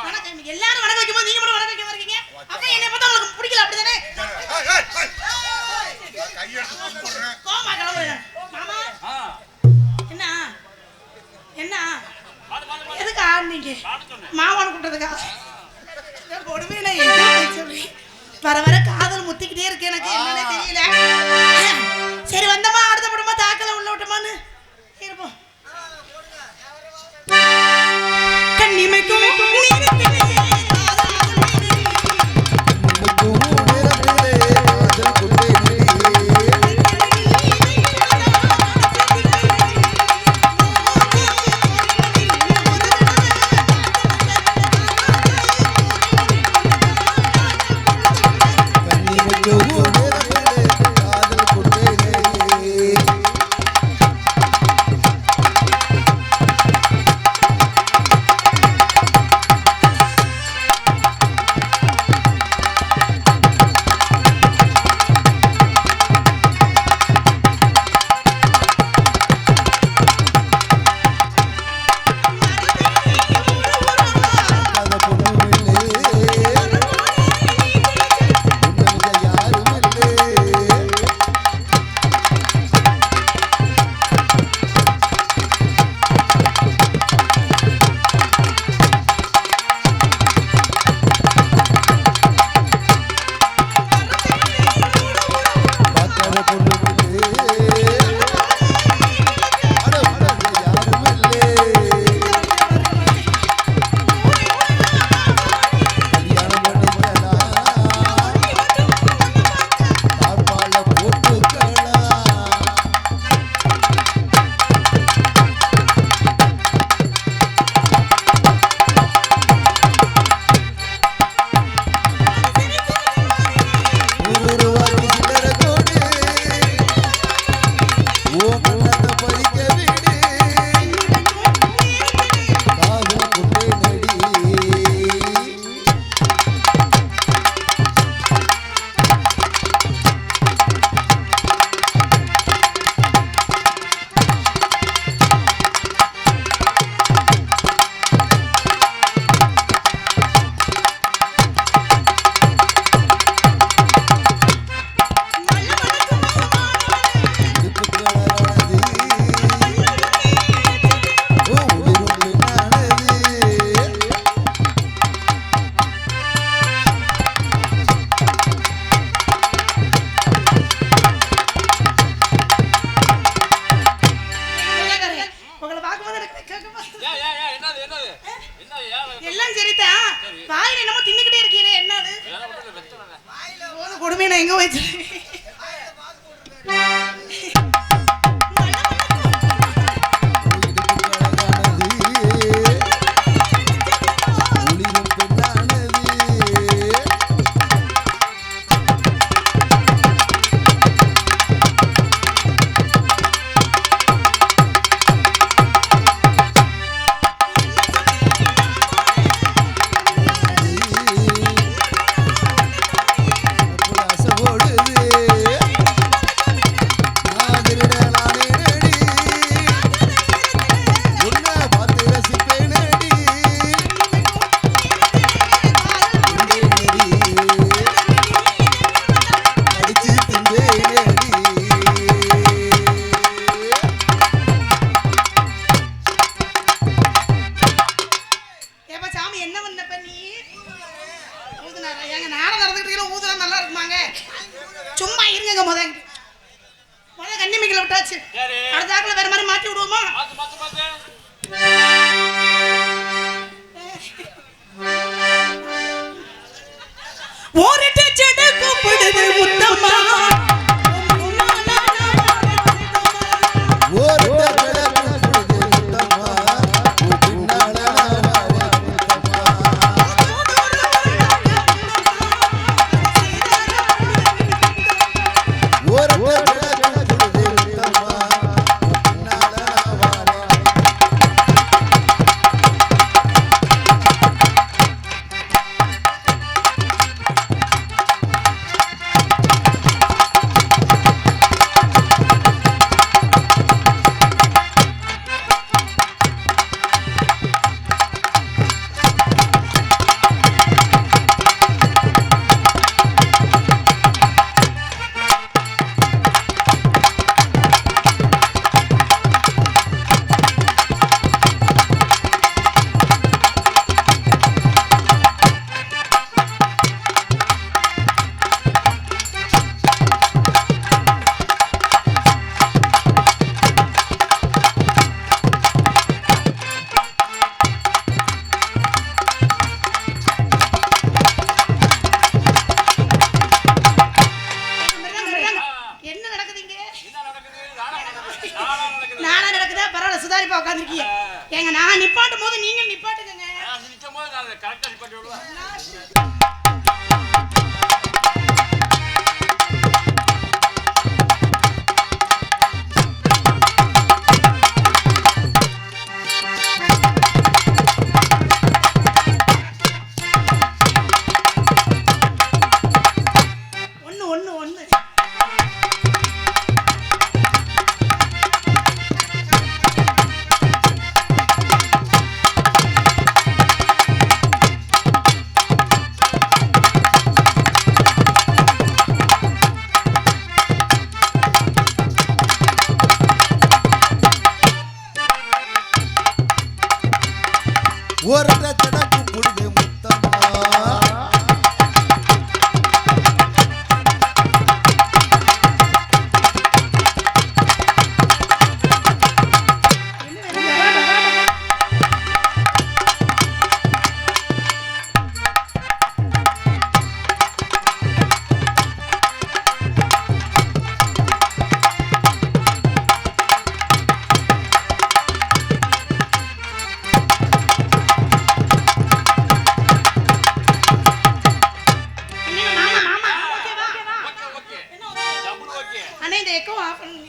வணக்கம். எல்லாரும் வணக்கம் வைக்கும்போது நீங்க மட்டும் வணக்கம் வைக்க இருக்கீங்க. அப்ப என்னை பார்த்தா உங்களுக்கு பிடிக்கல அப்படிதானே? கோமா கிளம்புறேன். மாமா. என்ன? என்ன? எதுக்கு ஆடுனீங்க? மாமான்னு கூப்பிட்டதுக்கா? கொடுமை இல்லை சொல்லி வர வர காதல் முத்திக்கிட்டே இருக்கு எனக்கு என்னன்னே தெரியல. சரி வந்தமா அடுத்த படமா தாக்கல உள்ள விட்டோமான்னு இருப்போம். கண்ணிமைக்கும் எல்லாம் சரிதான். வாயில என்னமோ தின்னுக்கிட்டே இருக்கீங்களே என்னது? கொடுமையை நான் எங்க வச்சிருக்கேன்? சும்மா இருங்க முதல்ல கண்ணிமைகளை விட்டாச்சு. அடுத்த ஆக்கில் வேற மாதிரி மாற்றி விடுவோமா? ஓரிட்டு செடு கூப்பிடுது முத்தம்மா சொல்லு. ஒரு தடக்கு புடிது முத்தம்மா அண்ணே இந்த எக்கோ ஆஃப் பண்ணு.